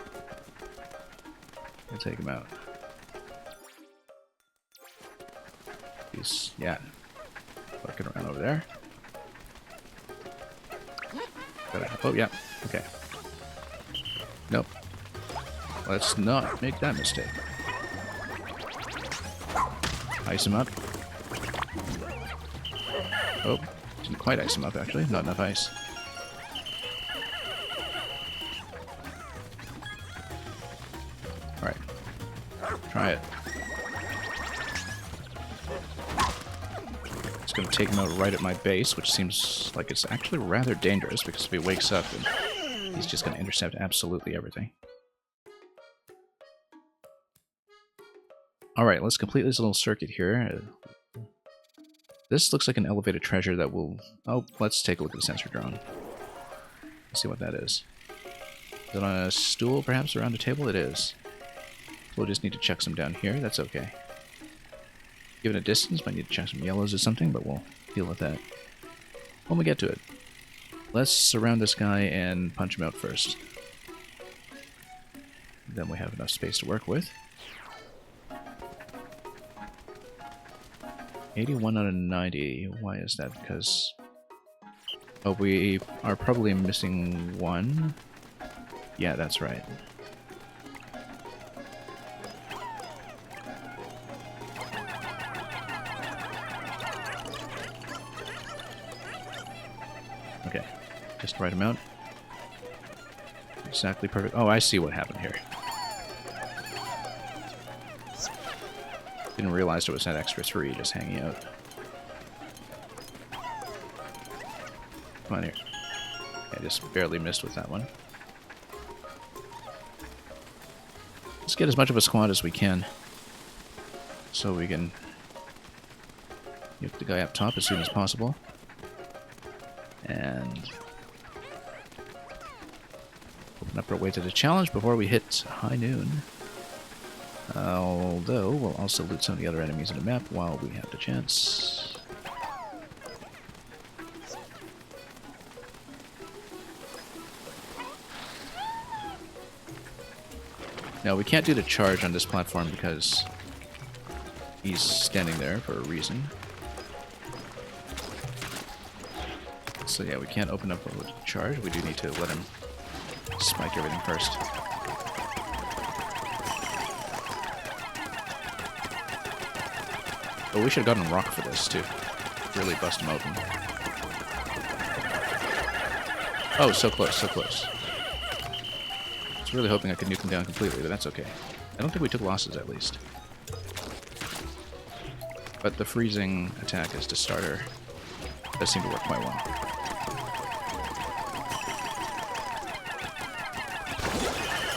I'll take him out. He's, yeah, lurking around over there. Oh, yeah, okay. Nope. Let's not make that mistake. Ice him up. Oh, didn't quite ice him up, actually. Not enough ice. Alright. Try it. It's going to take him out right at my base, which seems like it's actually rather dangerous, because if he wakes up, then he's just going to intercept absolutely everything. Alright, let's complete this little circuit here. This looks like an elevated treasure that will... Oh, let's take a look at the sensor drone. Let's see what that is. Is it on a stool, perhaps, around a table? It is. We'll just need to check some down here. That's okay. Given a distance, might need to check some yellows or something, but we'll deal with that when we get to it. Let's surround this guy and punch him out first. Then we have enough space to work with. 81 out of 90. Why is that? Because... Oh, we are probably missing one. Yeah, that's right. Okay, just write them out. Exactly perfect. Oh, I see what happened here. Didn't realize there was that extra 3 just hanging out. Come on here. I just barely missed with that one. Let's get as much of a squad as we can, so we can nuke the guy up top as soon as possible. And open up our way to the challenge before we hit high noon. Although, we'll also loot some of the other enemies in the map while we have the chance. Now, we can't do the charge on this platform because he's standing there for a reason. So yeah, we can't open up with a charge. We do need to let him spike everything first. But we should have gotten rock for this, too. Really bust him open. Oh, so close, so close. I was really hoping I could nuke him down completely, but that's okay. I don't think we took losses, at least. But the freezing attack as the starter does seem to work quite well.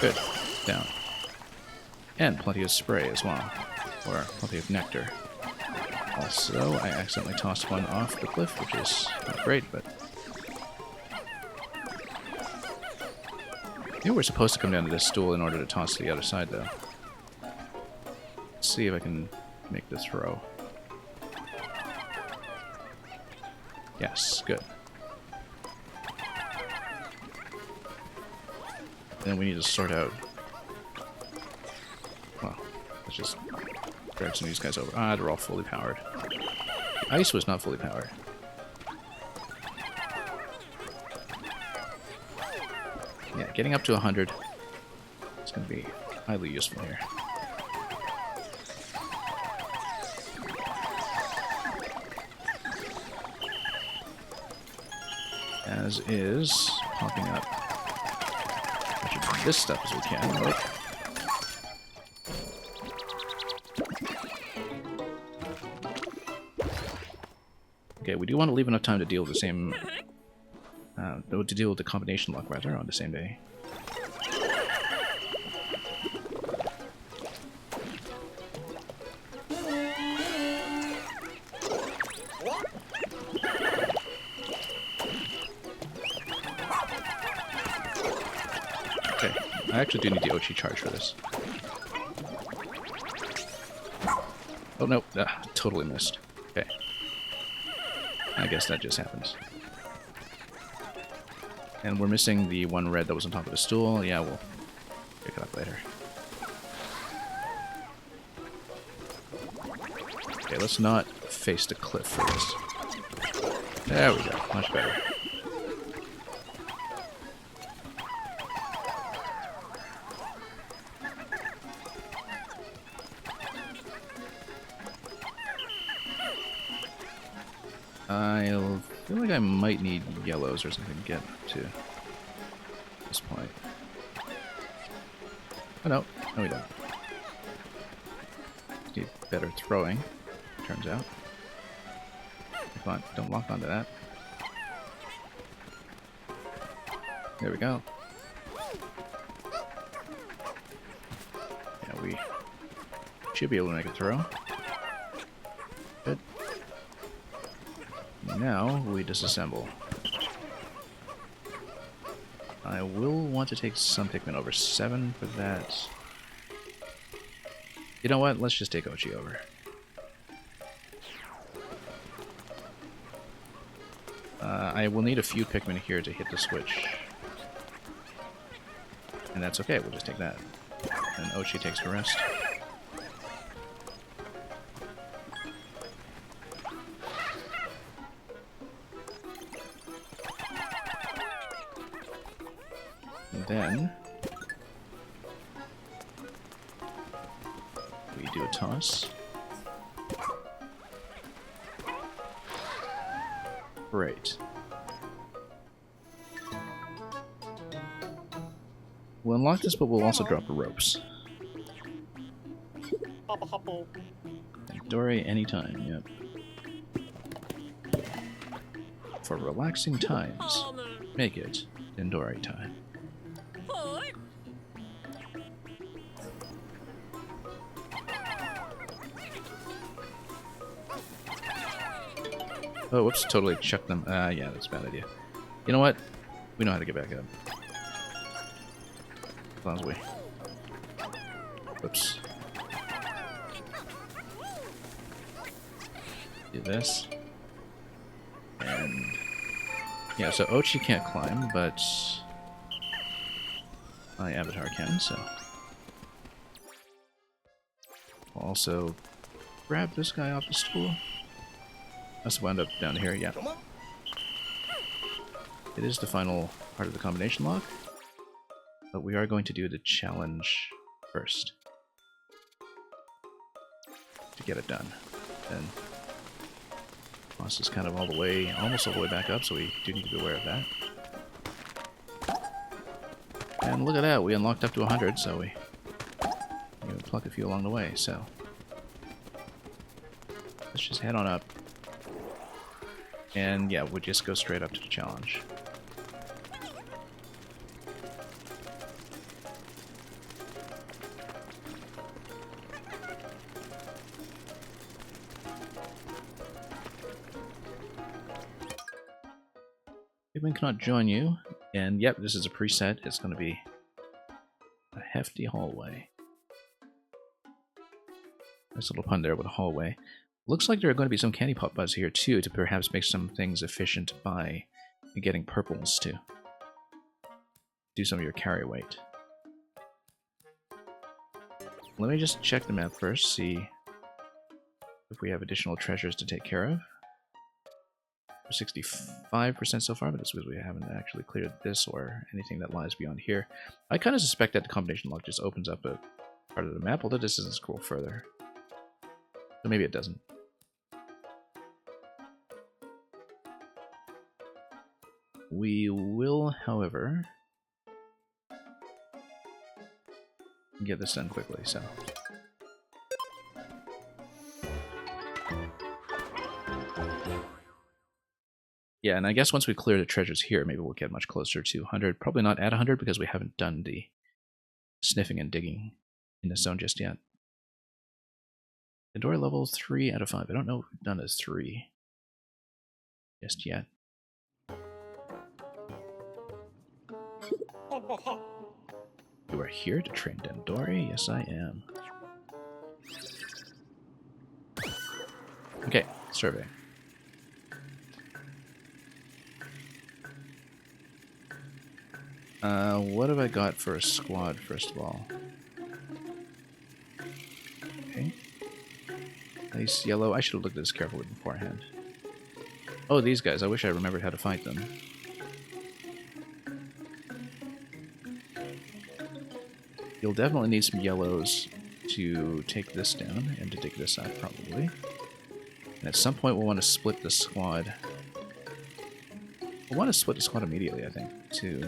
Good. Down. And plenty of spray as well. Or plenty of nectar. Also, I accidentally tossed one off the cliff, which is not great, but... I knew we were supposed to come down to this stool in order to toss to the other side, though. Let's see if I can make the throw. Yes, good. Then we need to sort out... Well, let's just grab some of these guys over. Ah, they're all fully powered. The ice was not fully powered. Yeah, getting up to 100 is going to be highly useful here. As is popping up as much of this stuff as we can. Oh. Okay, we do want to leave enough time to deal with the same... to deal with the combination lock, rather, on the same day. I actually do need the Ochi charge for this. Oh no, totally missed. Okay. I guess that just happens. And we're missing the one red that was on top of the stool. Yeah, we'll pick it up later. Okay, let's not face the cliff for this. There we go, much better. I feel like I might need yellows or something to get to this point. Oh no, no we don't. Need better throwing, turns out. Come on, don't lock onto that. There we go. Yeah, we should be able to make a throw. Good. Now we disassemble. I will want to take some Pikmin over 7 for that. You know what? Let's just take Ochi over. I will need a few Pikmin here to hit the switch. And that's okay, we'll just take that. And Ochi takes the rest. And then we do a toss. Great. We'll unlock this, but we'll also drop the ropes. And Dory anytime, yep. For relaxing times, make it Dendori time. Oh, whoops, totally chucked them. Yeah, that's a bad idea. You know what? We know how to get back up. As long as we... Whoops. Do this. And... Yeah, so Ochi can't climb, but... my avatar can, so... I'll also grab this guy off the stool. Must wound up down here, yeah. It is the final part of the combination lock, but we are going to do the challenge first to get it done. And boss is kind of all the way, almost all the way back up, so we do need to be aware of that. And look at that, we unlocked up to 100, so we pluck a few along the way, so let's just head on up. And yeah, we'll just go straight up to the challenge. Pikmin cannot join you, and yep, this is a preset. It's going to be a hefty hallway. Nice little pun there with a hallway. Looks like there are going to be some candy pop buds here too, to perhaps make some things efficient by getting purples to do some of your carry weight. Let me just check the map first, see if we have additional treasures to take care of. We're 65% so far, but that's because we haven't actually cleared this or anything that lies beyond here. I kind of suspect that the combination lock just opens up a part of the map, although this doesn't scroll further. So maybe it doesn't. We will, however, get this done quickly, so. Yeah, and I guess once we clear the treasures here, maybe we'll get much closer to 100. Probably not at 100 because we haven't done the sniffing and digging in the zone just yet. The door level 3 out of 5. I don't know if we've done a 3 just yet. You are here to train Dendori? Yes, I am. Okay, survey. What have I got for a squad, first of all? Okay. Nice yellow. I should have looked at this carefully beforehand. Oh, these guys. I wish I remembered how to fight them. You'll definitely need some yellows to take this down and to dig this out, probably. And at some point, we'll want to split the squad. We'll want to split the squad immediately, I think, to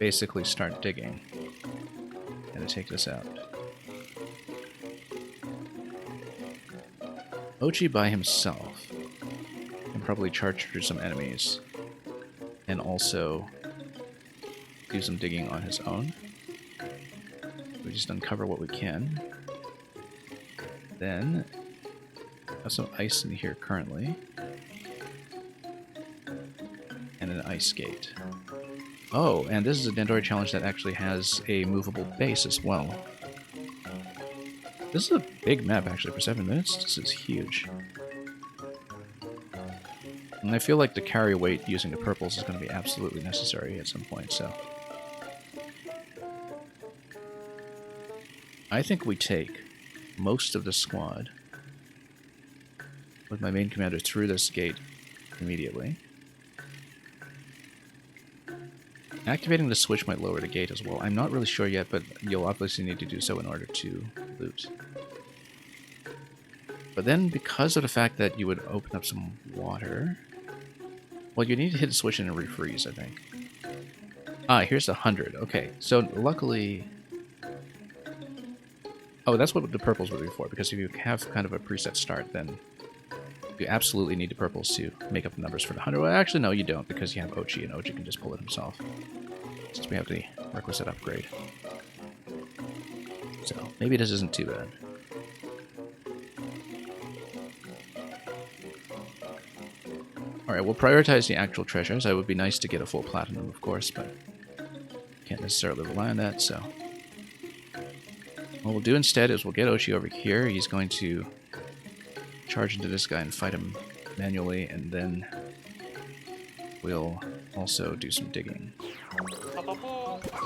basically start digging and to take this out. Ochi by himself can probably charge through some enemies and also do some digging on his own. We just uncover what we can. Then, have some ice in here currently. And an ice gate. Oh, and this is a Dendori challenge that actually has a movable base as well. This is a big map, actually, for 7 minutes. This is huge. And I feel like the carry weight using the purples is going to be absolutely necessary at some point, so... I think we take most of the squad with my main commander through this gate immediately. Activating the switch might lower the gate as well. I'm not really sure yet, but you'll obviously need to do so in order to loot. But then, because of the fact that you would open up some water... Well, you need to hit the switch and refreeze, I think. Ah, here's 100. Okay, so luckily... Oh, that's what the purples would be for, because if you have kind of a preset start, then you absolutely need the purples to make up the numbers for the 100. Well, actually, no, you don't, because you have Ochi, and Ochi can just pull it himself. Since we have the requisite upgrade. So, maybe this isn't too bad. Alright, we'll prioritize the actual treasures. It would be nice to get a full platinum, of course, but can't necessarily rely on that, so... What we'll do instead is we'll get Ochi over here. He's going to charge into this guy and fight him manually, and then we'll also do some digging.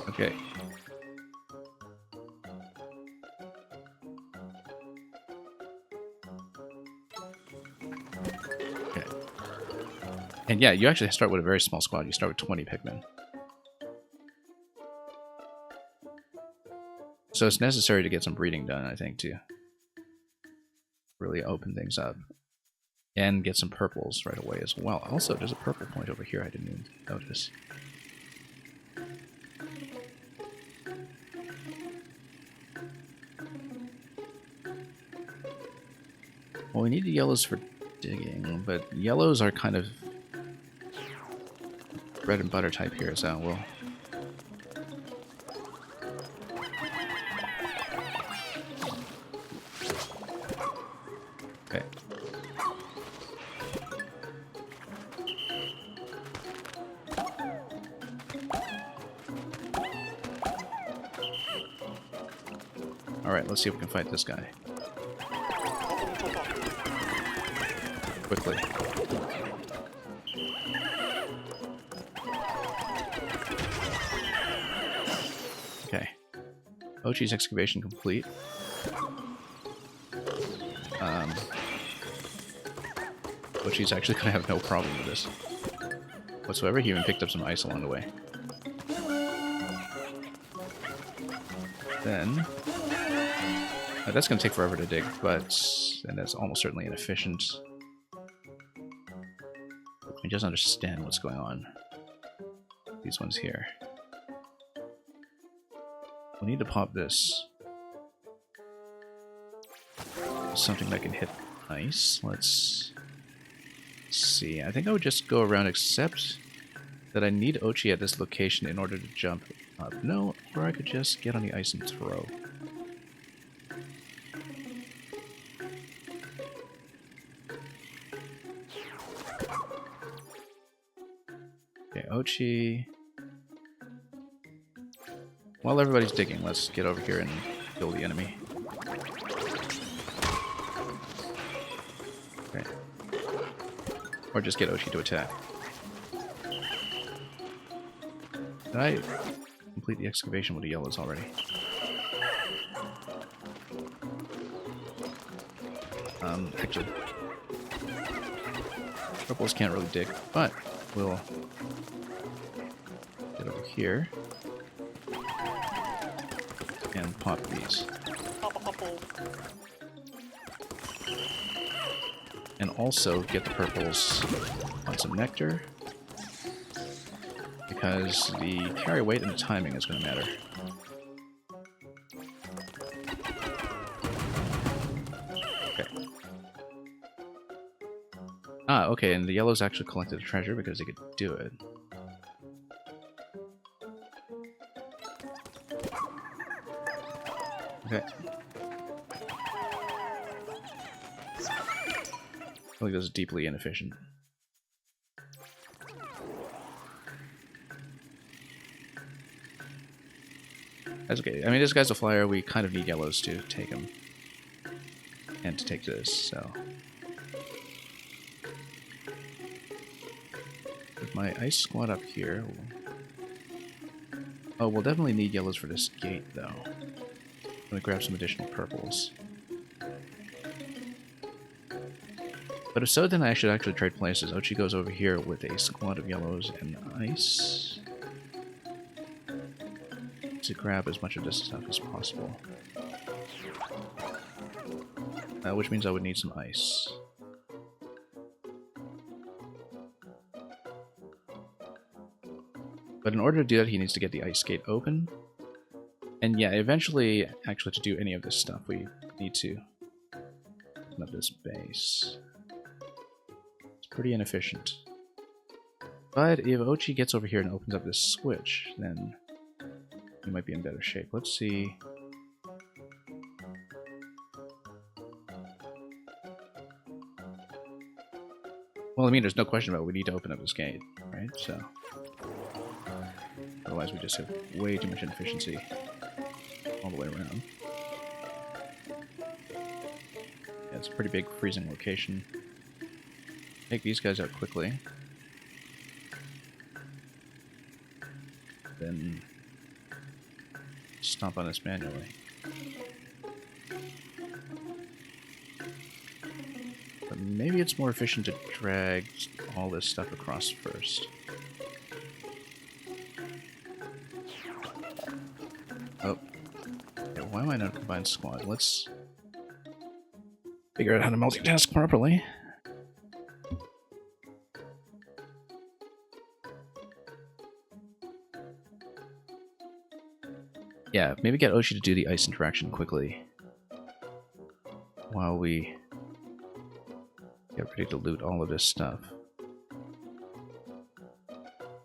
Okay. Okay. And yeah, you actually start with a very small squad. You start with 20 Pikmin. So it's necessary to get some breeding done, I think, to really open things up. And get some purples right away as well. Also, there's a purple point over here I didn't even notice. Well, we need the yellows for digging, but yellows are kind of bread and butter type here, so we'll... Okay. Alright, let's see if we can fight this guy. Quickly. Okay. Ochi's excavation complete. Ochi's actually going to have no problem with this whatsoever. He even picked up some ice along the way. Then... that's going to take forever to dig, and that's almost certainly inefficient. I just understand what's going on. These ones here. We need to pop this. Something that can hit ice. Let's see. I think I would just go around, except that I need Ochi at this location in order to jump up. No, or I could just get on the ice and throw. Okay, Ochi. While everybody's digging, let's get over here and kill the enemy. Okay. Or just get Oshi to attack. Did I complete the excavation with the yellows already? Actually, purples can't really dig, but we'll get over here and pop these. And also get the purples on some nectar, because the carry weight and the timing is going to matter. Ah, okay, and the yellows actually collected a treasure because they could do it. Okay. I feel like this is deeply inefficient. That's okay. I mean, this guy's a flyer. We kind of need yellows to take him. And to take this, so... With my ice squad up here... Oh, we'll definitely need yellows for this gate, though. I'm gonna grab some additional purples. But if so, then I should actually trade places. Ochi goes over here with a squad of yellows and ice. To grab as much of this stuff as possible. Which means I would need some ice. But in order to do that, he needs to get the ice gate open. And yeah, eventually, actually, to do any of this stuff, we need to open up this base. It's pretty inefficient. But if Ochi gets over here and opens up this switch, then we might be in better shape. Let's see. Well, I mean, there's no question about it. We need to open up this gate, right? So, otherwise we just have way too much inefficiency all the way around. Yeah, it's a pretty big freezing location. Take these guys out quickly. Then stomp on this manually. But maybe it's more efficient to drag all this stuff across first. Oh. Okay, why am I not a combined squad? Let's figure out how to multitask properly. Yeah, maybe get Oshi to do the ice interaction quickly while we get ready to loot all of this stuff.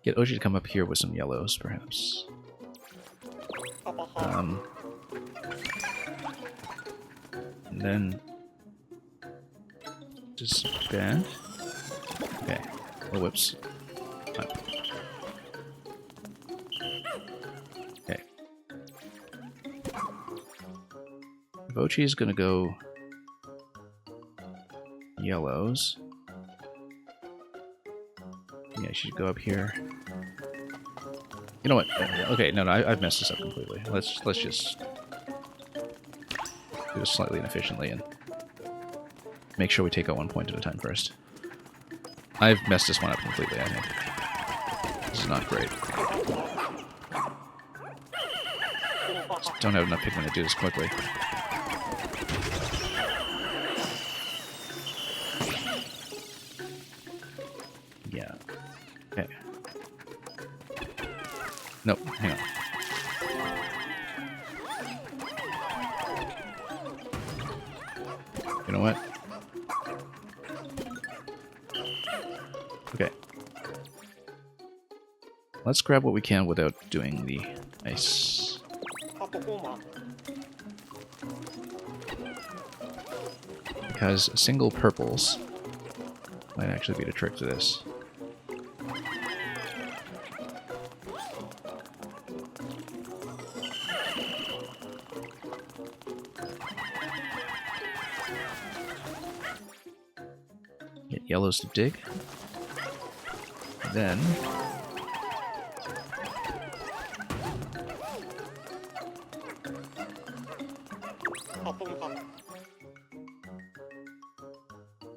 Get Oshi to come up here with some yellows, perhaps. And then disband. Okay. Oh, whoops. Okay. Ochi is gonna go yellows. Yeah, she should go up here. You know what? Okay, no, I've messed this up completely. Let's just do this slightly inefficiently and make sure we take out one point at a time first. I've messed this one up completely, I think. This is not great. Just don't have enough Pikmin to do this quickly. Yeah. Okay. Nope, hang on. You know what? Okay. Let's grab what we can without doing the ice. Because single purples might actually be the trick to this. Get yellows to dig. Then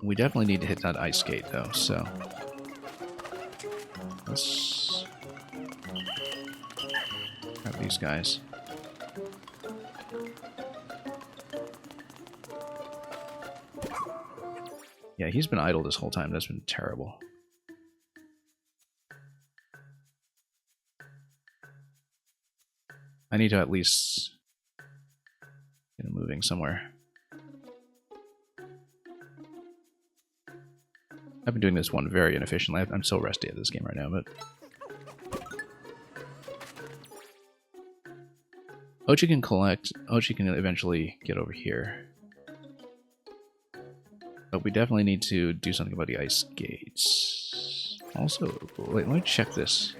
we definitely need to hit that ice gate though, so let's grab these guys. Yeah, he's been idle this whole time. That's been terrible. I need to at least get him moving somewhere. I've been doing this one very inefficiently. I'm so rusty at this game right now, but... Ochi can collect. Ochi can eventually get over here. But we definitely need to do something about the ice gates. Also, wait, let me check this.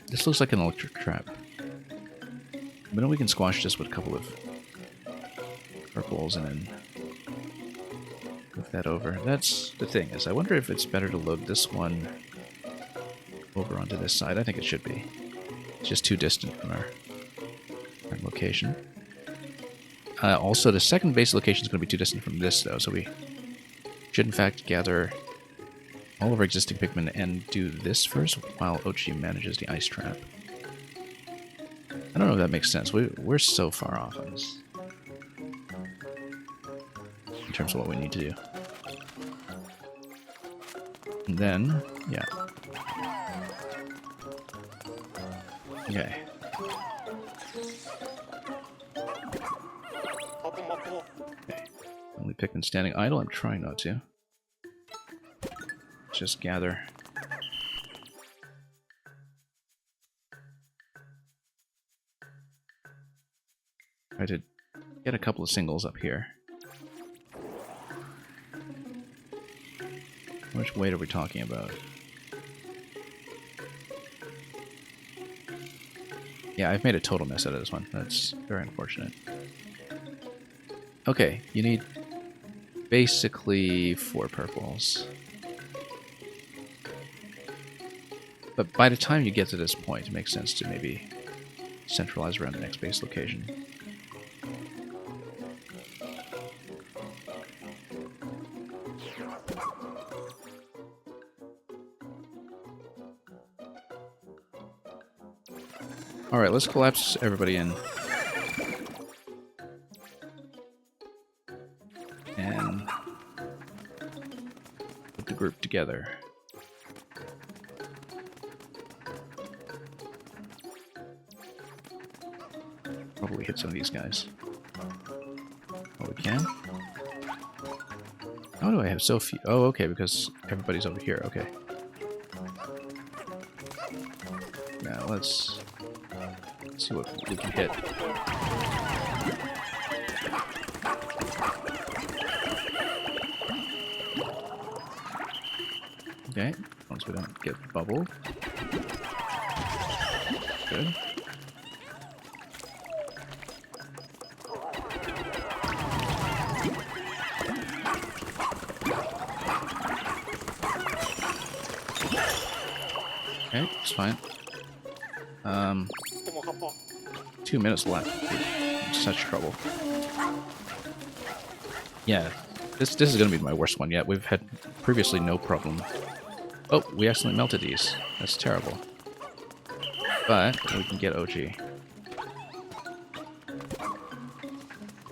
This looks like an electric trap. But then we can squash this with a couple of purples and then move that over. That's the thing, is I wonder if it's better to load this one over onto this side. I think it should be. It's just too distant from our current location. Also, the second base location is going to be too distant from this, though, so we should, in fact, gather all of our existing Pikmin and do this first while Ochi manages the ice trap. I don't know if that makes sense. We're so far off on this in terms of what we need to do. And then, yeah. Okay. Only Pikmin standing idle. I'm trying not to. Just gather. Try to get a couple of singles up here. How much weight are we talking about? Yeah, I've made a total mess out of this one. That's very unfortunate. Okay, you need basically 4 purples. But by the time you get to this point, it makes sense to maybe centralize around the next base location. Alright, let's collapse everybody in. And put the group together. Probably hit some of these guys. Oh, we can? How do I have so few? Oh, okay, because everybody's over here. Okay. Now let's see what we can hit. Okay, as long as we don't get bubbled. Good. Okay, it's fine. 2 minutes left. I'm such trouble. Yeah, this is going to be my worst one yet. We've had previously no problem. Oh, we accidentally melted these. That's terrible. But we can get OG.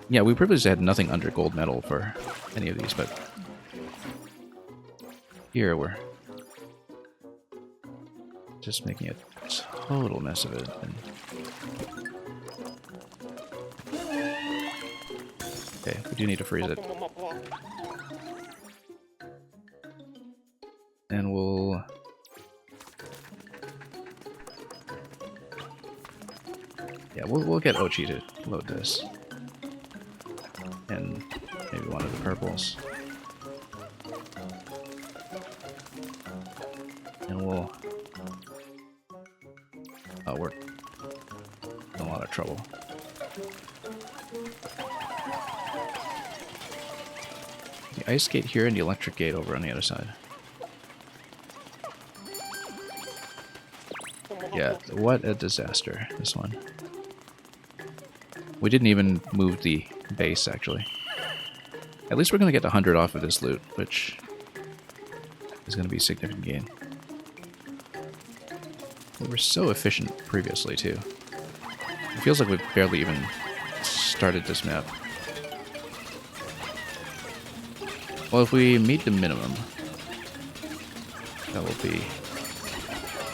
Yeah, we previously had nothing under gold medal for any of these, but here we're just making a total mess of it. And okay, we do need to freeze it. And we'll... yeah, we'll get Ochi to load this. And maybe one of the purples. And we'll... oh, we're in a lot of trouble. The ice gate here and the electric gate over on the other side. Yeah, what a disaster, this one. We didn't even move the base, actually. At least we're going to get 100 off of this loot, which is going to be a significant gain. We were so efficient previously, too. It feels like we've barely even started this map. Well, if we meet the minimum, that will be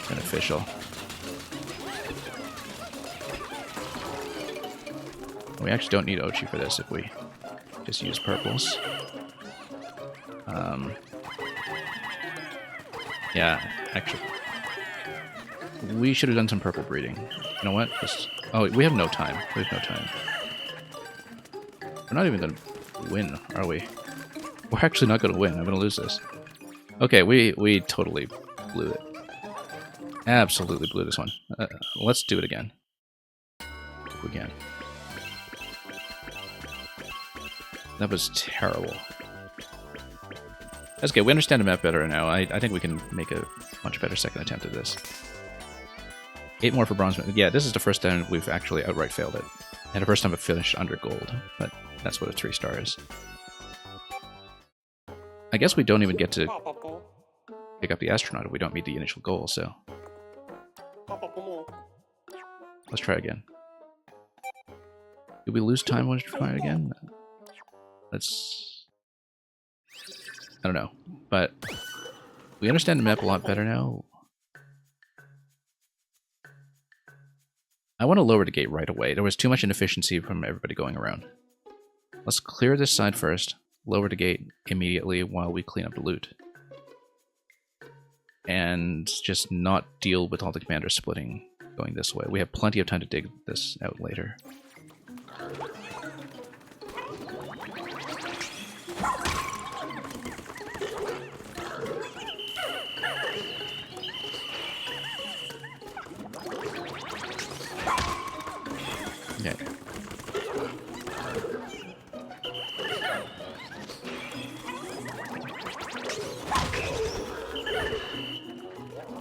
beneficial. We actually don't need Ochi for this if we just use purples. Yeah, actually. We should have done some purple breeding. You know what? Oh, we have no time. We have no time. We're not even going to win, are we? We're actually not going to win. I'm going to lose this. Okay, we totally blew it. Absolutely blew this one. Let's do it again. If we can. That was terrible. That's okay. We understand the map better now. I think we can make a much better second attempt at this. 8 more for bronze. Yeah, this is the first time we've actually outright failed it. And the first time I've finished under gold. But that's what a 3-star is. I guess we don't even get to pick up the astronaut if we don't meet the initial goal, so... Let's try again. Did we lose time when we try it again? Let's... I don't know, but we understand the map a lot better now. I want to lower the gate right away. There was too much inefficiency from everybody going around. Let's clear this side first, lower the gate immediately while we clean up the loot. And just not deal with all the commanders splitting going this way. We have plenty of time to dig this out later. Okay.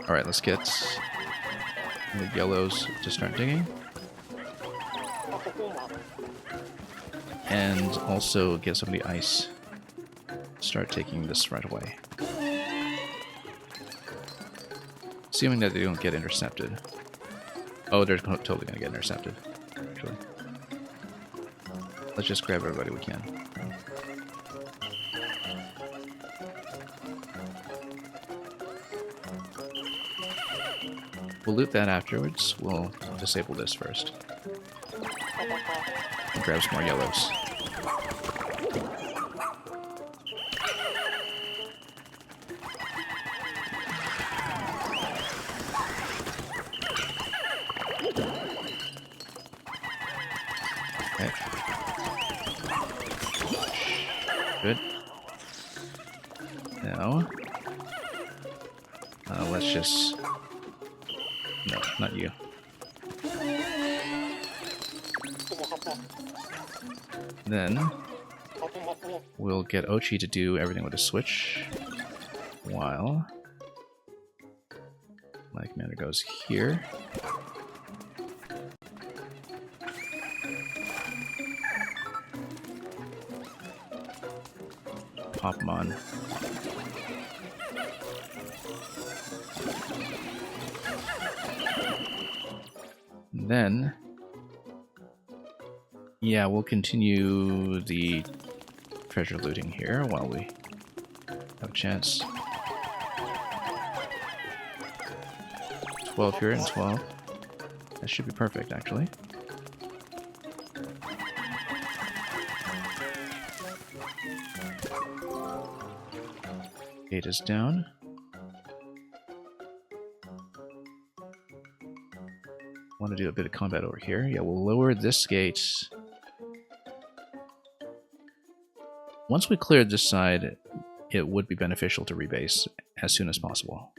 Alright, let's get the yellows to start digging. And also get some of the ice. Start taking this right away. Assuming that they don't get intercepted. Oh, they're totally going to get intercepted, actually. Let's just grab everybody we can. We'll loot that afterwards. We'll disable this first. And grab some more yellows. Okay. Good. Now, let's just... No, not you. Then, we'll get Ochi to do everything with a switch, while my commander goes here. Pop them on. Then, yeah, we'll continue the treasure looting here while we have a chance. 12 here and 12. That should be perfect, actually. Gate is down. Want to do a bit of combat over here. Yeah, we'll lower this gate. Once we clear this side, it would be beneficial to rebase as soon as possible.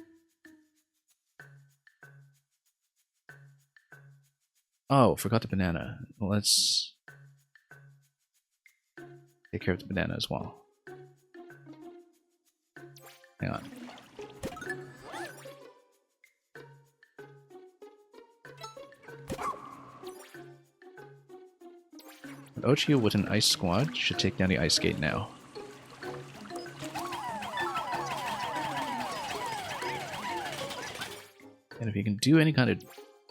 Oh, forgot the banana. Let's take care of the banana as well. Hang on. Ochio with an ice squad should take down the ice gate now. And if he can do any kind of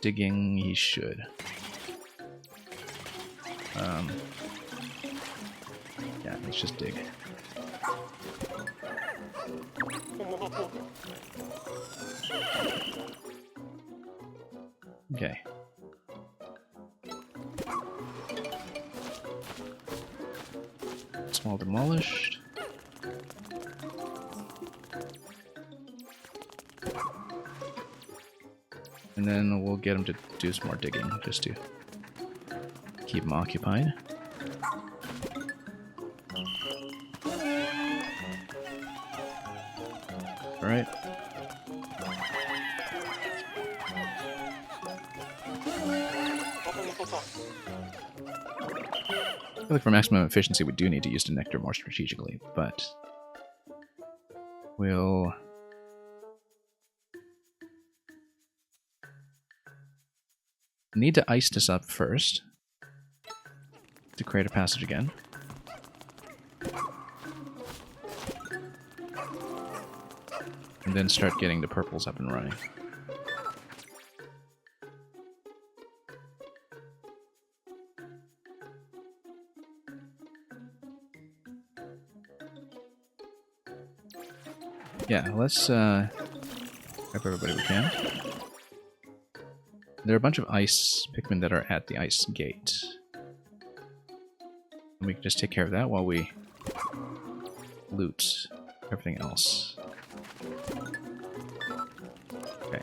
digging, he should. Yeah, let's just dig. Okay. Small demolished. And then we'll get him to do some more digging, just to keep him occupied. Alright. I feel like for maximum efficiency we do need to use the nectar more strategically, but we'll need to ice this up first to create a passage again. And then start getting the purples up and running. Yeah, let's grab everybody we can. There are a bunch of ice Pikmin that are at the ice gate. And we can just take care of that while we loot everything else. Okay.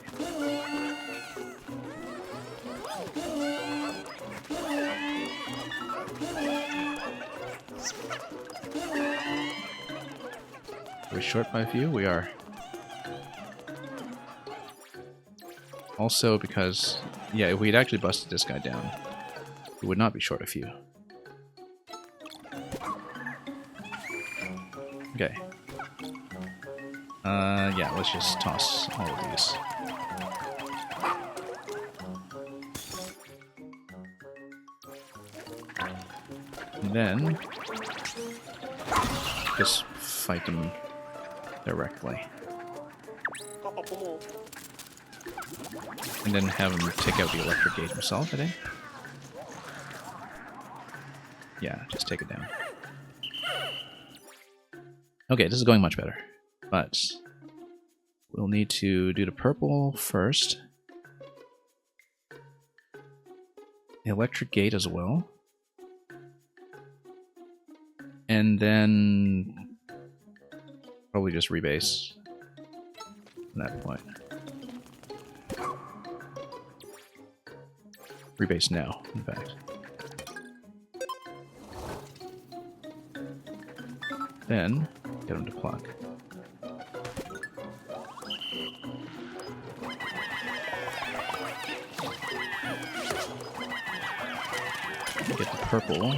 Are we short by a few? We are. Also because, yeah, if we'd actually busted this guy down, we would not be short a few. Okay. Yeah, let's just toss all of these. And then just fight them directly. And then have him take out the electric gate himself, I think. Yeah, just take it down. Okay, this is going much better. But we'll need to do the purple first. The electric gate as well. And then probably just rebase at that point. Rebase now, in fact. Then get him to pluck. Get the purple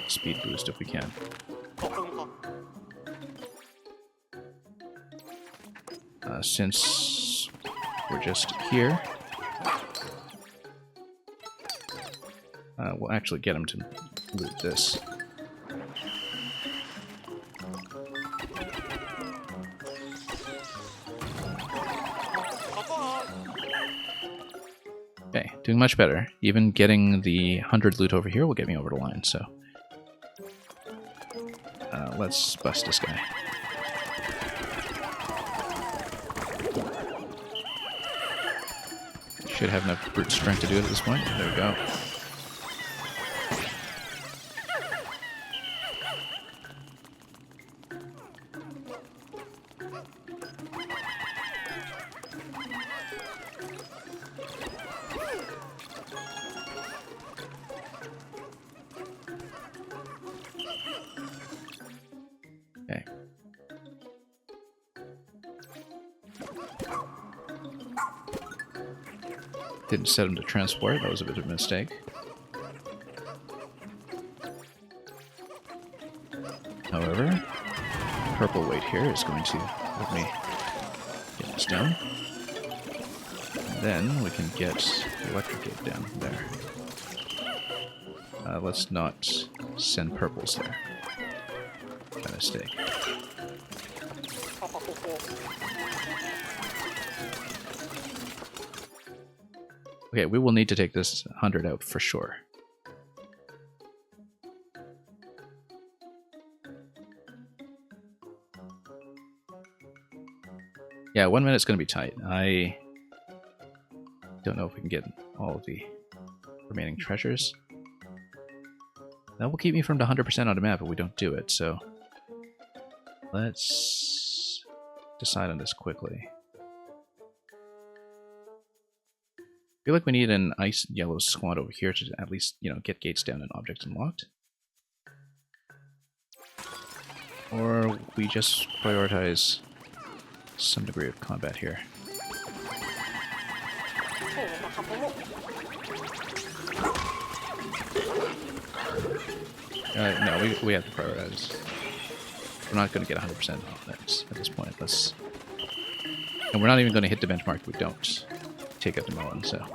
speed boost if we can. Since we're just here, we'll actually get him to loot this. Okay, doing much better. Even getting the 100 loot over here will get me over the line, so let's bust this guy. Should have enough brute strength to do it at this point. There we go. Okay. Didn't set him to transport, that was a bit of a mistake. However, purple weight here is going to let me get this down. And then we can get the electric gate down there. Let's not send purples there. By mistake. Okay, we will need to take this 100 out for sure. Yeah, 1 minute's going to be tight. I don't know if we can get all of the remaining treasures. That will keep me from the 100% on the map if we don't do it, so let's decide on this quickly. I feel like we need an ice yellow squad over here to at least, you know, get gates down and objects unlocked. Or we just prioritize some degree of combat here. No, we have to prioritize. We're not going to get 100% on this at this point. And we're not even going to hit the benchmark if we don't take out the melon, so.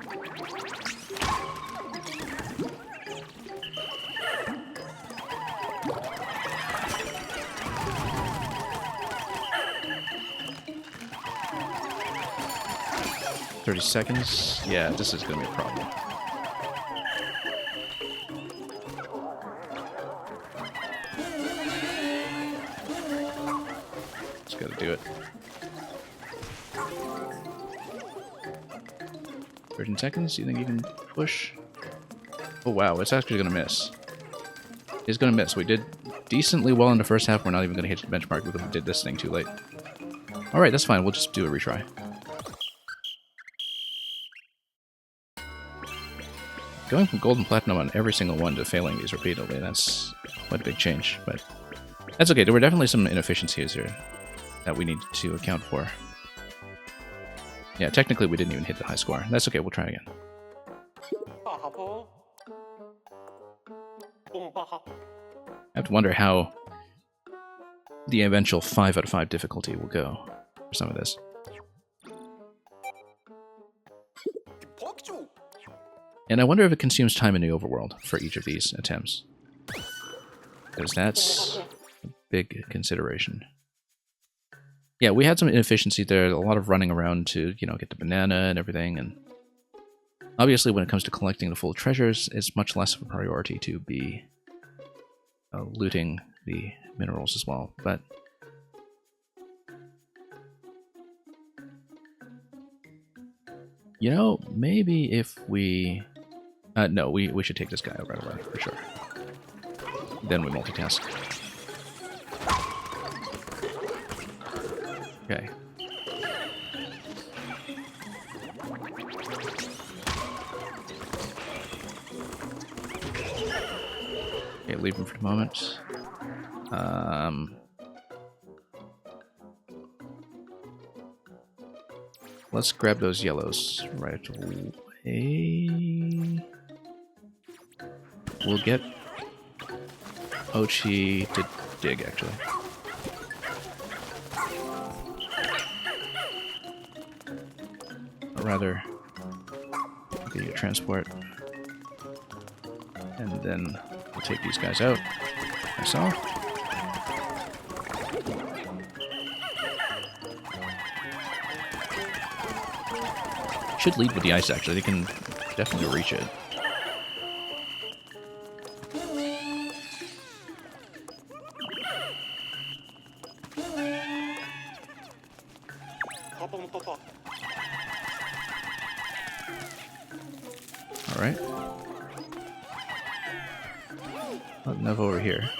"30 seconds? Yeah, this is going to be a problem. Just got to do it. 13 seconds? You think you can push? Oh wow, it's actually going to miss. It's going to miss. We did decently well in the first half. We're not even going to hit the benchmark because we did this thing too late. Alright, that's fine. We'll just do a retry. Going from gold and platinum on every single one to failing these repeatedly, that's quite a big change, but that's okay. There were definitely some inefficiencies here that we need to account for. Yeah, technically we didn't even hit the high score. That's okay, we'll try again. I have to wonder how the eventual 5 out of 5 difficulty will go for some of this. And I wonder if it consumes time in the overworld for each of these attempts. Because that's a big consideration. Yeah, we had some inefficiency there, a lot of running around to, you know, get the banana and everything, and obviously when it comes to collecting the full treasures, it's much less of a priority to be looting the minerals as well, but you know, maybe if we... no, we should take this guy out right away, for sure. Then we multitask. Okay. Okay, leave him for the moment. Let's grab those yellows right away. We'll get Ochi to dig, actually. Or rather, the transport. And then we'll take these guys out myself. Should lead with the ice, actually. They can definitely reach it. Alright. Not enough over here.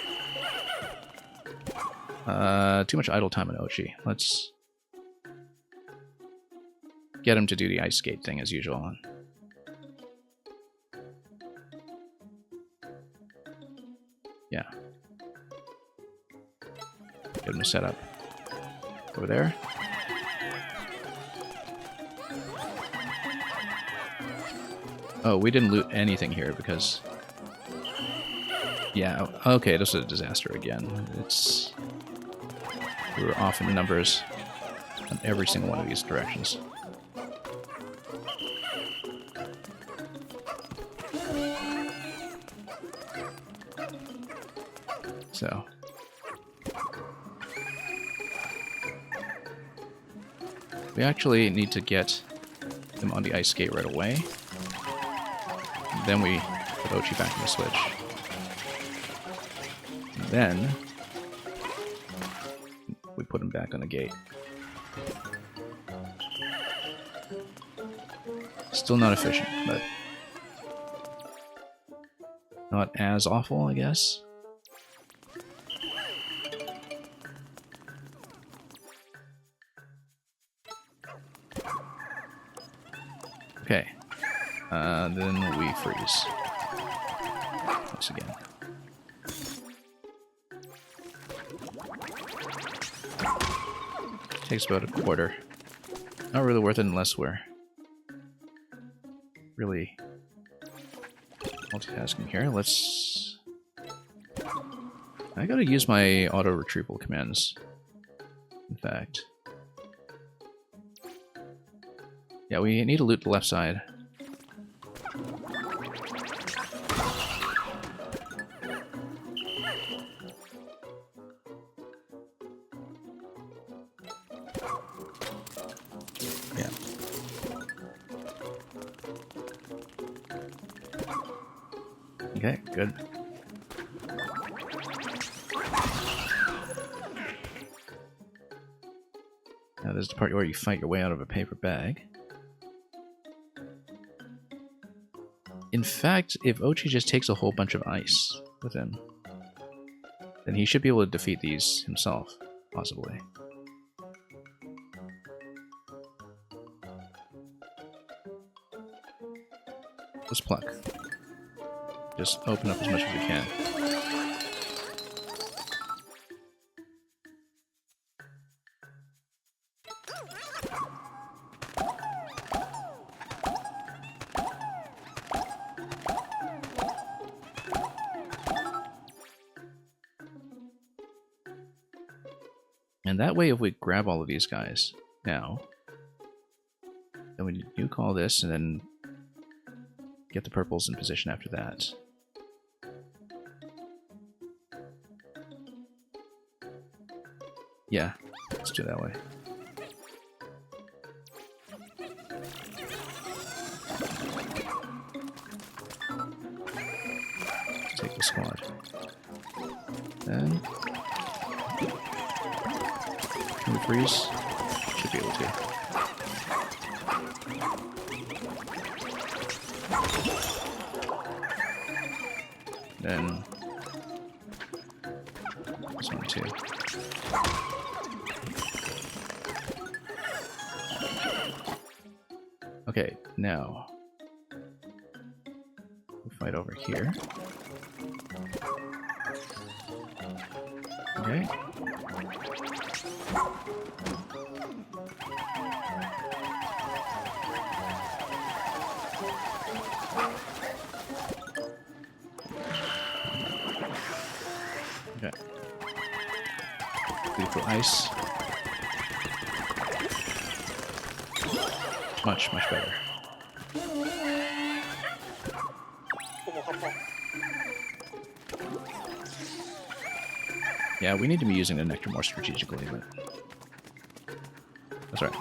Too much idle time in Ochi. Let's get him to do the ice skate thing as usual. Yeah. Get him to set up over there. Oh, we didn't loot anything here because... Yeah, okay, this is a disaster again. It's... We were off in numbers on every single one of these directions. So we actually need to get them on the ice skate right away. Then we put Ochi back in the switch. And then we put him back on the gate. Still not efficient, but not as awful, I guess. Okay. Then we freeze. Once again. Takes about a quarter. Not really worth it unless we're really multitasking here. Let's... I gotta use my auto-retrieval commands. In fact. Yeah, we need to loot the left side. Yeah. Okay, good. Now there's the part where you fight your way out of a paper bag. In fact, if Ochi just takes a whole bunch of ice with him, then he should be able to defeat these himself, possibly. Let's pluck. Just open up as much as we can. And that way, if we grab all of these guys now, then we do call this, and then get the purples in position after that. Yeah, let's do it that way. Take the squad. Then... can we freeze? Should be able to. Then this one too. Okay, now we fight over here. Okay. Okay. Beautiful ice. Much better. Yeah, we need to be using the nectar more strategically, but that's right.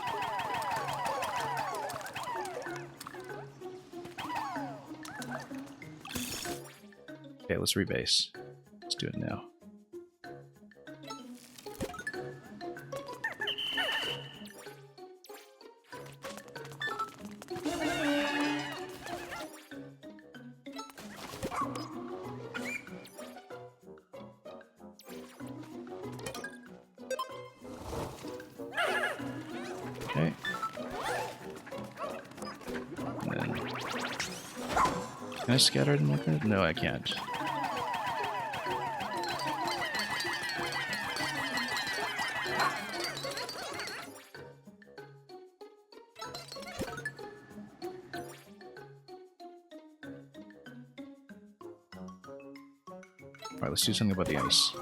Okay, let's rebase. Let's do it now. Okay. And then... can I scatter them like that? No, I can't. Alright, let's do something about the ice.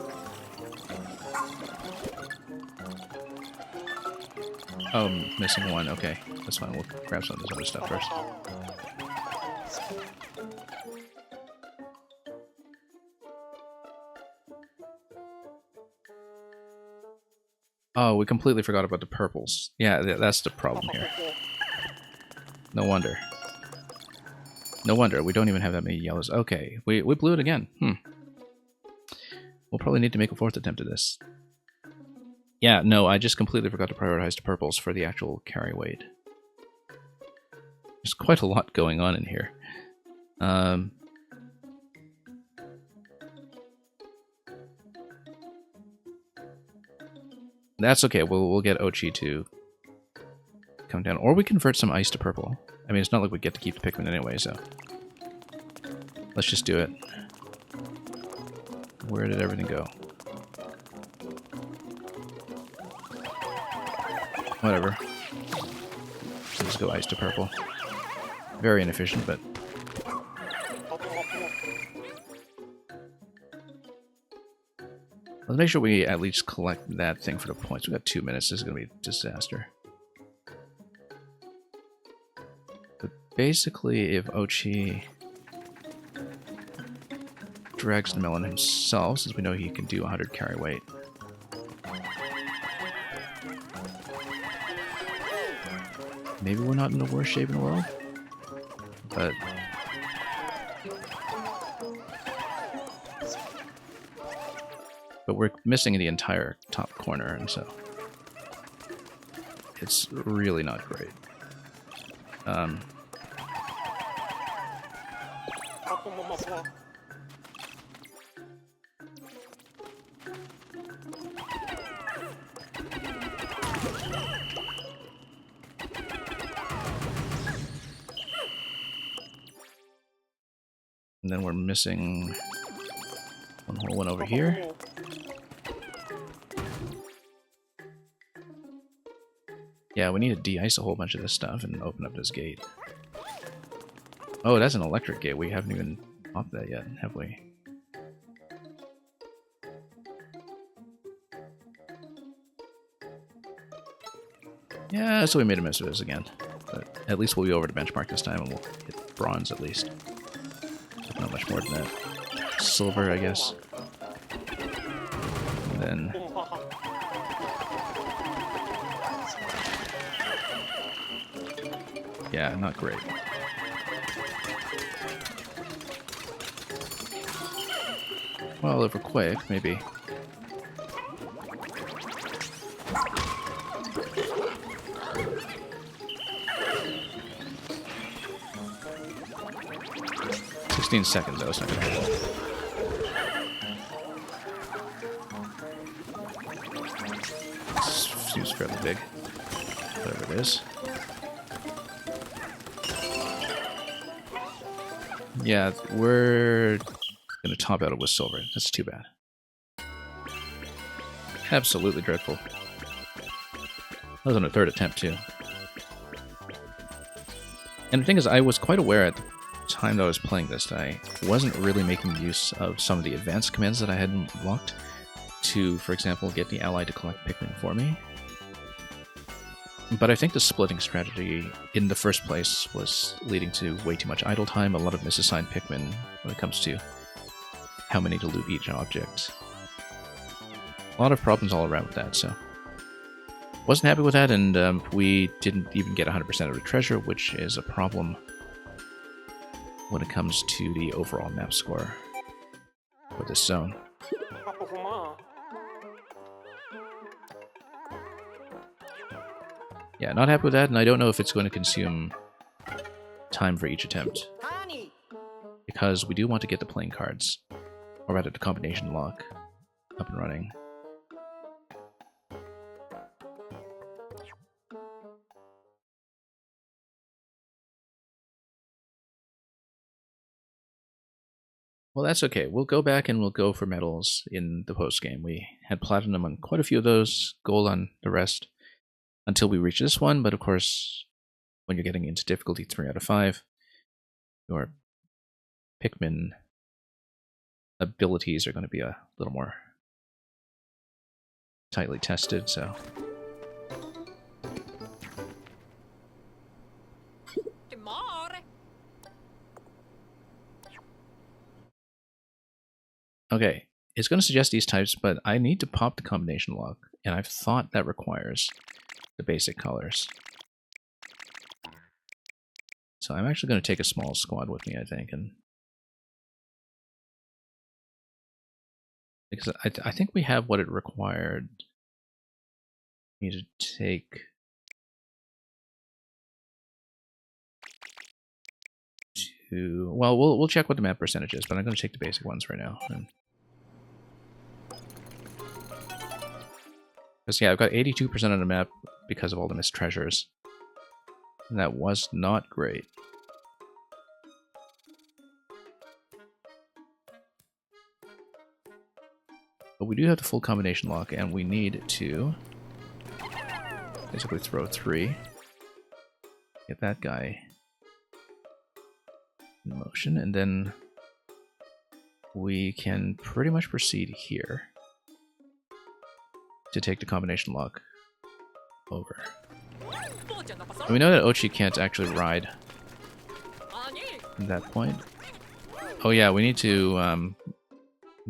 Oh, I'm missing one. Okay, that's fine. We'll grab some of this other stuff first. Oh, we completely forgot about the purples. Yeah, that's the problem here. No wonder. No wonder. We don't even have that many yellows. Okay, we blew it again. We'll probably need to make a fourth attempt at this. Yeah, no, I just completely forgot to prioritize the purples for the actual carry weight. There's quite a lot going on in here. That's okay. We'll get Ochi to come down, or we convert some ice to purple. I mean, it's not like we get to keep the Pikmin anyway, so let's just do it. Where did everything go? Whatever. Let's go ice to purple. Very inefficient, but let's make sure we at least collect that thing for the points. We got 2 minutes. This is going to be a disaster. But basically, if Ochi drags the melon himself, since we know he can do 100 carry weight. Maybe we're not in the worst shape in the world, but we're missing the entire top corner, and so it's really not great. And then we're missing one whole one over here. Yeah, we need to de-ice a whole bunch of this stuff and open up this gate. Oh, that's an electric gate. We haven't even popped that yet, have we? Yeah, so we made a mess of this again. But at least we'll be over to benchmark this time and we'll hit bronze at least. Not much more than that. Silver, I guess. And then yeah, not great. Well, if we're quick, maybe. Seconds, though, it's not gonna happen. Seems fairly big. Whatever it is. Yeah, we're gonna top out it with silver. That's too bad. Absolutely dreadful. That was on a third attempt, too. And the thing is, I was quite aware at the time that I was playing this that I wasn't really making use of some of the advanced commands that I had unlocked to, for example, get the ally to collect Pikmin for me. But I think the splitting strategy in the first place was leading to way too much idle time, a lot of misassigned Pikmin when it comes to how many to loot each object. A lot of problems all around with that, so wasn't happy with that, and we didn't even get 100% of the treasure, which is a problem when it comes to the overall map score for this zone. Yeah, not happy with that, and I don't know if it's going to consume time for each attempt. Because we do want to get the playing cards, or rather the combination lock, up and running. Well, that's okay. We'll go back and we'll go for medals in the post-game. We had platinum on quite a few of those, gold on the rest, until we reach this one. But of course, when you're getting into difficulty 3 out of 5, your Pikmin abilities are going to be a little more tightly tested, so Okay, it's going to suggest these types, but I need to pop the combination lock, and I've thought that requires the basic colors. So I'm actually going to take a small squad with me, I think, and because I think we have what it required me to take to. Well, we'll check what the map percentage is, but I'm going to take the basic ones right now. Because yeah, I've got 82% on the map because of all the missed treasures, and that was not great. But we do have the full combination lock, and we need to basically throw 3. Get that guy in motion, and then we can pretty much proceed here to take the combination lock over. And we know that Ochi can't actually ride at that point. Oh yeah, we need to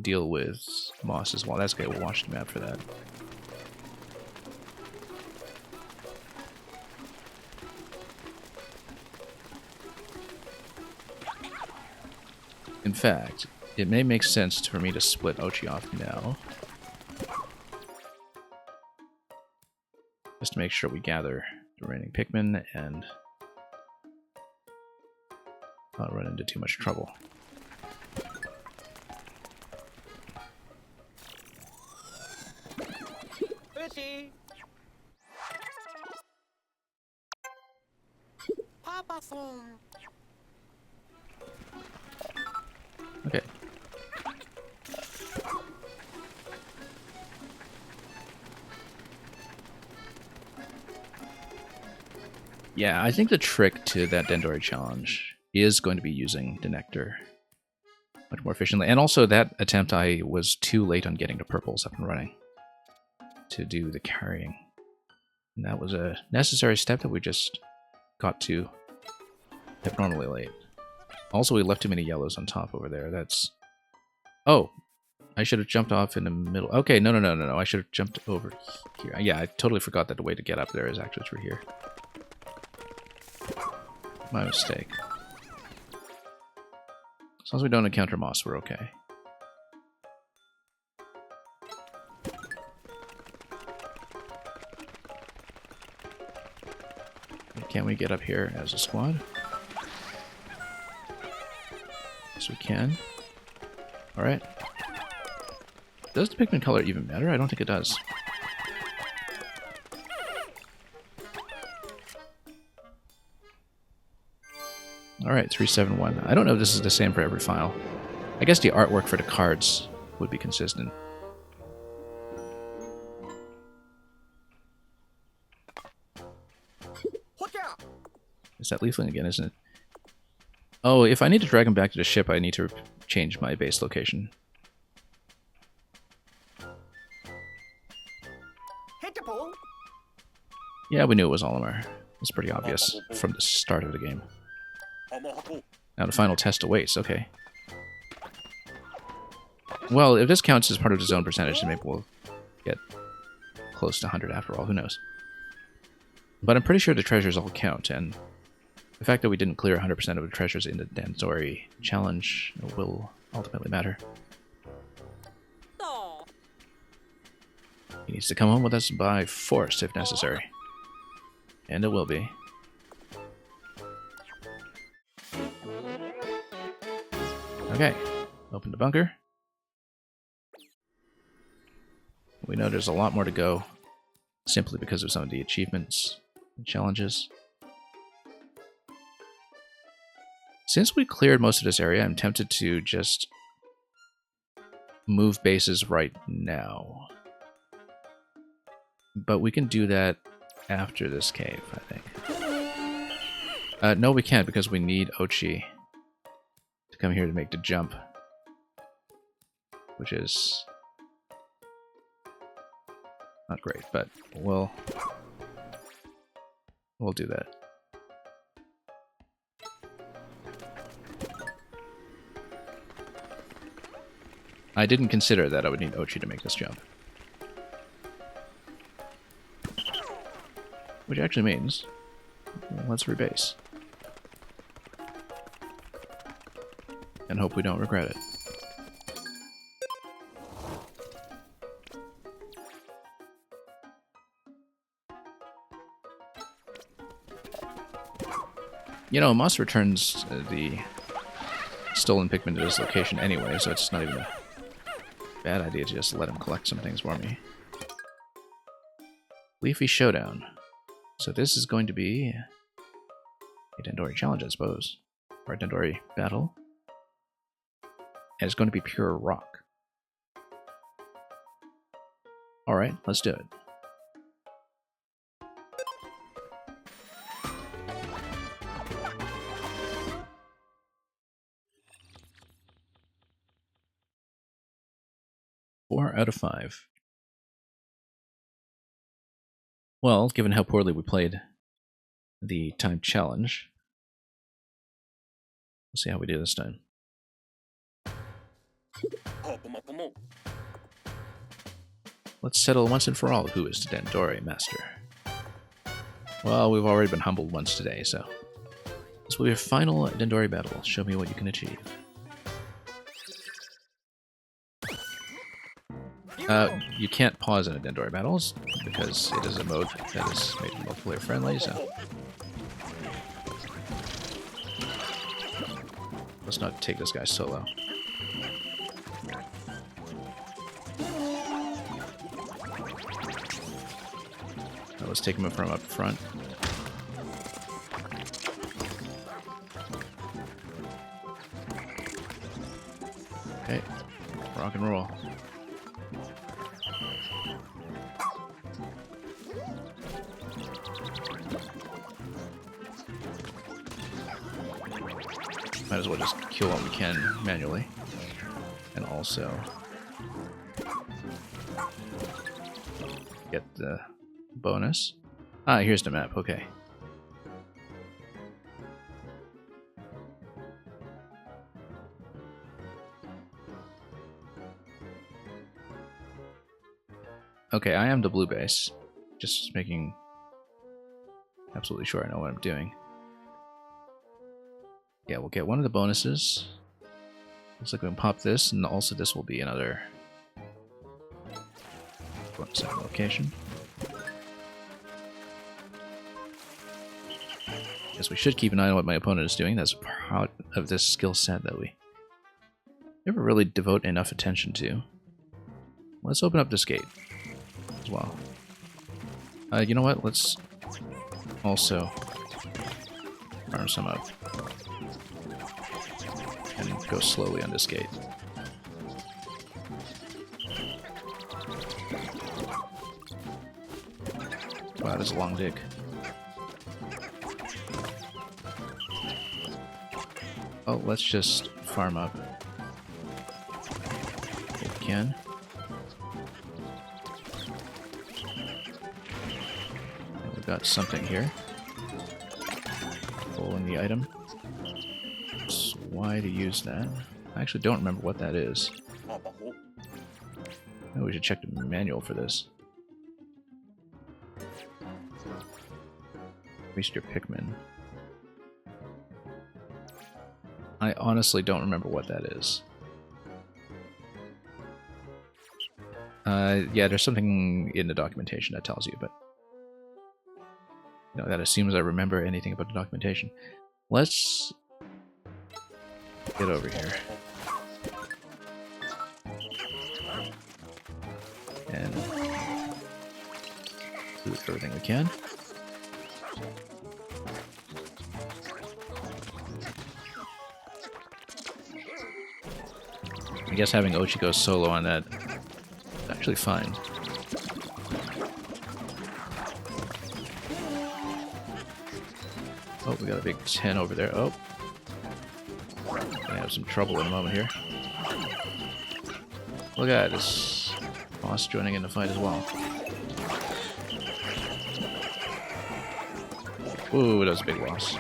deal with Moss as well. That's okay, we'll watch the map for that. In fact, it may make sense for me to split Ochi off now. Just to make sure we gather the remaining Pikmin and not run into too much trouble. Okay. Yeah, I think the trick to that Dendori challenge is going to be using the Nectar much more efficiently. And also that attempt, I was too late on getting the purples up and running to do the carrying. And that was a necessary step that we just got to abnormally late. Also, we left too many yellows on top over there. That's... Oh! I should have jumped off in the middle. Okay, no. I should have jumped over here. Yeah, I totally forgot that the way to get up there is actually through here. My mistake. As long as we don't encounter moss, we're okay. Can we get up here as a squad? Yes, we can. Alright. Does the Pikmin color even matter? I don't think it does. Alright, 371. I don't know if this is the same for every file. I guess the artwork for the cards would be consistent. It's that leafling again, isn't it? Oh, if I need to drag him back to the ship, I need to change my base location. Yeah, we knew it was Olimar. It's pretty obvious from the start of the game. Now the final test awaits, okay. Well, if this counts as part of the zone percentage, then maybe we'll get close to 100 after all, who knows. But I'm pretty sure the treasures all count, and the fact that we didn't clear 100% of the treasures in the Dendori challenge will ultimately matter. He needs to come home with us by force if necessary. And it will be. Okay, open the bunker. We know there's a lot more to go, simply because of some of the achievements and challenges. Since we cleared most of this area, I'm tempted to just move bases right now. But we can do that after this cave, I think. No, we can't, because we need Ochi to come here to make the jump. Which is not great, but we'll do that. I didn't consider that I would need Ochi to make this jump. Which actually means, let's rebase. And hope we don't regret it. You know, Moss returns the stolen Pikmin to this location anyway, so it's not even a bad idea to just let him collect some things for me. Leafy Showdown. So this is going to be a Dendori challenge, I suppose. Or a Dendori battle. And it's going to be pure rock. Alright, let's do it. Four out of 5. Well, given how poorly we played the time challenge, we'll see how we do this time. Let's settle once and for all who is the Dendori master. Well, we've already been humbled once today, so this will be your final Dendori battle. Show me what you can achieve. You can't pause in a Dendori battles because it is a mode that is made multiplayer friendly, so let's not take this guy solo. Now let's take him from up front. Okay, rock and roll. Might as well just kill what we can manually. And also get the bonus. Ah, here's the map, okay. Okay, I am the blue base. Just making absolutely sure I know what I'm doing. Yeah, we'll get one of the bonuses. Looks like we can pop this, and also this will be another location. Guess we should keep an eye on what my opponent is doing. That's part of this skill set that we never really devote enough attention to. Let's open up this gate as well. You know what? Let's also farm some up. And go slowly on this gate. Wow, that's a long dig. Oh, let's just farm up if we can. And we've got something here. Pulling the item. Why to use that? I actually don't remember what that is. Maybe we should check the manual for this. Increase your Pikmin. I honestly don't remember what that is. Yeah, there's something in the documentation that tells you, but you know, that assumes I remember anything about the documentation. Let's get over here. And do everything we can. I guess having Ochi go solo on that is actually fine. Oh, we got a big 10 over there. Oh. Gonna have some trouble in a moment here. Look at this boss joining in the fight as well. Ooh, that was a big loss.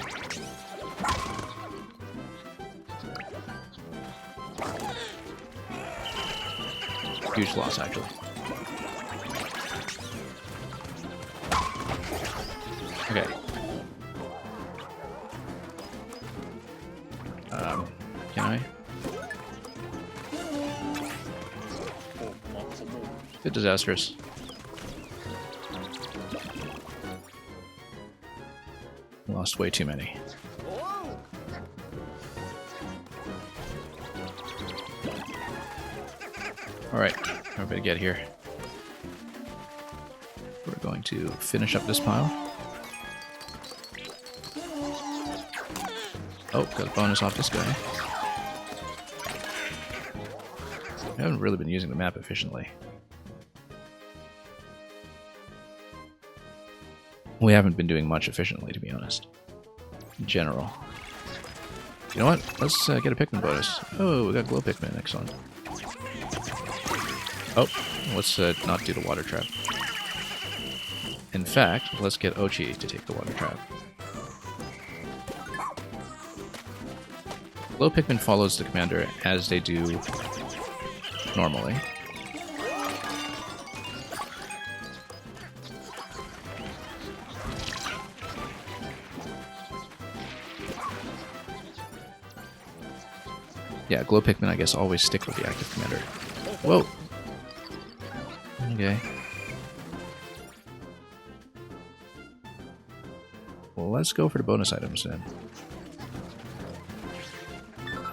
huge loss, actually. Okay. Can I? Bit disastrous. Lost way too many. Alright, everybody get here. We're going to finish up this pile. Oh, got a bonus off this guy. I haven't really been using the map efficiently. We haven't been doing much efficiently, to be honest. In general. You know what? Let's get a Pikmin bonus. Oh, we got glow Pikmin. Excellent. Oh, let's not do the water trap. In fact, let's get Ochi to take the water trap. Glow Pikmin follows the commander as they do normally. Yeah, glow Pikmin, I guess, always stick with the active commander. Whoa! Okay. Well, let's go for the bonus items then.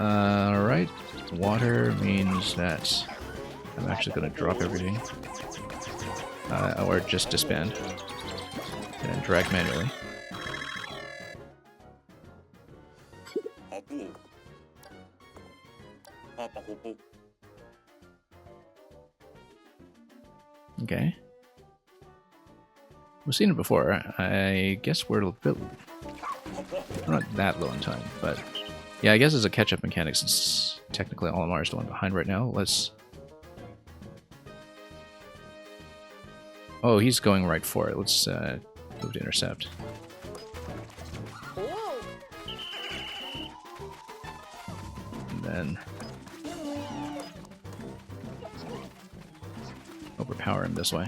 Alright. Water means that I'm actually going to drop everything. Or just disband. And then drag manually. Okay. We've seen it before. I guess we're a bit... We're not that low on time, but... Yeah, I guess it's a catch-up mechanic since technically Olimar is the one behind right now. Let's... Oh, he's going right for it. Let's move to intercept. And then... overpower him this way.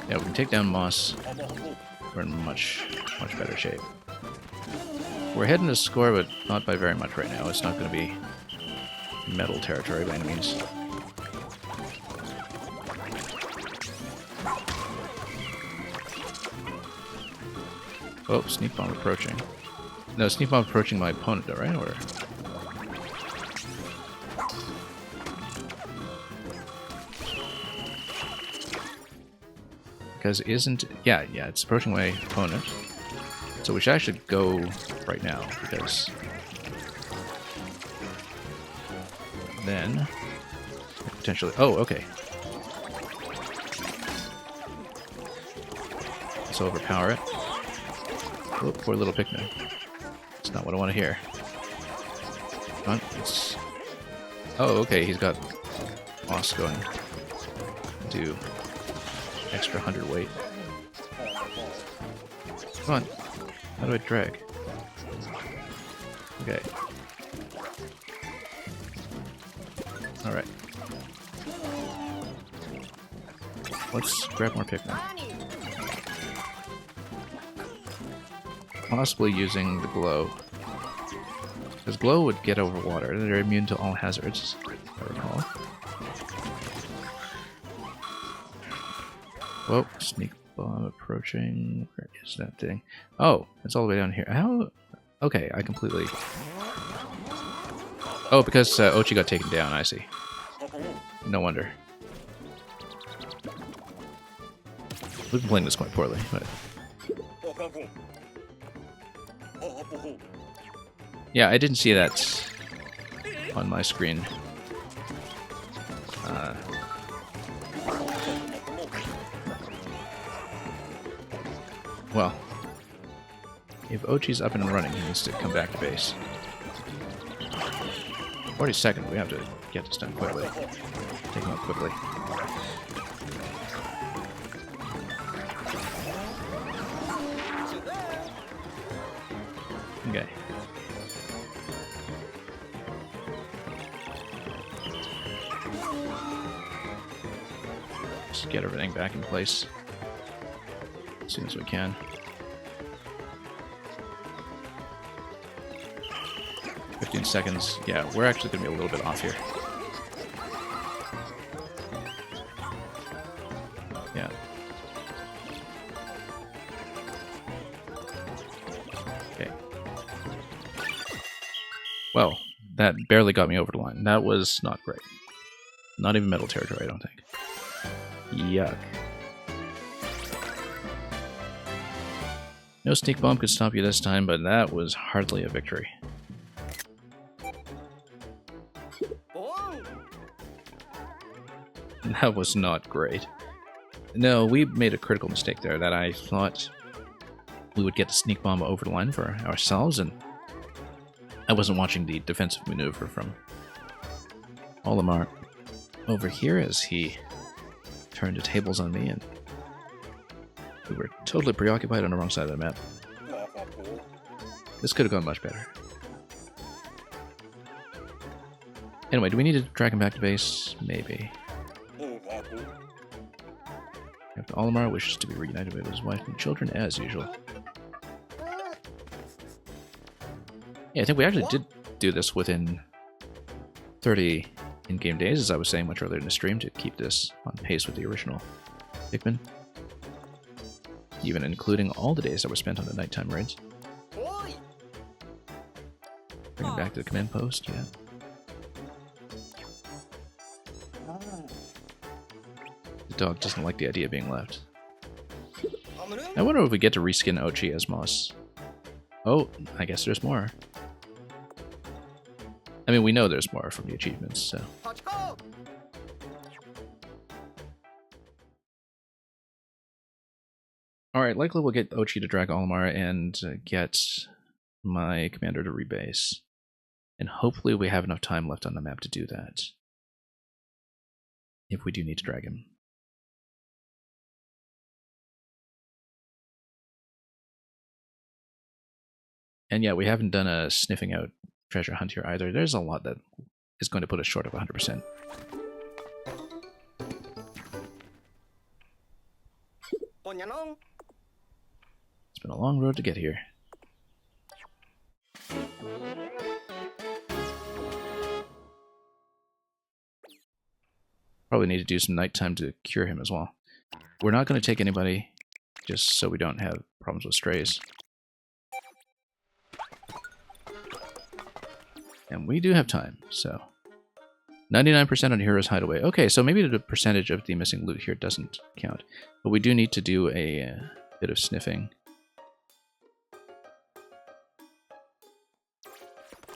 Yeah, we can take down Moss. We're in much better shape. We're heading to score, but not by very much right now. It's not going to be medal territory by any means. Oh, sneak bomb approaching. No, sneak bomb approaching my opponent, though, right? Or... Because isn't... Yeah, it's approaching my opponent. So we should actually go right now, because... Then... Potentially... Oh, okay. Let's overpower it. Oh, poor little Pikmin. That's not what I want to hear. Come on, it's... Oh, okay, he's got Moss going to extra 100 weight. Come on. How do I drag? Okay. Alright. Let's grab more Pikmin. Possibly using the glow. Because glow would get over water. They're immune to all hazards, if I recall. Whoa, sneak bomb approaching. Where is that thing? Oh, it's all the way down here. How? Okay, I completely... Oh, because Ochi got taken down, I see. No wonder. We've been playing this quite poorly, but... Yeah, I didn't see that on my screen. Well, if Ochi's up and running, he needs to come back to base. 40 seconds, we have to get this done quickly. Take him out quickly. just get everything back in place as soon as we can. $15 seconds. Yeah, we're actually going to be a little bit off here. Yeah. Okay. Well, that barely got me over the line. That was not great. Not even metal territory, I don't think. Yuck. No sneak bomb could stop you this time, but that was hardly a victory. That was not great. No, we made a critical mistake there that I thought we would get the sneak bomb over the line for ourselves, and I wasn't watching the defensive maneuver from Olimar over here as he turned the tables on me, and we were totally preoccupied on the wrong side of the map. This could have gone much better. Anyway, do we need to drag him back to base? Maybe. If Olimar wishes to be reunited with his wife and children as usual. Yeah, I think we actually did do this within 30 in-game days, as I was saying much earlier in the stream, to keep this on pace with the original Pikmin. Even including all the days that were spent on the nighttime raids. Bring it back to the command post, yeah. The dog doesn't like the idea of being left. I wonder if we get to reskin Ochi as Moss. Oh, I guess there's more. I mean, we know there's more from the achievements, so... Alright, likely we'll get Ochi to drag Olimar and get my commander to rebase. And hopefully we have enough time left on the map to do that. If we do need to drag him. And yeah, we haven't done a sniffing out treasure hunt here either. There's a lot that is going to put us short of 100%. It's been a long road to get here. Probably need to do some nighttime to cure him as well. We're not going to take anybody, just so we don't have problems with strays. And we do have time, so... 99% on Hero's Hideaway. Okay, so maybe the percentage of the missing loot here doesn't count. But we do need to do a bit of sniffing.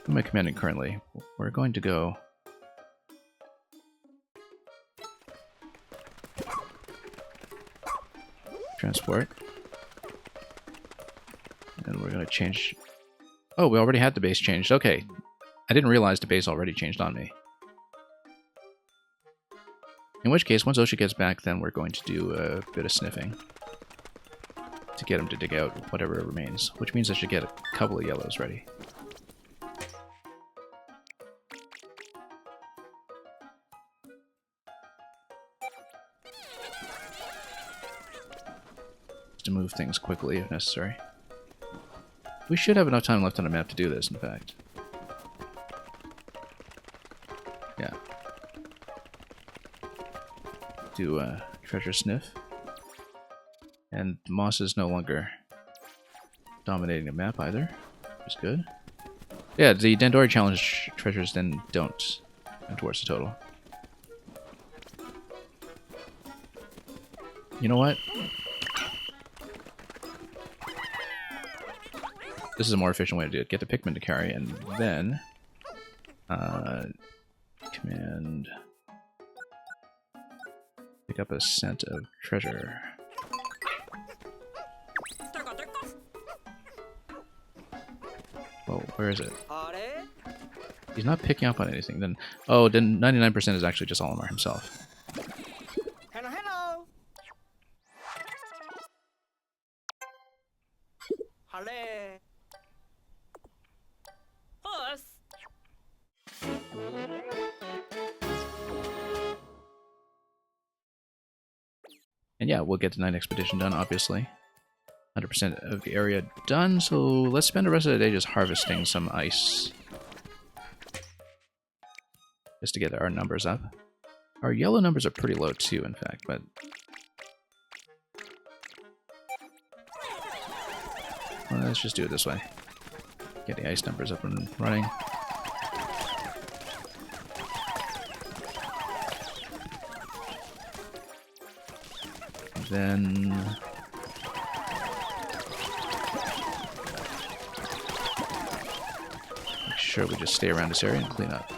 Who am I commanding currently? We're going to go... Transport. And we're going to change... Oh, we already had the base changed. Okay. I didn't realize the base already changed on me. In which case, once Oshi gets back, then we're going to do a bit of sniffing. To get him to dig out whatever remains. Which means I should get a couple of yellows ready. To move things quickly if necessary. We should have enough time left on the map to do this, in fact. Yeah. Do a treasure sniff. And Moss is no longer dominating the map either, which is good. Yeah, the Dandori challenge treasures then don't count towards the total. You know what? This is a more efficient way to do it. Get the Pikmin to carry, and then... command... Pick up a scent of treasure. Whoa, where is it? He's not picking up on anything. Then, oh, then 99% is actually just Olimar himself. And yeah, we'll get the night expedition done, obviously. 100% of the area done, so let's spend the rest of the day just harvesting some ice. Just to get our numbers up. Our yellow numbers are pretty low too, in fact, but... well, let's just do it this way. Get the ice numbers up and running. And then... make sure we just stay around this area and clean up.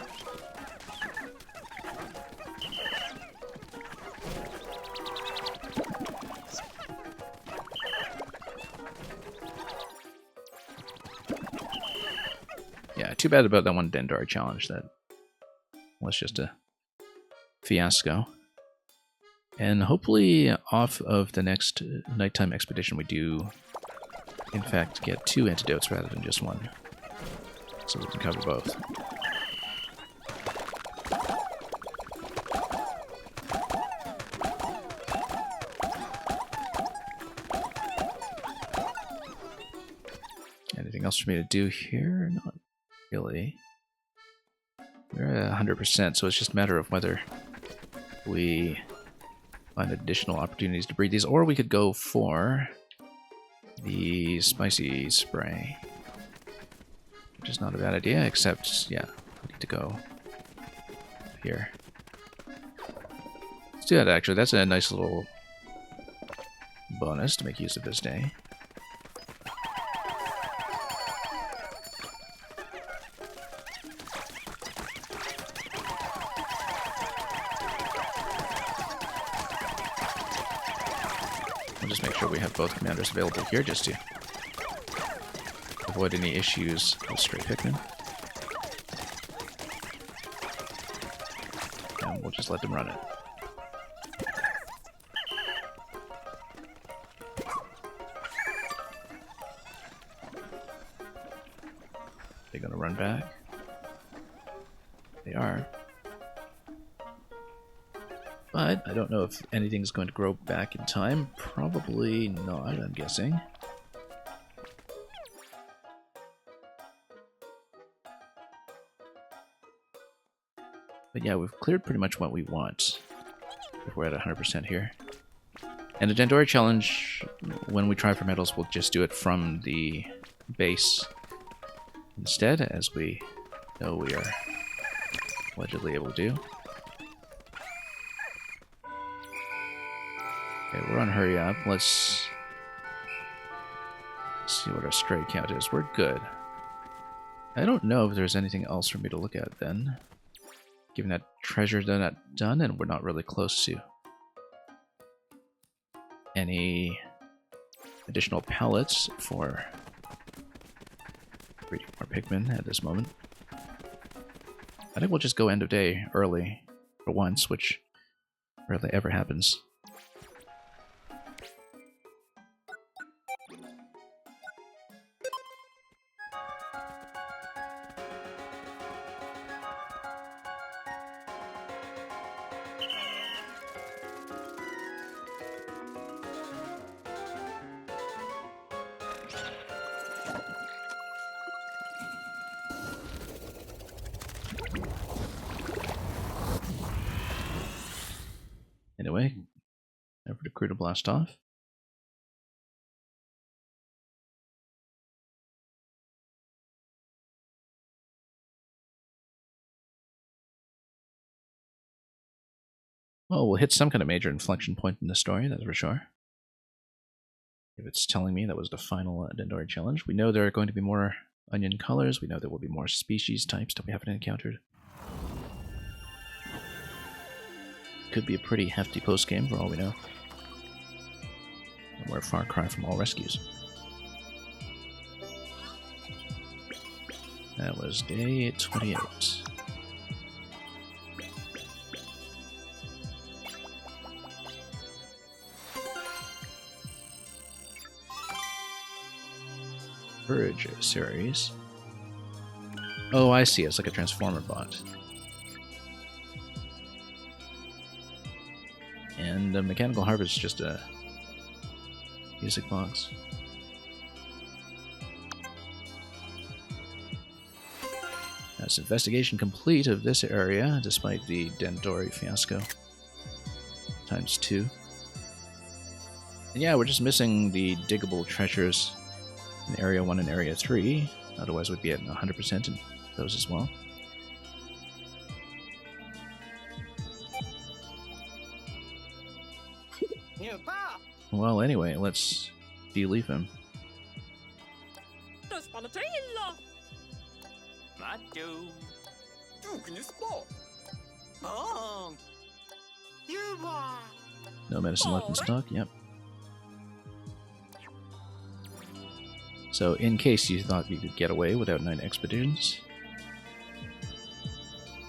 Too bad about that one Dendar challenge. That was just a fiasco. And hopefully off of the next nighttime expedition we do, in fact, get 2 antidotes rather than just 1. So we can cover both. Anything else for me to do here? Not really. We're at 100%, so it's just a matter of whether we find additional opportunities to breed these, or we could go for the spicy spray, which is not a bad idea, except, yeah, we need to go here. Let's do that, actually. That's a nice little bonus to make use of this day. We'll just make sure we have both commanders available here just to avoid any issues with stray Pikmin. And we'll just let them run it. They're gonna run back. They are. But I don't know if anything's going to grow back in time. Probably not, I'm guessing. But yeah, we've cleared pretty much what we want. If we're at 100% here. And the Dandori challenge, when we try for medals, we'll just do it from the base instead, as we know we are allegedly able to do. Okay, we're on hurry up. Let's see what our stray count is. We're good. I don't know if there's anything else for me to look at then. Given that treasure's not done, and we're not really close to any additional pallets for breeding more Pikmin at this moment. I think we'll just go end of day early for once, which rarely ever happens. Anyway, time for the crew to blast off. Well, we'll hit some kind of major inflection point in the story, that's for sure. If it's telling me that was the final Dandori challenge. We know there are going to be more onion colors. We know there will be more species types that we haven't encountered. Could be a pretty hefty post-game for all we know. And we're a far cry from all rescues. That was day 28. Verge series. Oh, I see. It's like a Transformer bot. And the mechanical harvest is just a music box. That's investigation complete of this area, despite the Dendori fiasco. ×2. And yeah, we're just missing the diggable treasures in Area 1 and Area 3. Otherwise, we'd be at 100% in those as well. Well, anyway, let's de-leave him. No medicine left in stock, yep. So, in case you thought you could get away without night expeditions,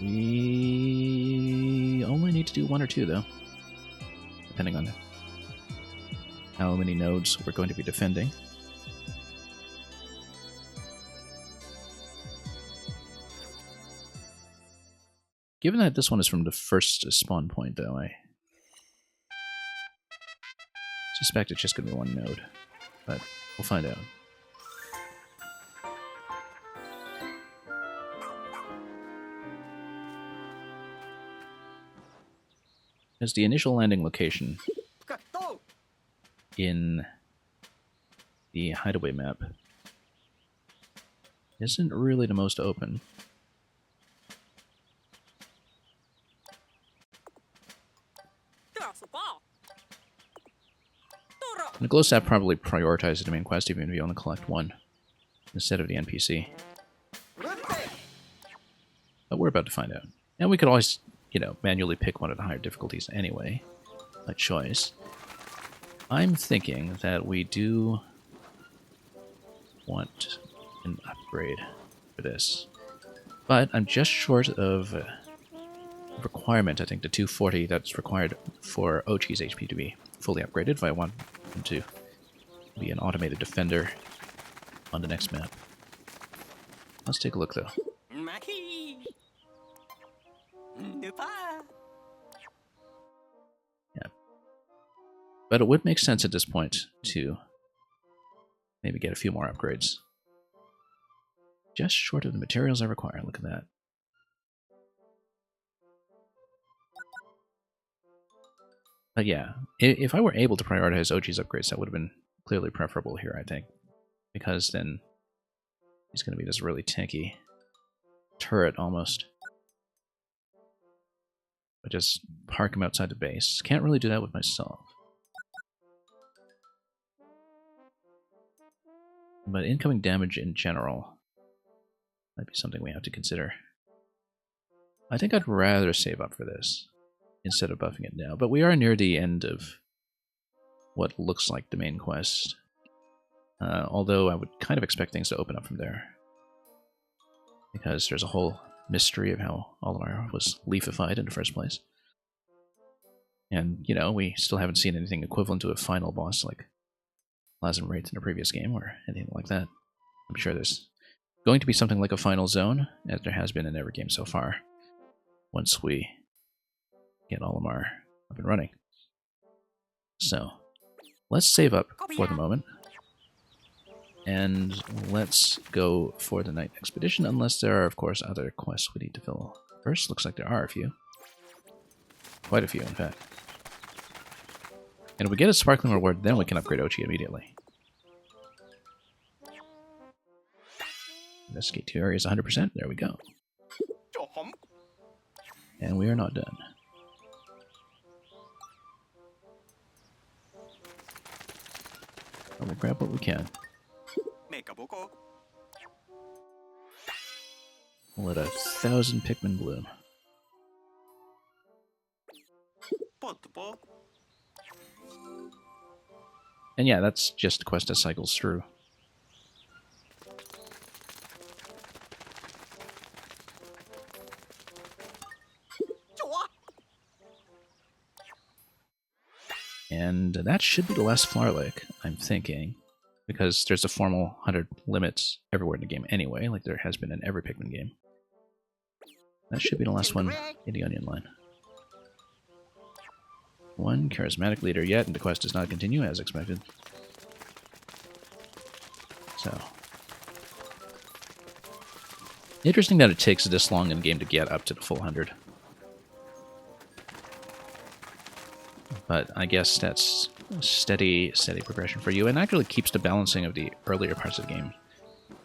we only need to do 1 or 2, though, depending on how many nodes we're going to be defending. Given that this one is from the first spawn point, though, I suspect it's just going to be 1 node, but we'll find out. As the initial landing location in the hideaway map isn't really the most open. And the glow sap probably prioritizes the main quest even if you only collect 1 instead of the NPC. But we're about to find out. And we could always, you know, manually pick one of the higher difficulties anyway, by choice. I'm thinking that we do want an upgrade for this. But I'm just short of a requirement, I think, the 240 that's required for Ochi's HP to be fully upgraded if I want him to be an automated defender on the next map. Let's take a look, though. Yeah. But it would make sense at this point to maybe get a few more upgrades. Just short of the materials I require. Look at that. But yeah, if I were able to prioritize OG's upgrades, that would have been clearly preferable here, I think. Because then he's going to be this really tanky turret, almost. But just park him outside the base. Can't really do that with myself. But incoming damage in general might be something we have to consider. I think I'd rather save up for this instead of buffing it now. But we are near the end of what looks like the main quest. Although I would kind of expect things to open up from there. Because there's a whole mystery of how Olimar was leafified in the first place. And, you know, we still haven't seen anything equivalent to a final boss like Plasma Wraith in the previous game or anything like that. I'm sure there's going to be something like a final zone, as there has been in every game so far, once we get Olimar up and running. So, let's save up for the moment. And let's go for the night expedition, unless there are, of course, other quests we need to fill first. Looks like there are a few. Quite a few, in fact. And if we get a sparkling reward, then we can upgrade Ochi immediately. Investigate 2 areas 100%. There we go. And we are not done. We'll grab what we can. We'll let 1,000 Pikmin bloom. And yeah, that's just a quest that cycles through. And that should be the last Flower Lake, I'm thinking. Because there's a formal 100 limits everywhere in the game anyway, like there has been in every Pikmin game. That should be the last one in the Onion Line. One charismatic leader yet, and the quest does not continue as expected. So. Interesting that it takes this long in game to get up to the full 100. But I guess that's steady progression for you, and actually keeps the balancing of the earlier parts of the game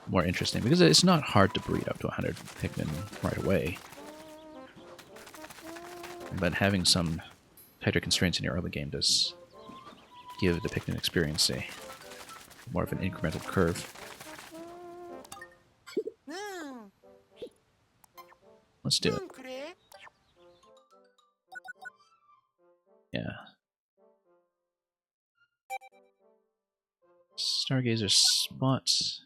more interesting, because it's not hard to breed up to 100 Pikmin right away. But having some tighter constraints in your early game does give the Pikmin experience a more of an incremental curve. Let's do it. Yeah. Stargazer spots.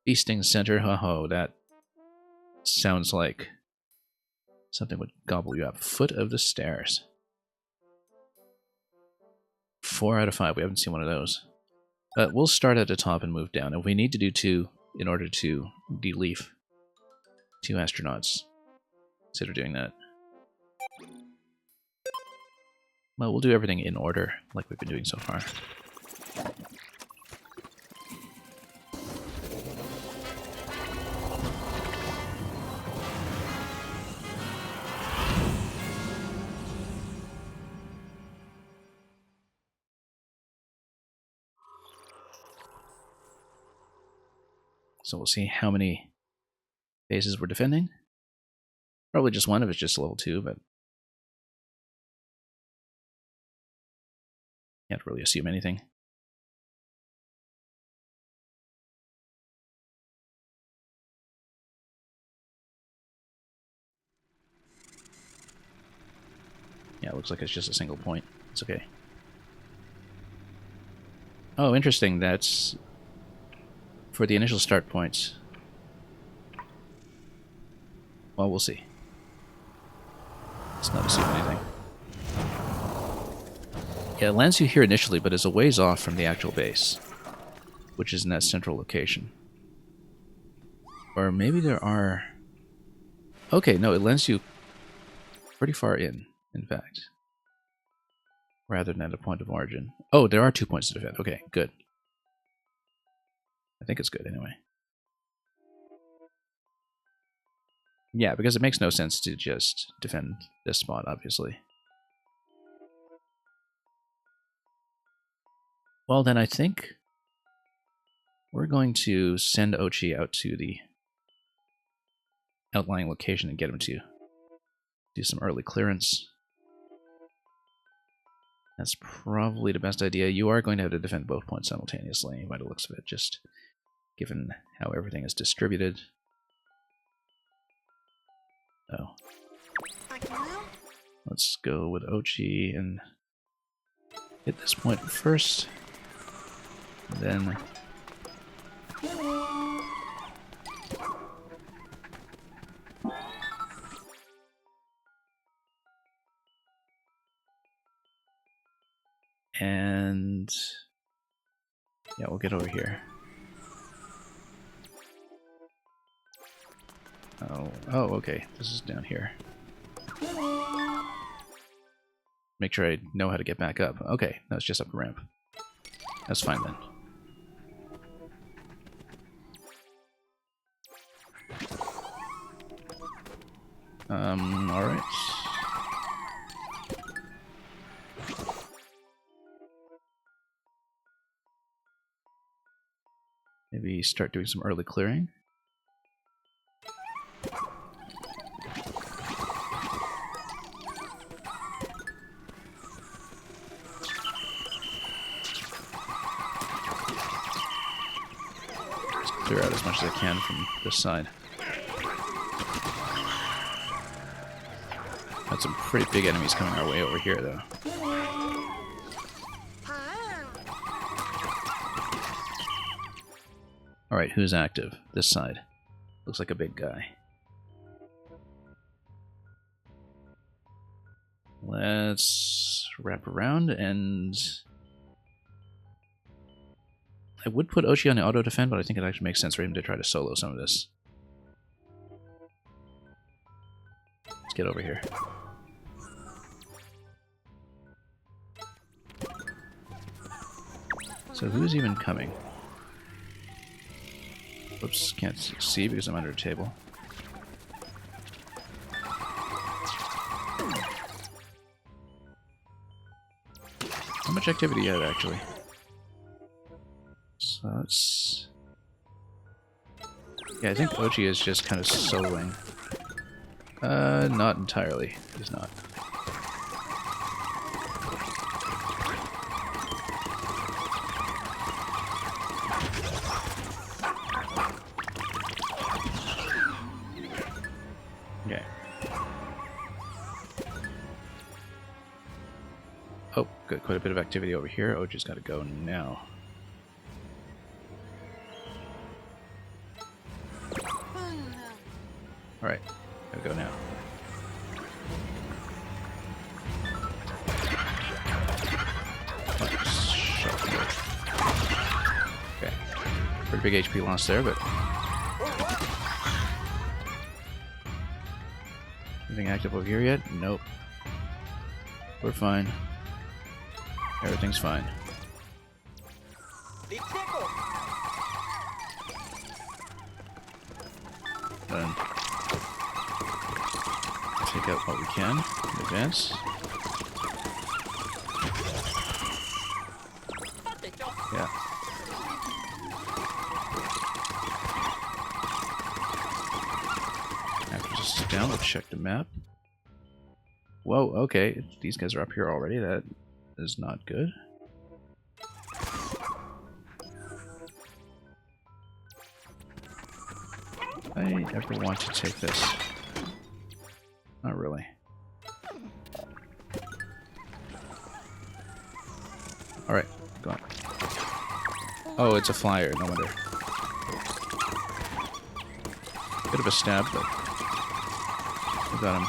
Feasting center. Oh, that sounds like something would gobble you up. Foot of the stairs. 4 out of 5. We haven't seen one of those. We'll start at the top and move down. If we need to do 2 in order to de-leaf 2 astronauts, consider doing that. Well, we'll do everything in order, like we've been doing so far. So we'll see how many bases we're defending. Probably just one if it's just level 2, but can't really assume anything. Yeah, it looks like it's just a single point. It's okay. Oh, interesting. That's for the initial start points. Well, we'll see. Let's not assume anything. Yeah, it lands you here initially, but is a ways off from the actual base, which is in that central location. Or maybe there are... Okay, no, it lands you pretty far in fact. Rather than at a point of origin. Oh, there are 2 points to defend. Okay, good. I think it's good anyway. Yeah, because it makes no sense to just defend this spot, obviously. Well, then I think we're going to send Ochi out to the outlying location and get him to do some early clearance. That's probably the best idea. You are going to have to defend both points simultaneously, by the looks of it, just given how everything is distributed. Oh. Let's go with Ochi and hit this point first. Then... And... yeah, we'll get over here. Oh, okay. This is down here. Make sure I know how to get back up. Okay, no, it's just up a ramp. That's fine then. Alright. Maybe start doing some early clearing. Just clear out as much as I can from this side. Got some pretty big enemies coming our way over here, though. Alright, who's active? This side. Looks like a big guy. Let's wrap around and... I would put Ochi on the auto-defend, but I think it actually makes sense for him to try to solo some of this. Let's get over here. So who's even coming? Oops, can't see because I'm under a table. How much activity you have, actually? So that's... Yeah, I think Ochi is just kind of soloing. Not entirely. He's not. Okay. Oh, good. Quite a bit of activity over here. Ochi's got to go now. Alright, gotta go now. Okay. Pretty big HP loss there, but... Anything active over here yet? Nope. We're fine. Everything's fine. Then take out what we can in advance. Yeah. After just sit down, let's check the map. Whoa, okay. These guys are up here already. That is not good. I ever want to take this? Not really. Alright, go on. Oh, it's a flyer, no wonder. Bit of a stab, but we got him.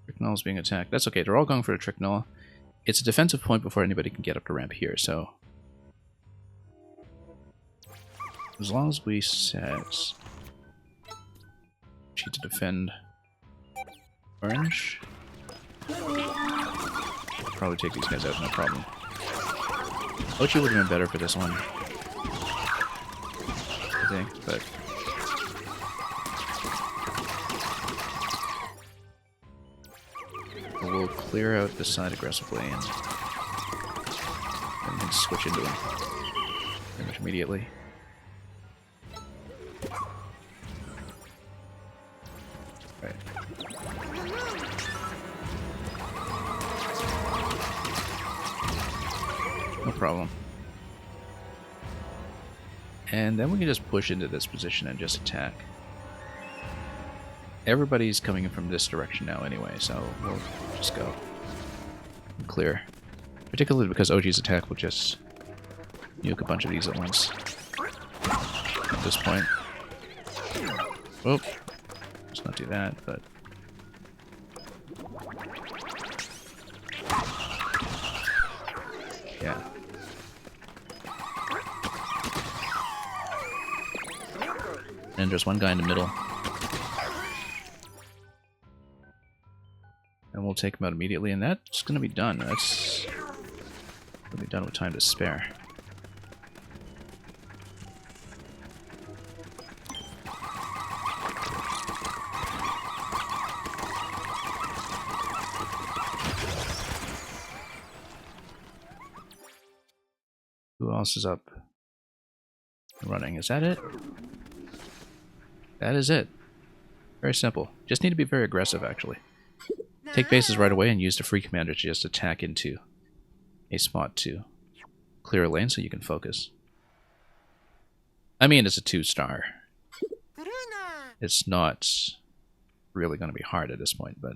Tricknull's being attacked. That's okay, they're all going for the Tricknull. It's a defensive point before anybody can get up the ramp here, so... As long as we set... She to defend... Orange? Probably take these guys out, no problem. Ochi would have been better for this one. I think, but... We'll clear out this side aggressively and then switch into him pretty much immediately. Right. No problem. And then we can just push into this position and just attack. Everybody's coming in from this direction now anyway, so we'll just go clear. Particularly because Oji's attack will just nuke a bunch of these at once. At this point. Oh, let's not do that, but... Yeah. And there's one guy in the middle. And we'll take him out immediately, and that's going to be done. That's going to be done with time to spare. Who else is up and running? Is that it? That is it. Very simple. Just need to be very aggressive, actually. Take bases right away and use the free commander to just attack into a spot to clear a lane so you can focus. I mean, it's a 2-star. It's not really going to be hard at this point, but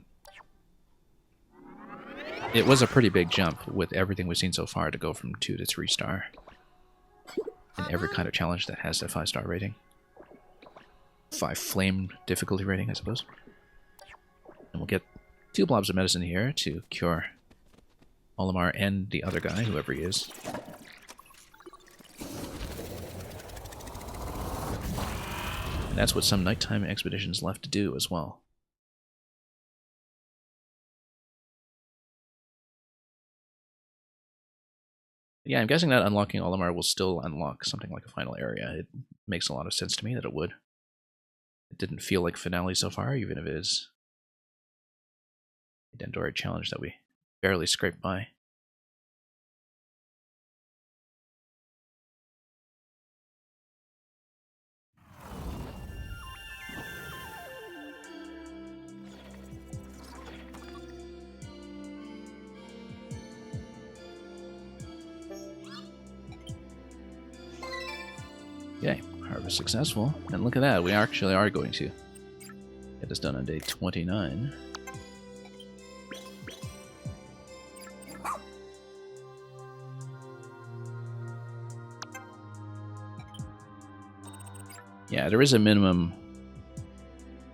it was a pretty big jump with everything we've seen so far to go from 2 to 3-star in every kind of challenge that has that 5-star rating. 5 flame difficulty rating, I suppose. And we'll get 2 blobs of medicine here to cure Olimar and the other guy, whoever he is. And that's what some nighttime expeditions left to do as well. Yeah, I'm guessing that unlocking Olimar will still unlock something like a final area. It makes a lot of sense to me that it would. It didn't feel like finale so far, even if it is a Dendori challenge that we barely scraped by. Yay, harvest successful. And look at that, we actually are going to get this done on day 29. Yeah, there is a minimum,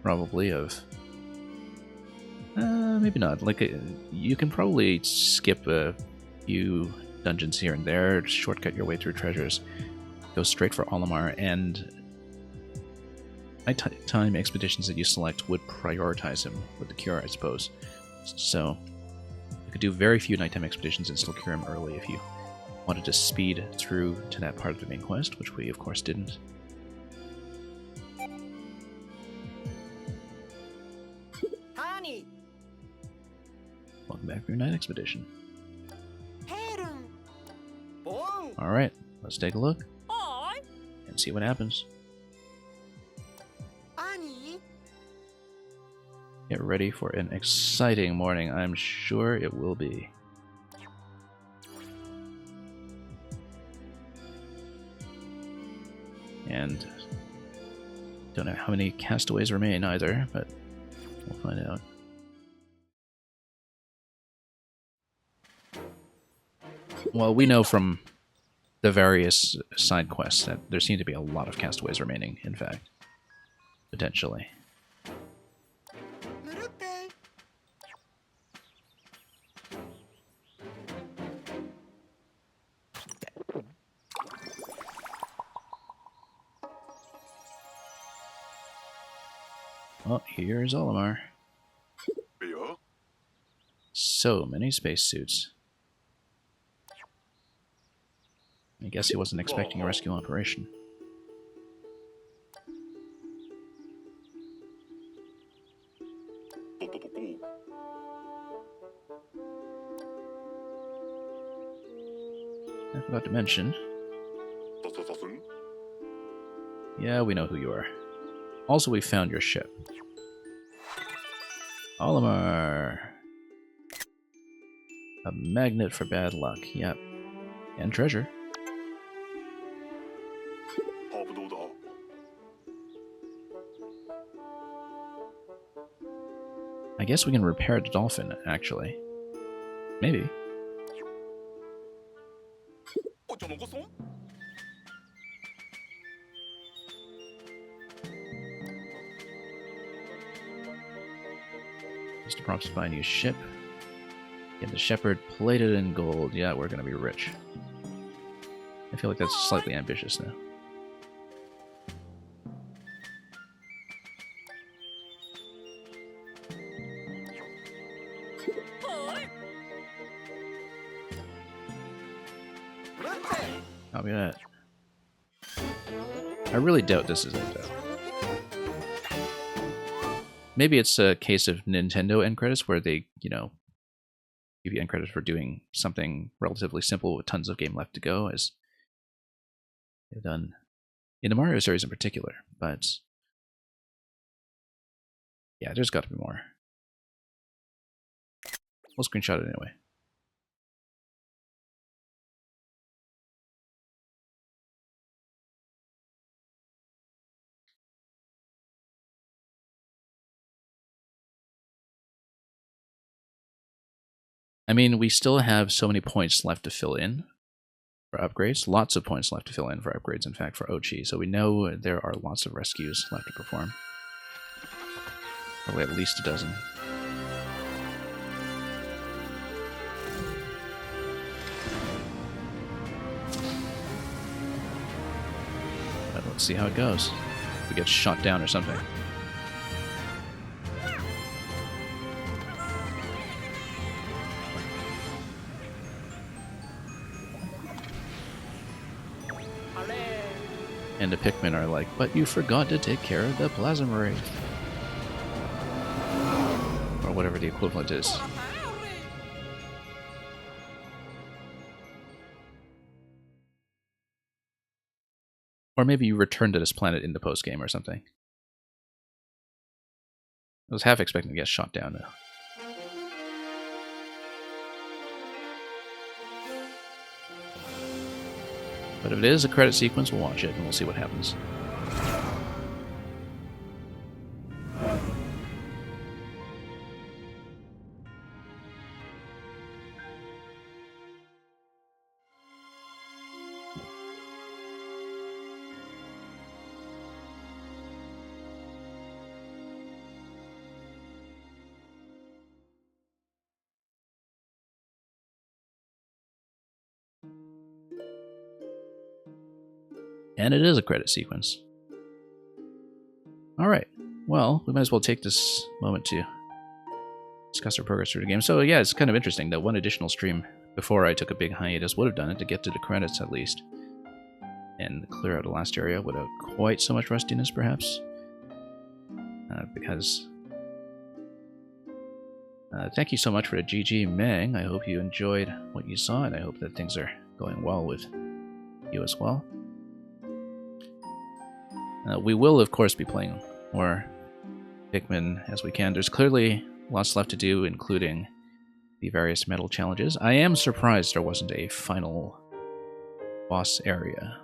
probably, of... maybe not. Like, you can probably skip a few dungeons here and there, shortcut your way through treasures, go straight for Olimar, and nighttime expeditions that you select would prioritize him with the cure, I suppose. So, you could do very few nighttime expeditions and still cure him early if you wanted to speed through to that part of the main quest, which we, of course, didn't. Welcome back for your night expedition. Alright, let's take a look and see what happens. Get ready for an exciting morning. I'm sure it will be. And don't know how many castaways remain either, but we'll find out. Well, we know from the various side quests that there seem to be a lot of castaways remaining, in fact. Potentially. Oh, here's Olimar. So many spacesuits. I guess he wasn't expecting a rescue operation. I forgot to mention. Yeah, we know who you are. Also, we found your ship. Olimar. A magnet for bad luck, yep. And treasure. I guess we can repair the dolphin, actually. Maybe. Mr. Props to buy a new ship. Get the Shepherd plated in gold. Yeah, we're gonna be rich. I feel like that's slightly ambitious now. Copy that. I really doubt this is it, though. Maybe it's a case of Nintendo end credits where they, you know, give you end credits for doing something relatively simple with tons of game left to go, as they've done in the Mario series in particular. But yeah, there's got to be more. We'll screenshot it anyway. I mean, we still have so many points left to fill in for upgrades. Lots of points left to fill in for upgrades, in fact, for Ochi. So we know there are lots of rescues left to perform. Probably at least a dozen. But let's see how it goes. If we get shot down or something. And the Pikmin are like, but you forgot to take care of the Plasma Ray. Or whatever the equivalent is. Or maybe you return to this planet in the post-game or something. I was half expecting to get shot down now. But if it is a credit sequence, we'll watch it and we'll see what happens. And it is a credit sequence. Alright, well, we might as well take this moment to discuss our progress through the game. So yeah, it's kind of interesting that one additional stream before I took a big hiatus would have done it to get to the credits at least. And clear out the last area without quite so much rustiness, perhaps. Thank you so much for the GG, Meng. I hope you enjoyed what you saw, and I hope that things are going well with you as well. We will, of course, be playing more Pikmin as we can. There's clearly lots left to do, including the various medal challenges. I am surprised there wasn't a final boss area.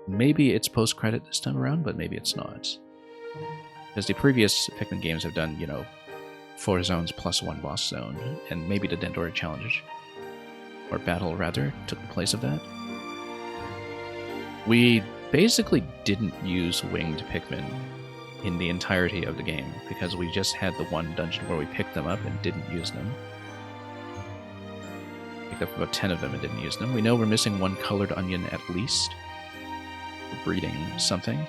Maybe it's post-credit this time around, but maybe it's not. Because the previous Pikmin games have done, 4 zones plus 1 boss zone, and maybe the Dendora challenge, or battle rather, took the place of that. We basically didn't use winged Pikmin in the entirety of the game, because we just had the one dungeon where we picked them up and didn't use them. Picked up about 10 of them and didn't use them. We know we're missing one colored onion at least. For breeding something.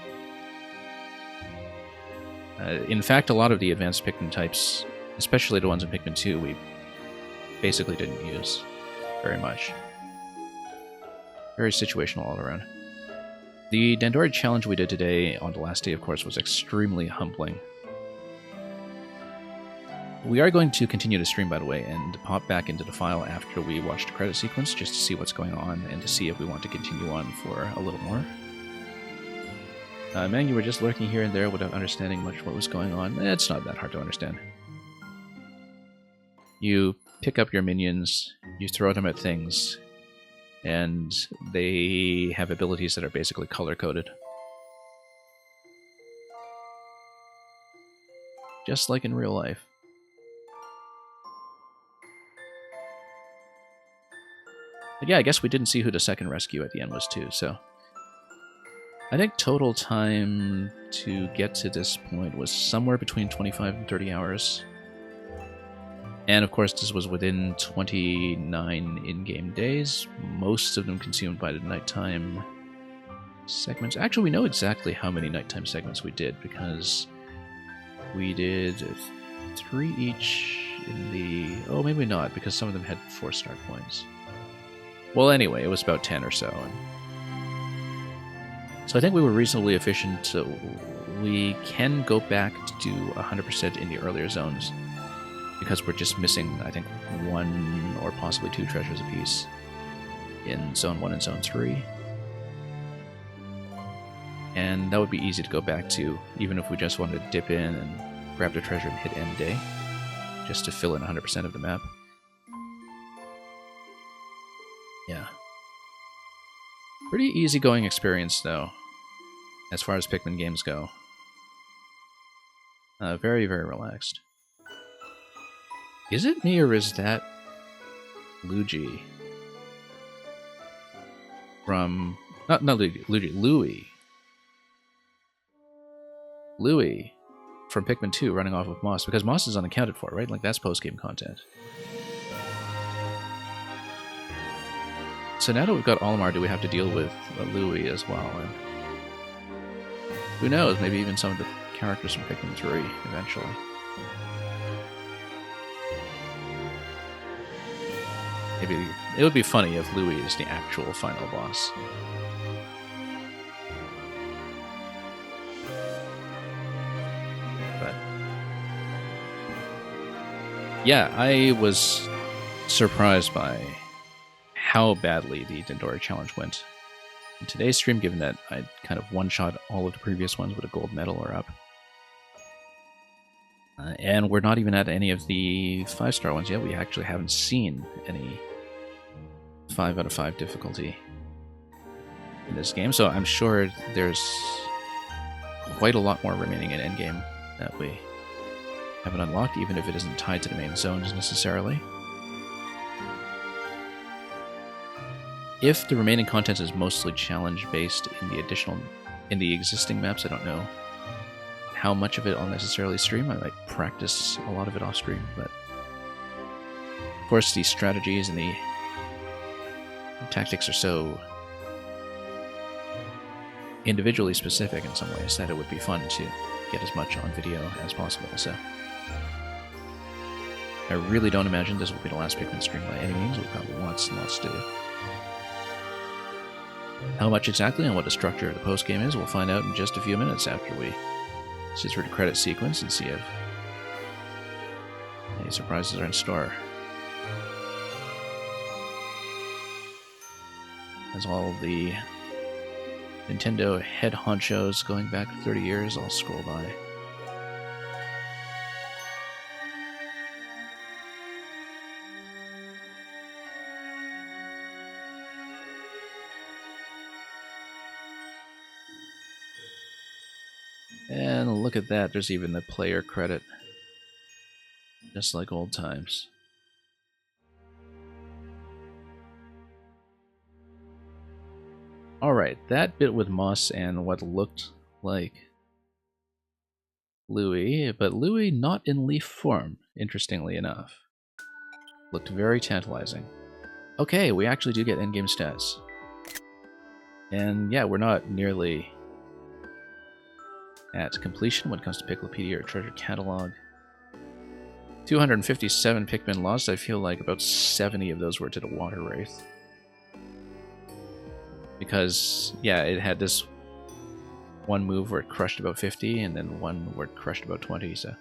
In fact, a lot of the advanced Pikmin types, especially the ones in Pikmin 2, we basically didn't use very much. Very situational all around. The Dendora challenge we did today on the last day, of course, was extremely humbling. We are going to continue to stream, by the way, and pop back into the file after we watch the credit sequence, just to see what's going on and to see if we want to continue on for a little more. Man, you were just lurking here and there without understanding much what was going on. It's not that hard to understand. You pick up your minions, you throw them at things, and they have abilities that are basically color-coded. Just like in real life. But yeah, I guess we didn't see who the second rescue at the end was too, so... I think total time to get to this point was somewhere between 25 and 30 hours. And of course, this was within 29 in-game days, most of them consumed by the nighttime segments. Actually, we know exactly how many nighttime segments we did, because we did 3 each in the... Oh, maybe not, because some of them had 4 start points. Well, anyway, it was about 10 or so. So I think we were reasonably efficient, so we can go back to do 100% in the earlier zones, because we're just missing, I think, 1 or possibly 2 treasures apiece in Zone 1 and Zone 3. And that would be easy to go back to, even if we just wanted to dip in and grab the treasure and hit end day, just to fill in 100% of the map. Yeah. Pretty easygoing experience, though, as far as Pikmin games go. Very, very relaxed. Is it me, or is that Luigi from... Not Luigi, Louie. Louie from Pikmin 2 running off with Moss, because Moss is unaccounted for, right? Like, that's post-game content. So now that we've got Olimar, do we have to deal with Louie as well? And who knows, maybe even some of the characters from Pikmin 3, eventually. Maybe it would be funny if Louie is the actual final boss. Yeah, I was surprised by how badly the Dendora challenge went in today's stream, given that I kind of one-shot all of the previous ones with a gold medal or up. And we're not even at any of the 5-star ones yet. We actually haven't seen any 5 out of 5 difficulty in this game, so I'm sure there's quite a lot more remaining in endgame that we haven't unlocked, even if it isn't tied to the main zones necessarily. If the remaining content is mostly challenge-based in the existing maps, I don't know how much of it I'll necessarily stream. I might practice a lot of it off stream, but of course the strategies and the tactics are so individually specific in some ways that it would be fun to get as much on video as possible. So I really don't imagine this will be the last Pikmin stream by any means. We've probably lots and lots to do. How much exactly and what the structure of the post-game is, we'll find out in just a few minutes after we sit through the credit sequence and see if any surprises are in store. As all the Nintendo head honchos going back 30 years, I'll scroll by. And look at that, there's even the player credit. Just like old times. Alright, that bit with Moss and what looked like Louis, but Louis not in leaf form, interestingly enough. Looked very tantalizing. Okay, we actually do get endgame stats. And yeah, we're not nearly at completion when it comes to Piclopedia or Treasure Catalog. 257 Pikmin lost. I feel like about 70 of those were to the Water Wraith. Because, yeah, it had this one move where it crushed about 50, and then one where it crushed about 20, so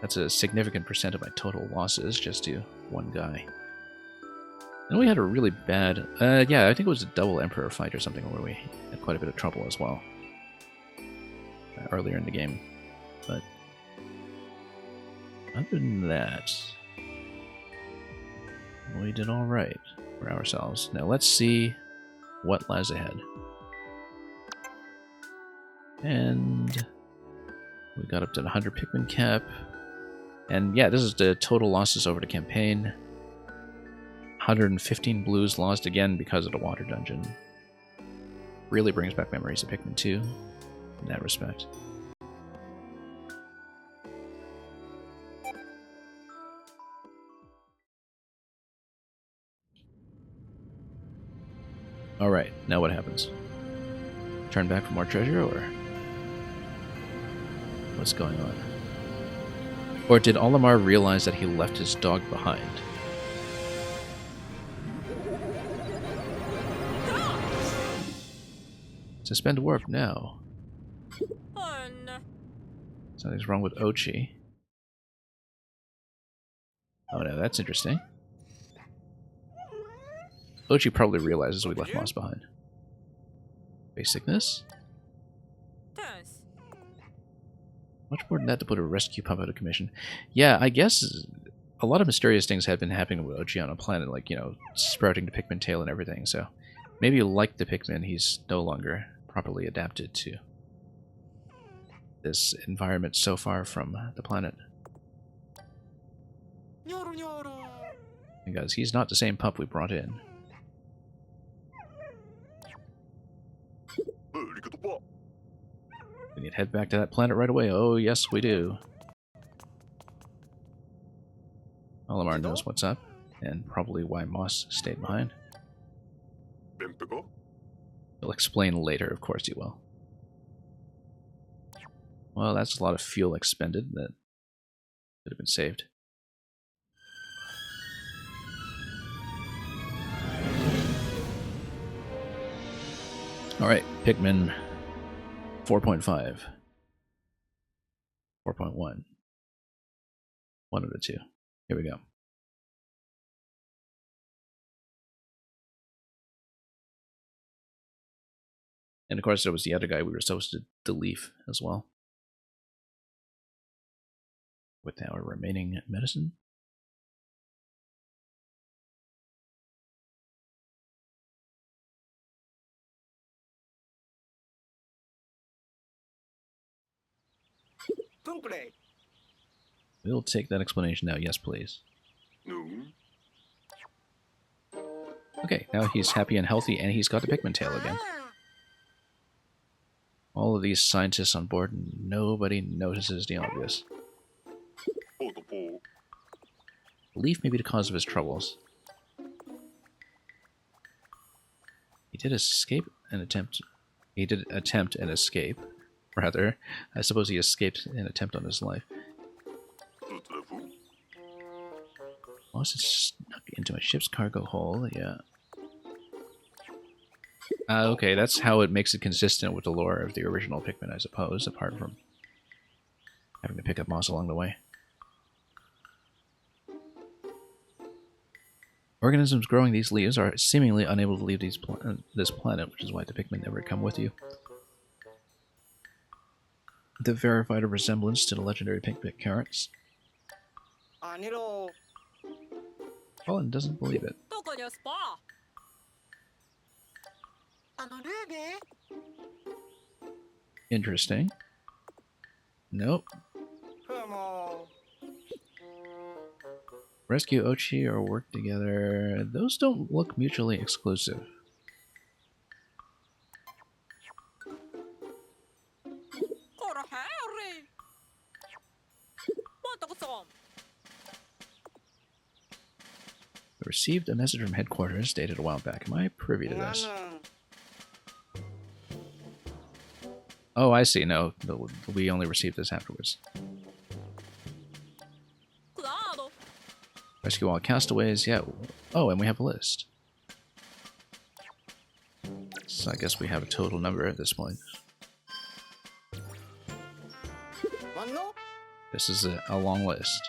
that's a significant percent of my total losses just to one guy. And we had a really bad... yeah, I think it was a double Emperor fight or something where we had quite a bit of trouble as well. Earlier in the game. But other than that, we did alright for ourselves. Now let's see what lies ahead. And we got up to the 100 Pikmin cap. And yeah, this is the total losses over the campaign. 115 blues lost again because of the water dungeon. Really brings back memories of Pikmin 2 in that respect. Alright, now what happens? Turn back for more treasure, or what's going on? Or did Olimar realize that he left his dog behind? Suspend warp now. Something's wrong with Ochi. Oh no, that's interesting. Ochi probably realizes we left Moss behind. Face sickness? Much more than that to put a rescue pump out of commission. Yeah, I guess a lot of mysterious things have been happening with Ochi on a planet, like, you know, sprouting the Pikmin tail and everything, so maybe like the Pikmin, he's no longer properly adapted to this environment so far from the planet. Because he's not the same pup we brought in. We need to head back to that planet right away. Oh, yes, we do. Olimar knows what's up, and probably why Moss stayed behind. He'll explain later, of course he will. Well, that's a lot of fuel expended that could have been saved. Alright, Pikmin 4.5. 4.1. One of the two. Here we go. And of course, there was the other guy we were supposed to leave as well. With our remaining medicine. We'll take that explanation now. Yes, please. Okay, now he's happy and healthy, and he's got the Pikmin tail again. All of these scientists on board, and nobody notices the obvious. Belief may be the cause of his troubles. He did attempt an escape. Rather, I suppose he escaped an attempt on his life. Lost it snuck into my ship's cargo hold, yeah. Okay, that's how it makes it consistent with the lore of the original Pikmin, I suppose, apart from having to pick up moss along the way. Organisms growing these leaves are seemingly unable to leave this planet, which is why the Pikmin never come with you. The verified a resemblance to the legendary Pikmin carrots. Colin doesn't believe it. Interesting. Nope. Rescue Ochi or work together. Those don't look mutually exclusive. We received a message from headquarters dated a while back. Am I privy to this? Oh, I see. No, we only received this afterwards. Rescue all castaways. Yeah. Oh, and we have a list. So I guess we have a total number at this point. This is a long list.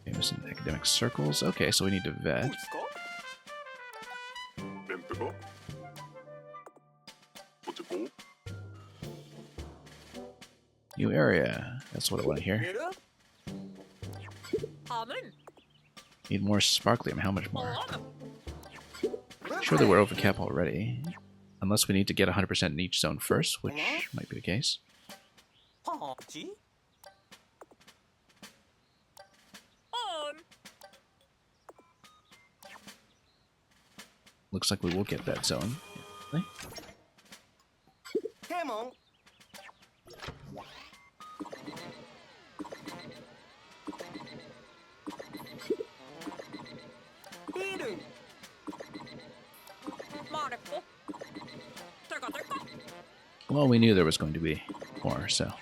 Famous in academic circles. Okay, so we need to vet. New area. That's what I want to hear. Need more sparklium. How much more? Surely we're over cap already. Unless we need to get 100% in each zone first, which might be the case. Looks like we will get that zone. Well, we knew there was going to be more, so.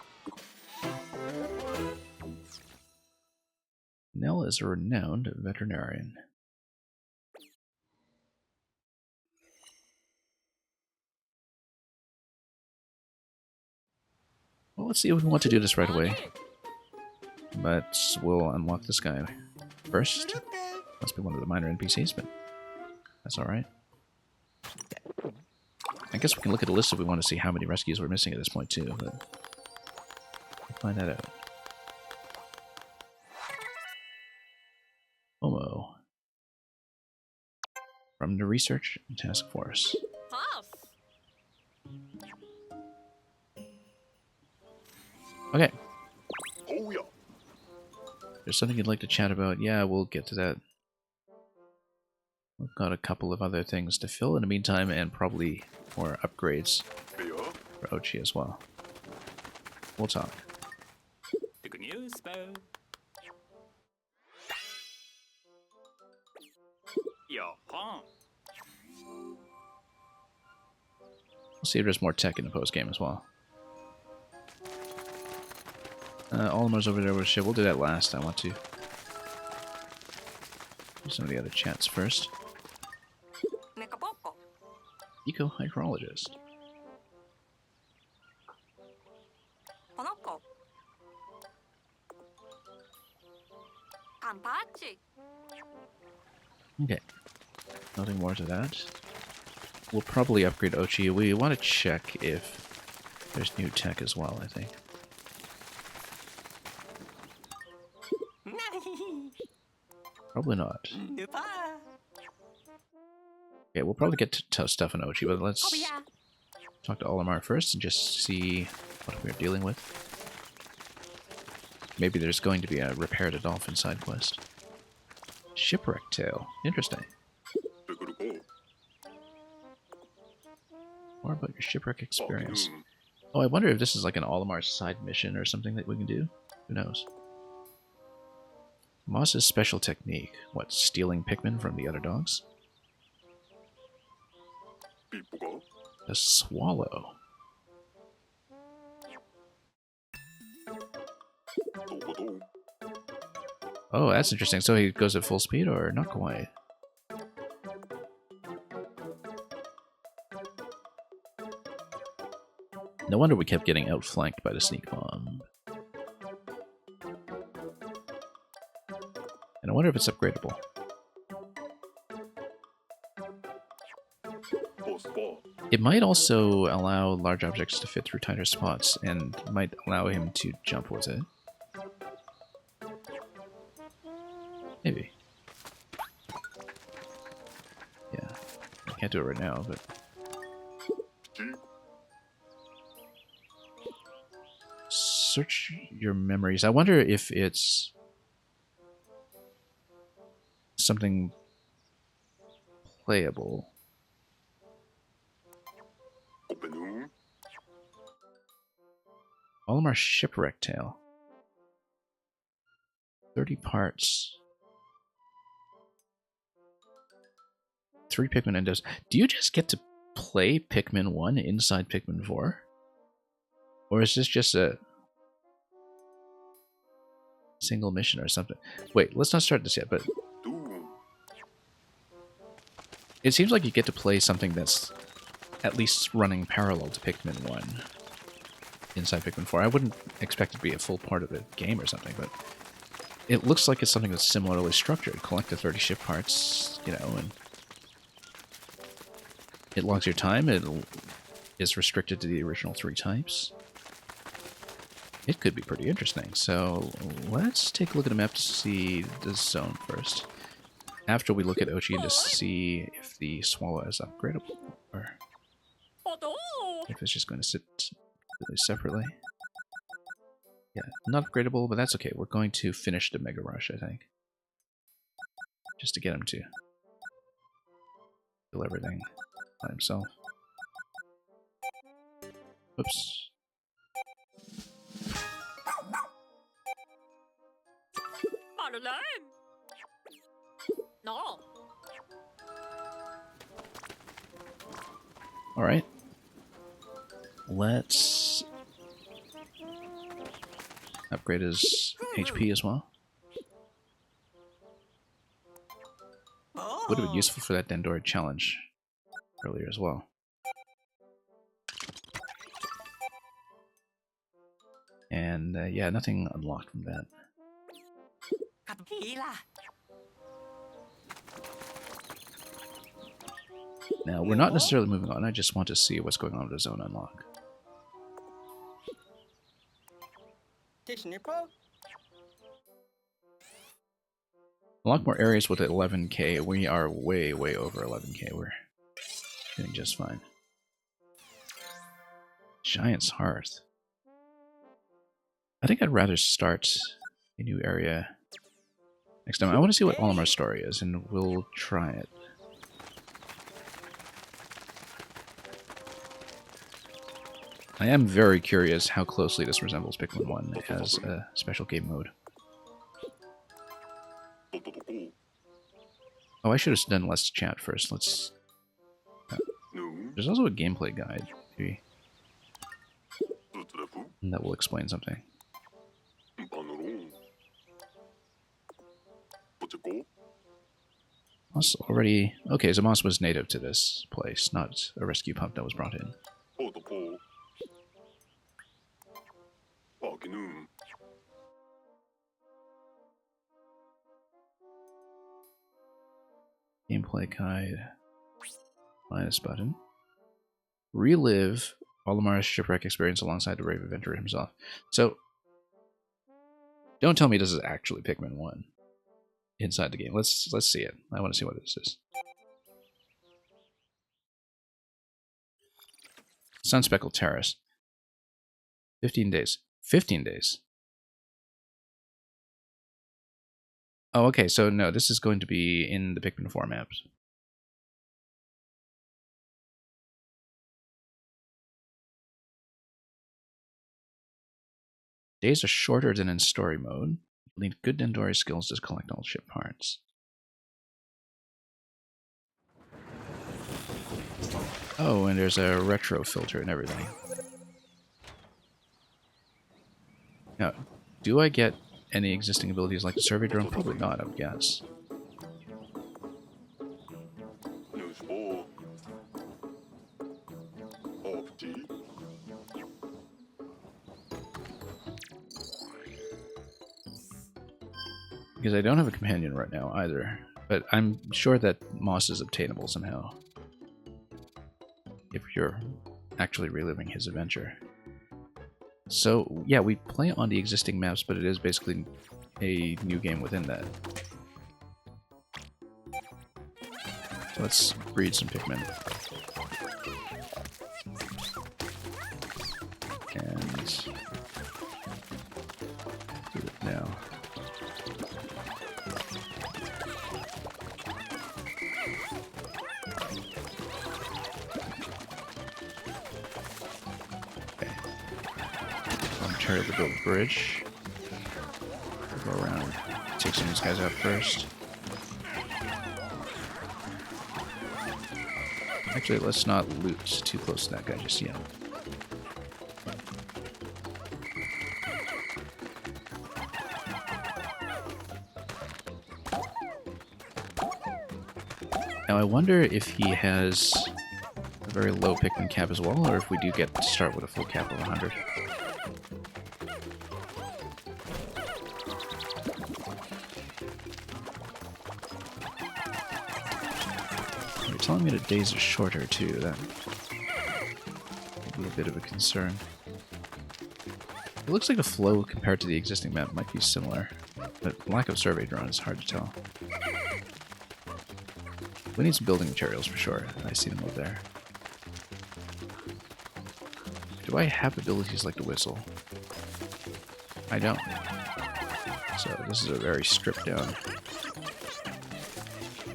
Nell is a renowned veterinarian. Well, let's see if we want to do this right away. But we'll unlock this guy first. Must be one of the minor NPCs, but that's alright. I guess we can look at the list if we want to see how many rescues we're missing at this point, too, but we'll find that out. Momo. From the Research Task Force. Okay. There's something you'd like to chat about? Yeah, we'll get to that. We've got a couple of other things to fill in the meantime, and probably more upgrades for Ochi as well. We'll talk. We'll see if there's more tech in the post game as well. Olimar's over there with shit. We'll do that last. I want to do some of the other chats first. Eco-hydrologist. 안 봤지? Okay. Nothing more to that. We'll probably upgrade Ochi. We want to check if there's new tech as well, I think. Probably not. Okay, we'll probably get to stuff in Ochi, but let's talk to Olimar first and just see what we're dealing with. Maybe there's going to be a Repair the Dolphin side quest. Shipwreck Tale. Interesting. More about your shipwreck experience. Oh, I wonder if this is like an Olimar side mission or something that we can do. Who knows? Moss's special technique. What, stealing Pikmin from the other dogs? A swallow. Oh, that's interesting. So he goes at full speed or not quite? No wonder we kept getting outflanked by the sneak bomb. And I wonder if it's upgradable. It might also allow large objects to fit through tighter spots and might allow him to jump with it. Maybe. Yeah. I can't do it right now, but... Search your memories. I wonder if it's something playable. Olimar Shipwreck Tale. 30 parts. 3 Pikmin endos. Do you just get to play Pikmin 1 inside Pikmin 4? Or is this just a single mission or something? Wait, let's not start this yet, but... It seems like you get to play something that's at least running parallel to Pikmin 1 inside Pikmin 4. I wouldn't expect it to be a full part of the game or something, but it looks like it's something that's similarly structured. Collect the 30 ship parts, you know, and it logs your time. It is restricted to the original 3 types. It could be pretty interesting. So let's take a look at the map to see the zone first. After we look at Ochi and to see if the swallow is upgradable, or if it's just going to sit really separately. Yeah, not upgradable, but that's okay. We're going to finish the Mega Rush, I think. Just to get him to kill everything by himself. Oops. No. Alright. Let's upgrade his HP as well. Would have been useful for that Dendorid challenge earlier as well. And yeah, nothing unlocked from that. Now, we're not necessarily moving on, I just want to see what's going on with the zone unlock. Unlock more areas with 11k. We are way, way over 11k. We're doing just fine. Giant's Hearth. I think I'd rather start a new area next time. I want to see what Olimar's story is, and we'll try it. I am very curious how closely this resembles Pikmin 1 as a special game mode. Oh, I should have done less chat first. Let's... There's also a gameplay guide, maybe. And that will explain something. Moss already... Okay, so Moss was native to this place, not a rescue pup that was brought in. Gameplay guide. Minus button. Relive Olimar's shipwreck experience alongside the brave adventurer himself. So, don't tell me this is actually Pikmin 1 inside the game. Let's see it. I want to see what this is. Sunspeckled Terrace. 15 days. 15 days. Oh, okay, so no, this is going to be in the Pikmin 4 maps. Days are shorter than in story mode. You need good Nendori skills to collect all ship parts. Oh, and there's a retro filter and everything. Now, do I get any existing abilities like the survey drone? Probably not, I would guess. Because I don't have a companion right now either, but I'm sure that moss is obtainable somehow. If you're actually reliving his adventure. So, yeah, we play on the existing maps, but it is basically a new game within that. So let's breed some Pikmin. And do it now. To build a bridge. We'll go around, take some of these guys out first. Actually, let's not loot too close to that guy just yet. Now I wonder if he has a very low Pikmin cap as well, or if we do get to start with a full cap of 100. Telling me the days are shorter too, that would be a bit of a concern. It looks like the flow compared to the existing map might be similar, but lack of survey drone is hard to tell. We need some building materials for sure. I see them over there. Do I have abilities like the whistle? I don't. So this is a very stripped down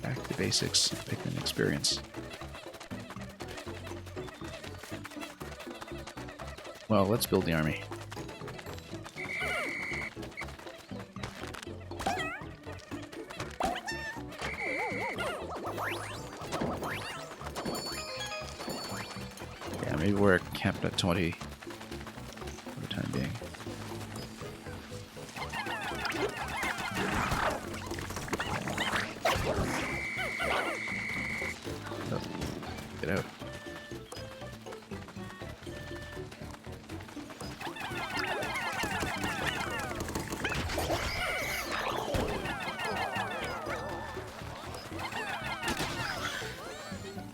back to basics Pikmin experience. Well, let's build the army. Yeah, maybe we're capped at 20 for the time being. Get out.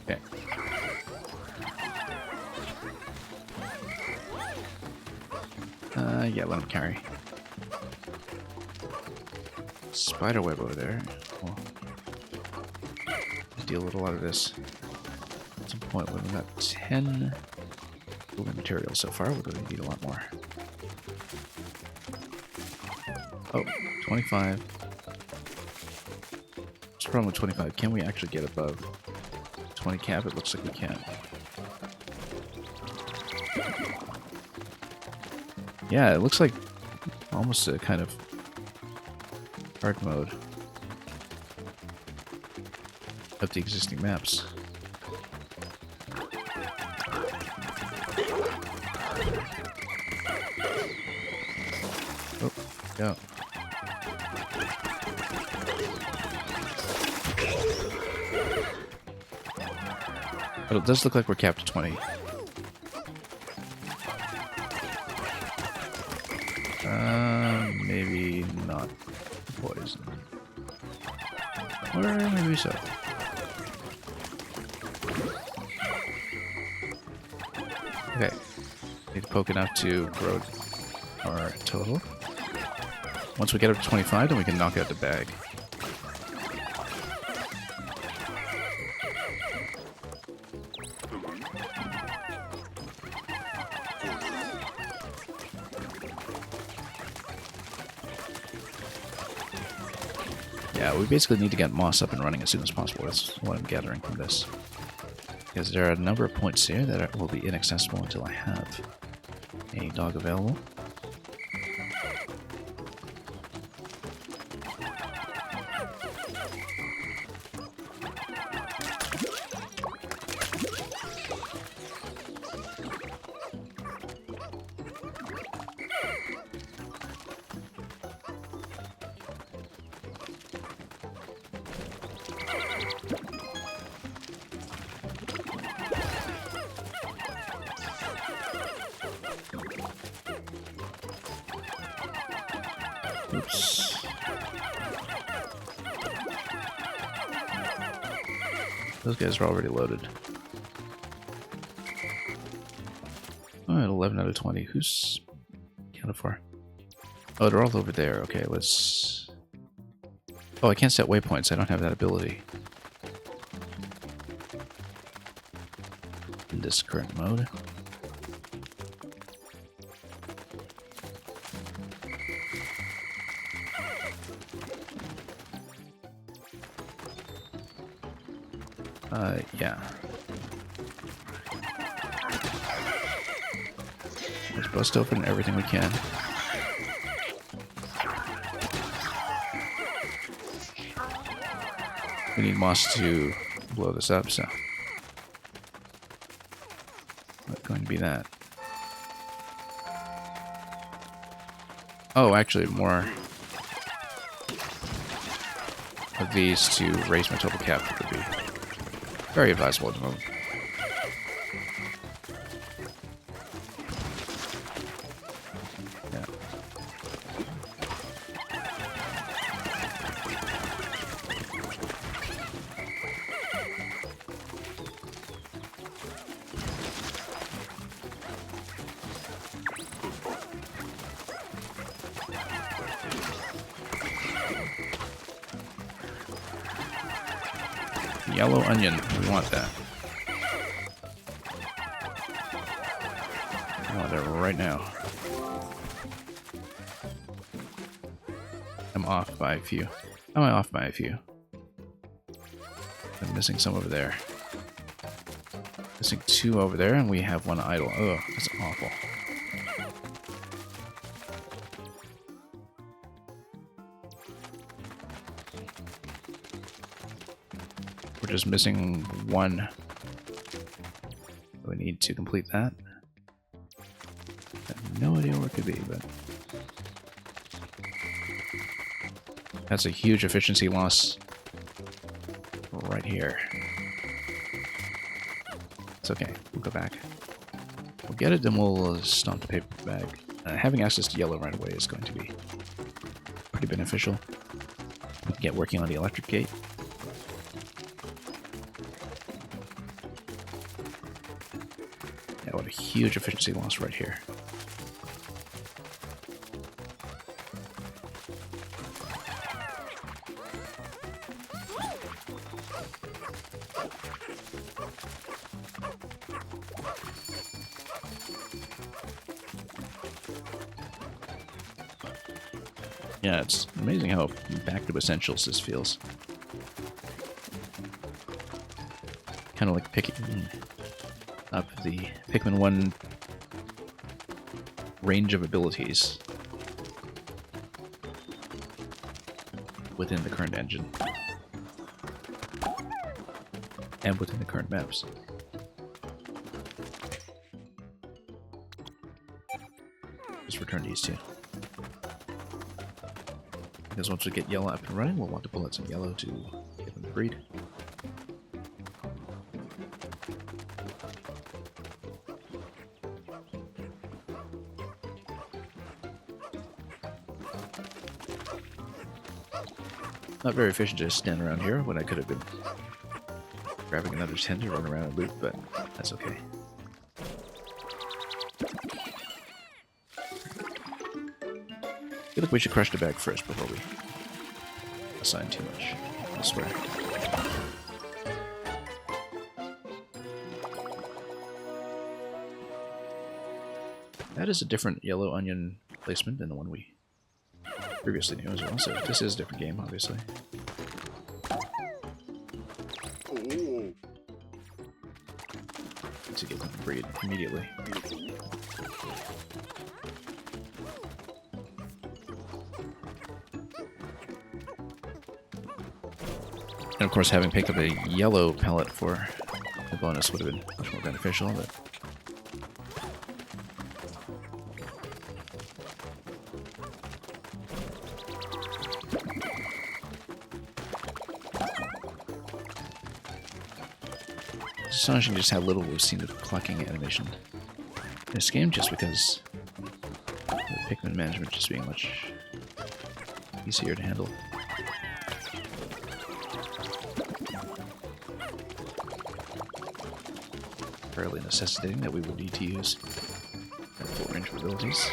Okay. Yeah, let him carry. Spiderweb over there. We'll deal with a lot of this. At some point, we've got 10 building materials so far. We're going to need a lot more. Oh, 25. What's the problem with 25? Can we actually get above 20 cap? It looks like we can. Yeah, it looks like almost a kind of hard mode of the existing maps. Oh, go. But it does look like we're capped at 20. Maybe not poison. Or maybe so. Okay. Need to poke enough to grow our total. Once we get up to 25, then we can knock out the bag. Yeah, we basically need to get moss up and running as soon as possible. That's what I'm gathering from this. Because there are a number of points here that will be inaccessible until I have a dog available. Oops. Those guys are already loaded. Alright, 11 out of 20. Who's counted for? Oh, they're all over there. Okay, let's... Oh, I can't set waypoints. I don't have that ability. In this current mode. Yeah. Let's bust open everything we can. We need moss to blow this up, so... Not going to be that. Oh, actually, more of these to raise my total capture would be very advisable at the moment. Yeah. Yellow onion, we want that. I want that right now. I'm off by a few. Am I off by a few? I'm missing some over there. Missing 2 over there, and we have 1 idle. Oh, that's awful. We're just missing 1. We need to complete that. I have no idea where it could be, but... That's a huge efficiency loss right here. It's okay, we'll go back. We'll get it, then we'll stomp the paper bag. Having access to yellow right away is going to be pretty beneficial. We can get working on the electric gate. Yeah, what a huge efficiency loss right here. Yeah, it's amazing how back to essentials this feels. Kind of like picking up the Pikmin 1 range of abilities within the current engine and within the current maps. Just return these 2. Because once we get yellow up and running, we'll want to pull out some yellow to get them freed. Not very efficient to stand around here when I could have been grabbing another tent to run around and loot, but that's okay. feel like we should crush the bag first before we assign too much, I swear. That is a different yellow onion placement than the one we previously knew as well, so this is a different game, obviously. To get them to breed immediately. And of course, having picked up a yellow pellet for the bonus would have been much more beneficial, but... It's astonishing just how little we've seen of plucking animation in this game, just because the Pikmin management just being much easier to handle. Fairly necessitating that we would need to use our full range of abilities.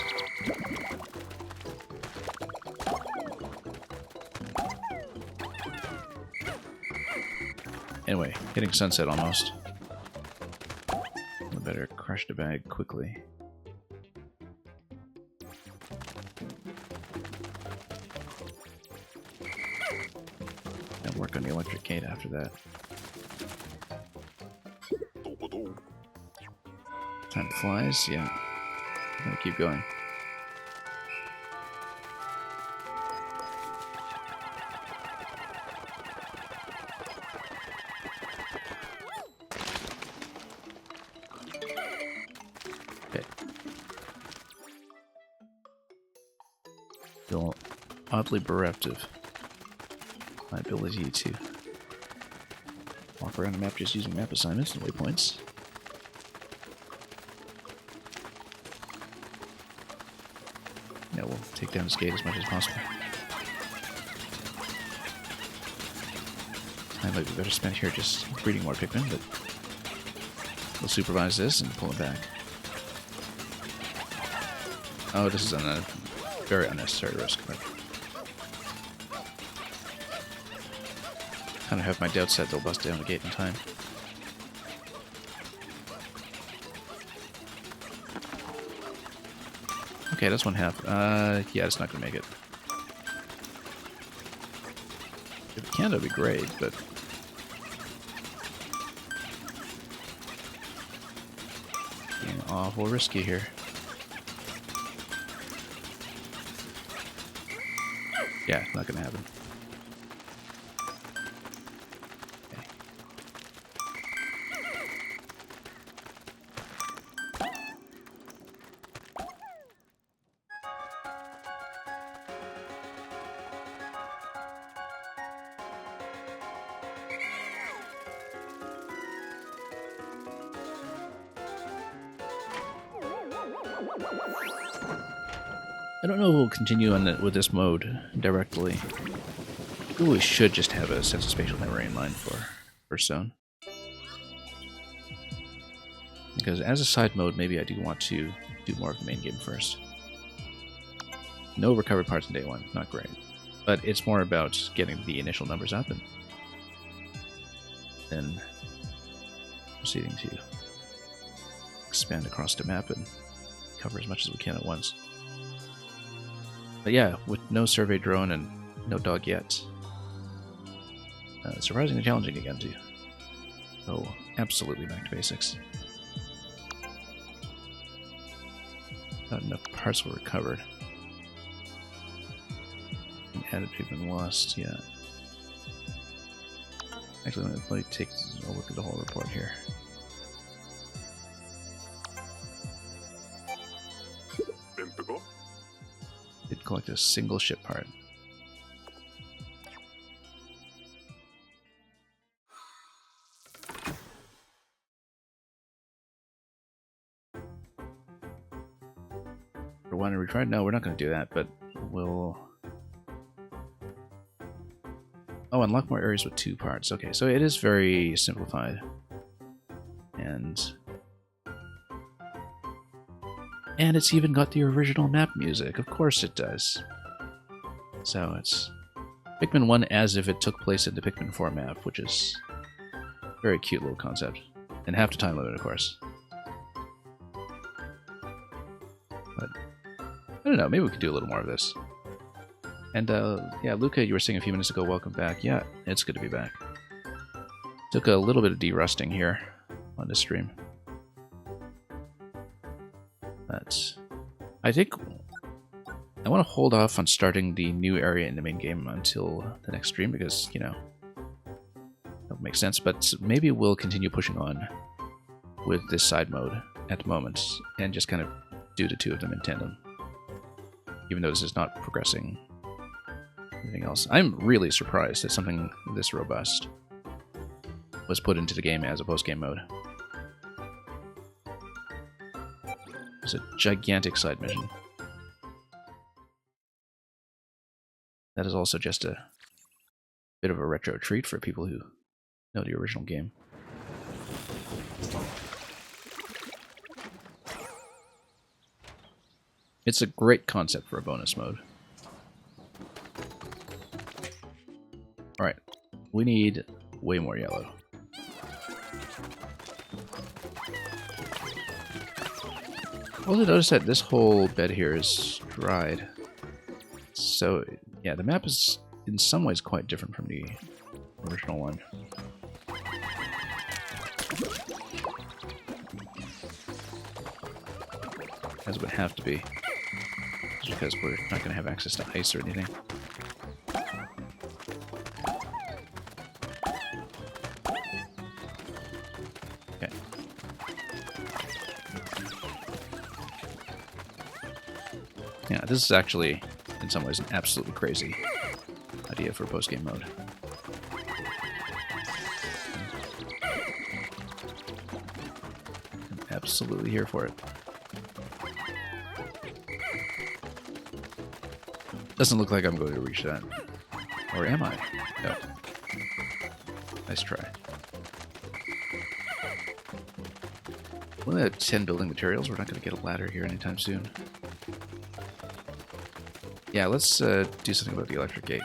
Anyway, hitting sunset almost. We better crush the bag quickly. And work on the electric gate after that. Time flies, yeah. I'm gonna keep going. Okay. Feel oddly bereft of my ability to walk around the map just using map assignments and waypoints. Yeah, we'll take down this gate as much as possible. Time might be better spent here just breeding more Pikmin, but we'll supervise this and pull it back. Oh, this is a very unnecessary risk, but kind of have my doubts that they'll bust down the gate in time. Okay, that's one half. Yeah, it's not gonna make it. If it can, that'd be great, but being awful risky here. Yeah, not gonna happen. Okay. I don't know if we'll continue on with this mode directly. I feel we should just have a sense of spatial memory in mind for First Zone. Because as a side mode, maybe I do want to do more of the main game first. No recovered parts in day one, not great. But it's more about getting the initial numbers up and then proceeding to expand across the map and cover as much as we can at once. But yeah, with no survey drone and no dog yet, surprisingly challenging again too. So absolutely back to basics. Not enough parts were recovered. And added Pikmin lost, yeah. Actually, let me take a look at the whole report here. Did collect a single ship part. For one, retry? No, we're not going to do that, but we'll... Oh, unlock more areas with 2 parts. Okay, so it is very simplified. And it's even got the original map music. Of course it does. So it's Pikmin 1 as if it took place in the Pikmin 4 map, which is a very cute little concept. And half the time limit, of course. But I don't know, maybe we could do a little more of this. And yeah, Luca, you were saying a few minutes ago, welcome back. Yeah, it's good to be back. Took a little bit of de-rusting here on this stream. But I think I want to hold off on starting the new area in the main game until the next stream because, you know, that makes sense. But maybe we'll continue pushing on with this side mode at the moment and just kind of do the two of them in tandem. Even though this is not progressing anything else. I'm really surprised that something this robust was put into the game as a post-game mode. It's a gigantic side mission. That is also just a bit of a retro treat for people who know the original game. It's a great concept for a bonus mode. Alright, we need way more yellow. Also notice that this whole bed here is dried. So, yeah, the map is in some ways quite different from the original one. As it would have to be. Just because we're not going to have access to ice or anything. Okay. Yeah, this is actually, in some ways, an absolutely crazy idea for post-game mode. I'm absolutely here for it. Doesn't look like I'm going to reach that. Or am I? No. Nice try. We only have 10 building materials. We're not going to get a ladder here anytime soon. Yeah, let's do something about the electric gate.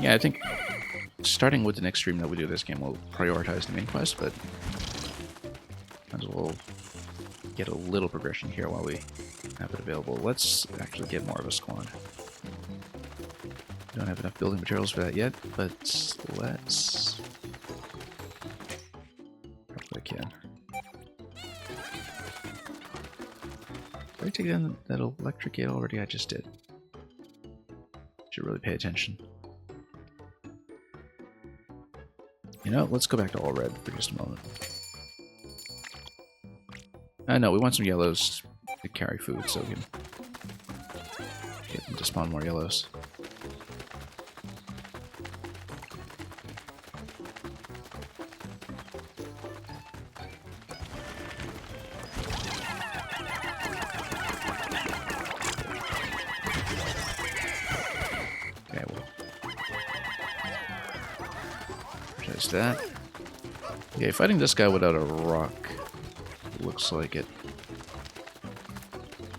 Yeah, I think starting with the next stream that we do this game, we'll prioritize the main quest, but might as well get a little progression here while we have it available. Let's actually get more of a squad. Don't have enough building materials for that yet, but let's... Probably I can. Did I take down that electric gate already? I just did. Should really pay attention. You know, let's go back to all red for just a moment. No, we want some yellows to carry food so we can get them to spawn more yellows. Okay, we'll purchase that. Okay, fighting this guy without a rock looks like it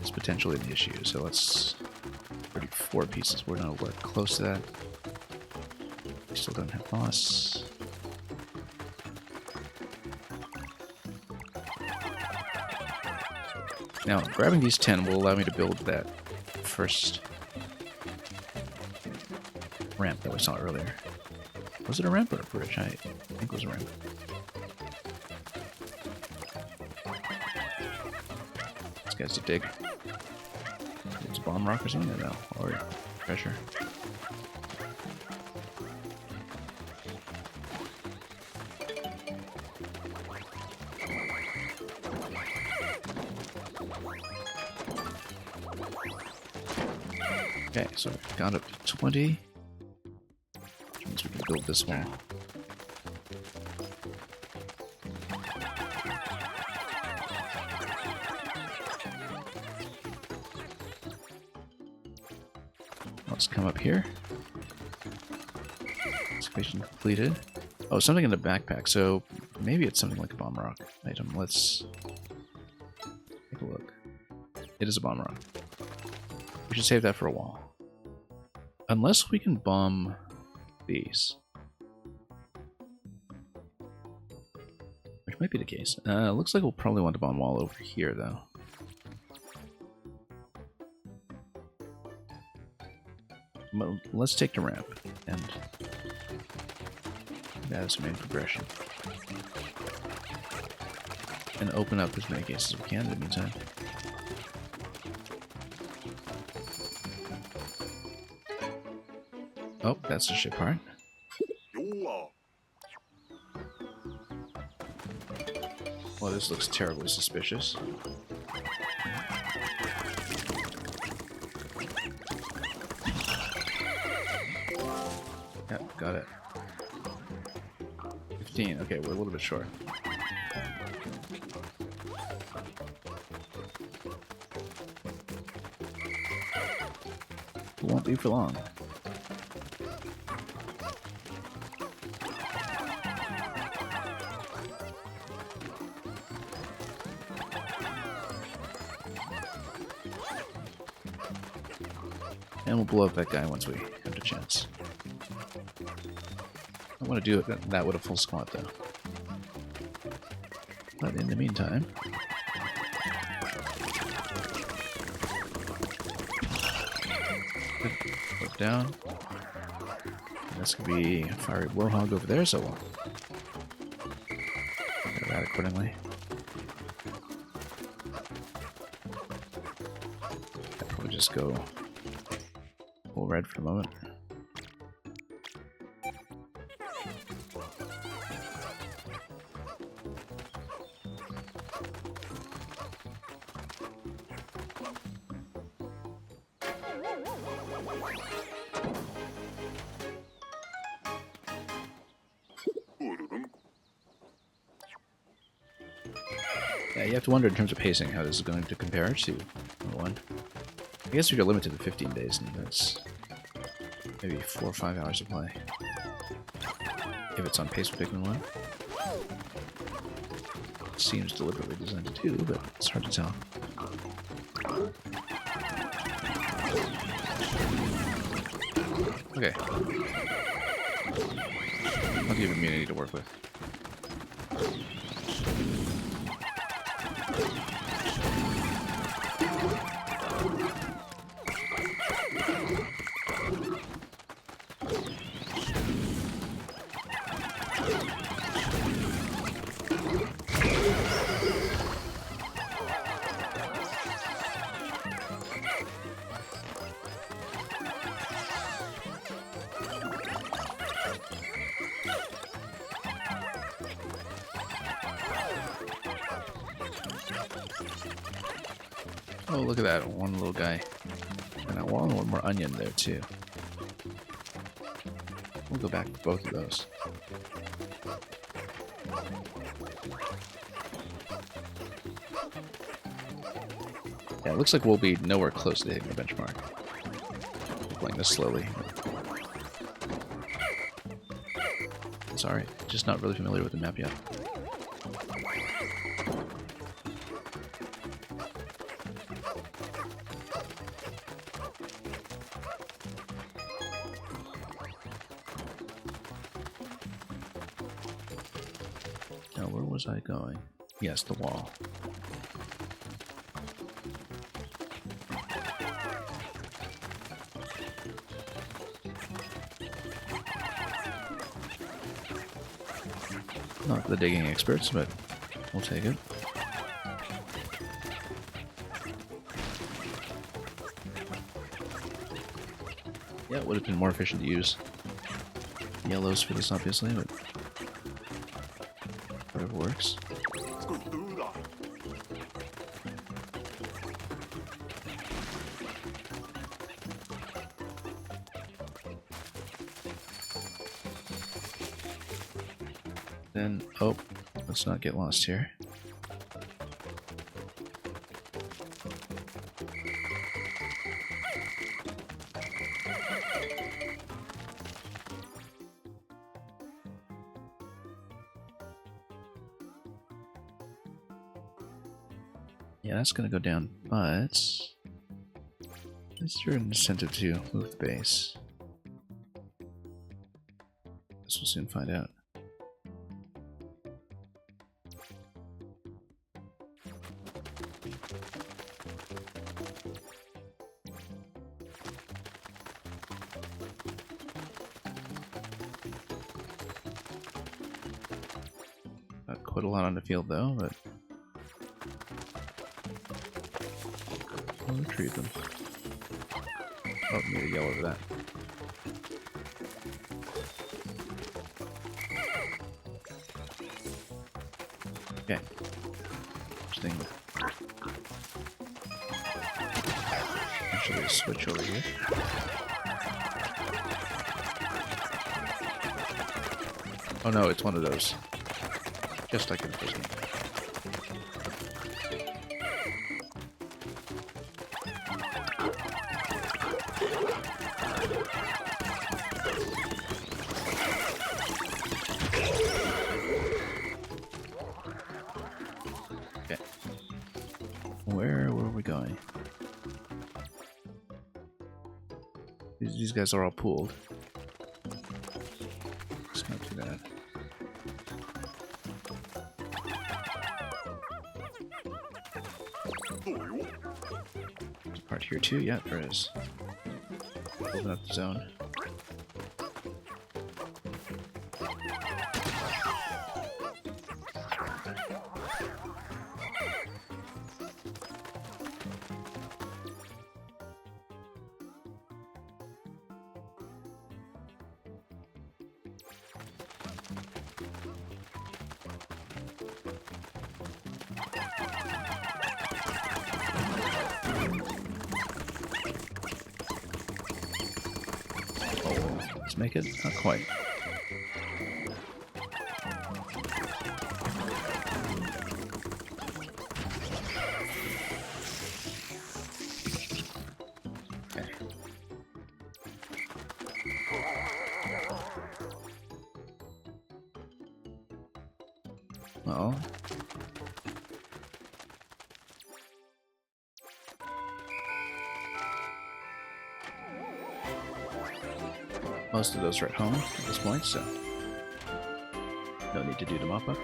is potentially an issue, so let's 34 pieces. We're nowhere close to that. We still don't have moss. Now, grabbing these 10 will allow me to build that first ramp that we saw earlier. Was it a ramp or a bridge? I think it was a ramp. These guys to dig. It's a bomb rock or something? No, or treasure. Okay, so we've got up to 20. Which means we can build this wall. Let's come up here. Excavation completed. Oh, something in the backpack. So maybe it's something like a bomb rock item. Let's take a look. It is a bomb rock. We should save that for a wall. Unless we can bomb these. Which might be the case. Looks like we'll probably want to bomb wall over here, though. But let's take the ramp and that is the main progression. And open up as many cases as we can in the meantime. Oh, that's the ship part. Well, this looks terribly suspicious. Yep, got it. 15. Okay, we're a little bit short. It won't be for long. And we'll blow up that guy once we have the chance. I want to do that with a full squat, though. But in the meantime... Put down. And this could be a fiery blowhog over there, so we'll get that accordingly. I'd probably just go full red for the moment. Yeah, you have to wonder in terms of pacing how this is going to compare to one. I guess if you're limited to 15 days, and that's maybe 4 or 5 hours of play. If it's on pace with Pikmin 1. It seems deliberately designed to do, but it's hard to tell. Okay. I'll give immunity to work with. Oh, look at that. One little guy. And that one more onion there, too. We'll go back to both of those. Yeah, it looks like we'll be nowhere close to hitting the benchmark. Playing this slowly. Sorry, just not really familiar with the map yet. Now, where was I going? Yes, the wall. Not the digging experts, but we'll take it. Yeah, it would have been more efficient to use yellows for this, obviously, but whatever works. Then, oh, let's not get lost here. Yeah, that's gonna go down, but is there an incentive to move the base? Guess we'll soon find out. Not quite a lot on the field though, but I'll retrieve them. Oh, need to yell over that. Okay. Interesting. Actually, switch over here. Oh no, it's one of those. Just like in the first game. Okay. Where were we going? These guys are all pooled. It's not too bad. There's a part here too? Yeah, there is. Open up the zone. Let's make it not quite. Okay. Well, most of those are at home at this point, so no need to do the mop-up.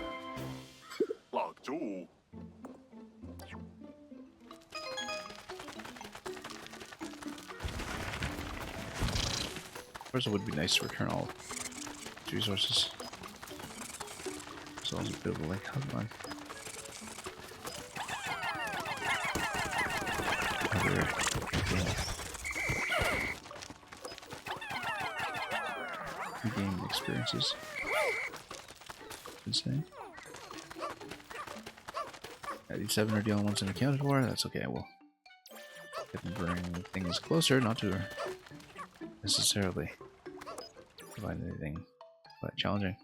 Of course, it would be nice to return all these resources. So I'll just build a lake. Come on. Game experiences. Insane. 97 are the only ones unaccounted for. That's okay. We'll bring things closer, not to necessarily provide anything quite challenging.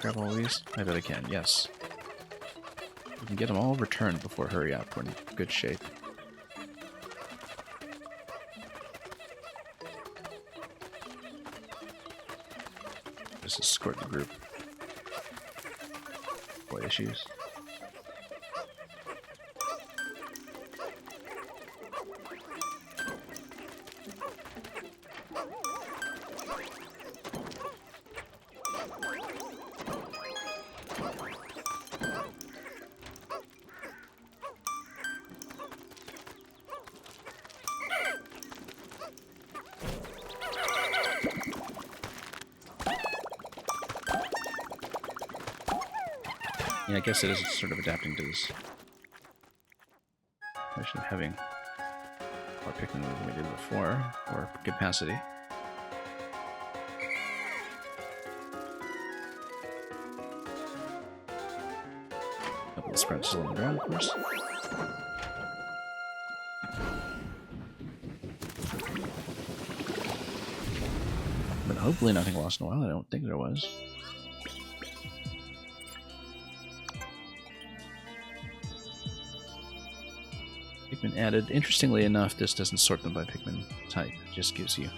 Grab all these? I bet I can, yes. We can get them all returned before hurry up. We're in good shape. Just escort the group. What issues? Yeah, I guess it is sort of adapting to this. Actually having more Pikmin than we did before, or capacity. Couple of sprints along the ground, of course. But hopefully nothing lost in a while. I don't think there was. Pikmin added. Interestingly enough, this doesn't sort them by Pikmin type. It just gives you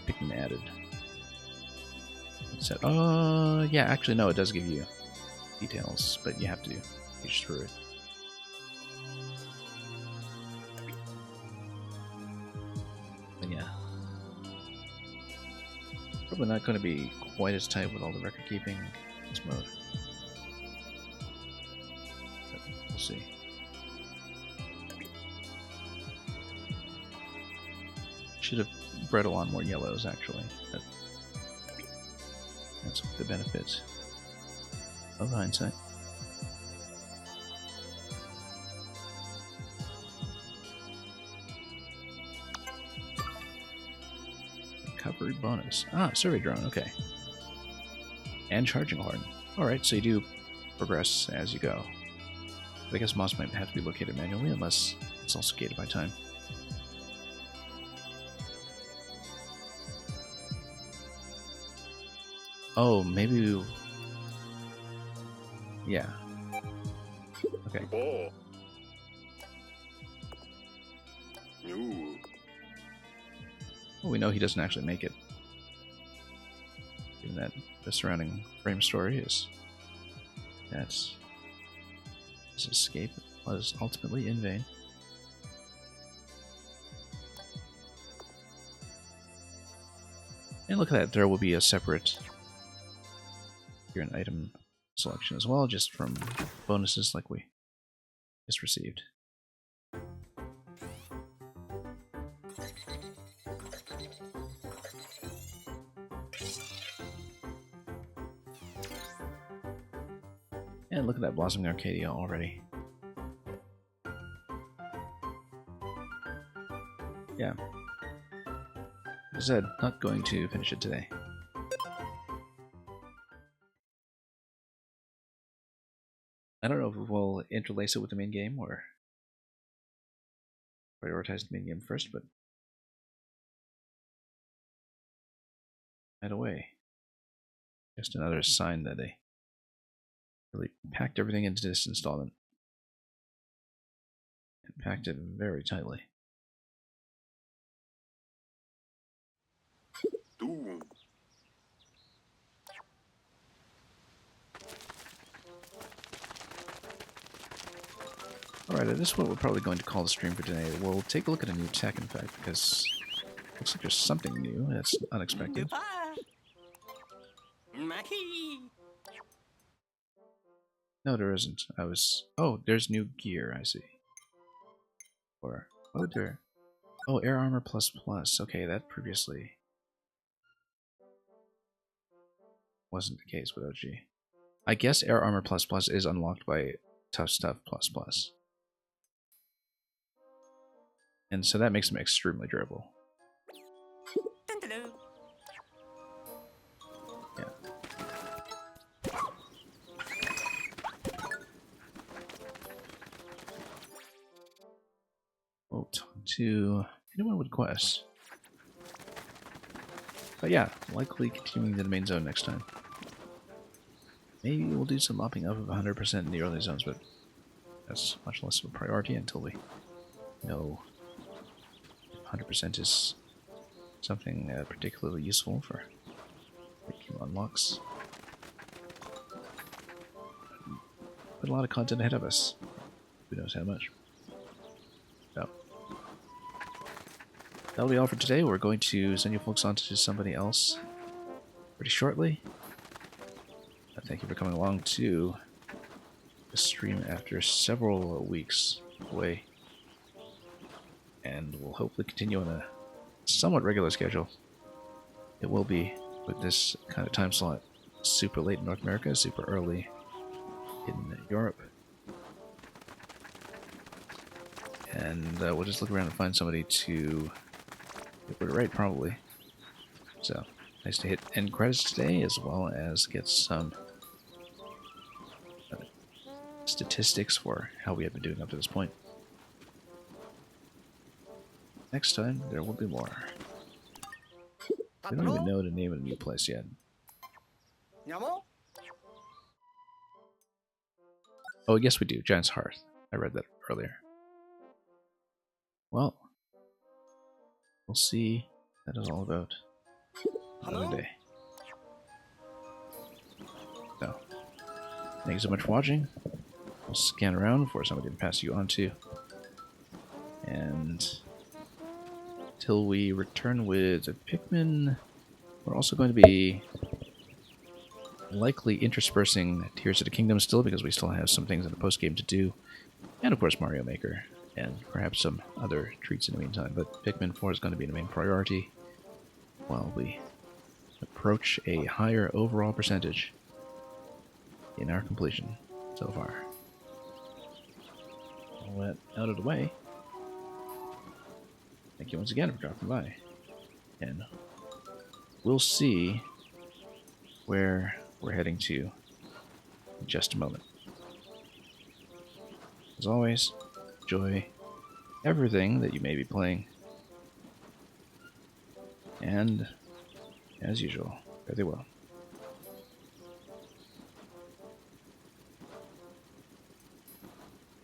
Pikmin added. Set. Yeah, actually, no, it does give you details, but you have to page through it. But yeah. Probably not going to be quite as tight with all the record keeping in this mode. But we'll see. Should have bred a lot more yellows, actually. That's the benefit of hindsight. Recovery bonus. Ah, survey drone, okay. And charging horn. Alright, so you do progress as you go. But I guess moss might have to be located manually, unless it's also gated by time. Oh, maybe... Yeah. Okay. Well, we know he doesn't actually make it. Given that the surrounding frame story is that his escape was ultimately in vain. And look at that, there will be a separate here an item selection as well, just from bonuses like we just received. And look at that Blossoming Arcadia already. Yeah. As I said, not going to finish it today. I don't know if we'll interlace it with the main game or prioritize the main game first, but either way, just another sign that they really packed everything into this installment. And packed it very tightly. Alright, this is what we're probably going to call the stream for today. We'll take a look at a new tech, in fact, because it looks like there's something new that's unexpected. No, there isn't. Oh, there's new gear, I see. Or, oh, there. Oh, Air Armor plus plus. Okay, that previously wasn't the case with OG. I guess Air Armor plus plus is unlocked by Tough Stuff plus plus. And so that makes them extremely durable. Yeah. We'll talk to anyone with quests. But yeah, likely continuing to the main zone next time. Maybe we'll do some mopping up of 100% in the early zones, but that's much less of a priority until we know 100% is something particularly useful for making unlocks. But a lot of content ahead of us. Who knows how much. So, that'll be all for today. We're going to send you folks on to somebody else pretty shortly. Thank you for coming along to the stream after several weeks away. And we'll hopefully continue on a somewhat regular schedule. It will be with this kind of time slot. Super late in North America, super early in Europe. And we'll just look around and find somebody to put it right, probably. So, nice to hit end credits today, as well as get some statistics for how we have been doing up to this point. Next time, there will be more. We don't even know the name of the new place yet. Oh, yes we do. Giant's Hearth. I read that earlier. Well, we'll see what that is all about another day. So, thank you so much for watching. We'll scan around for somebody to pass you on to. And till we return with a Pikmin, we're also going to be likely interspersing Tears of the Kingdom still, because we still have some things in the post-game to do. And of course Mario Maker, and perhaps some other treats in the meantime. But Pikmin 4 is going to be the main priority while we approach a higher overall percentage in our completion so far. All that out of the way, thank you once again for dropping by. And we'll see where we're heading to in just a moment. As always, enjoy everything that you may be playing. And, as usual, fare thee well.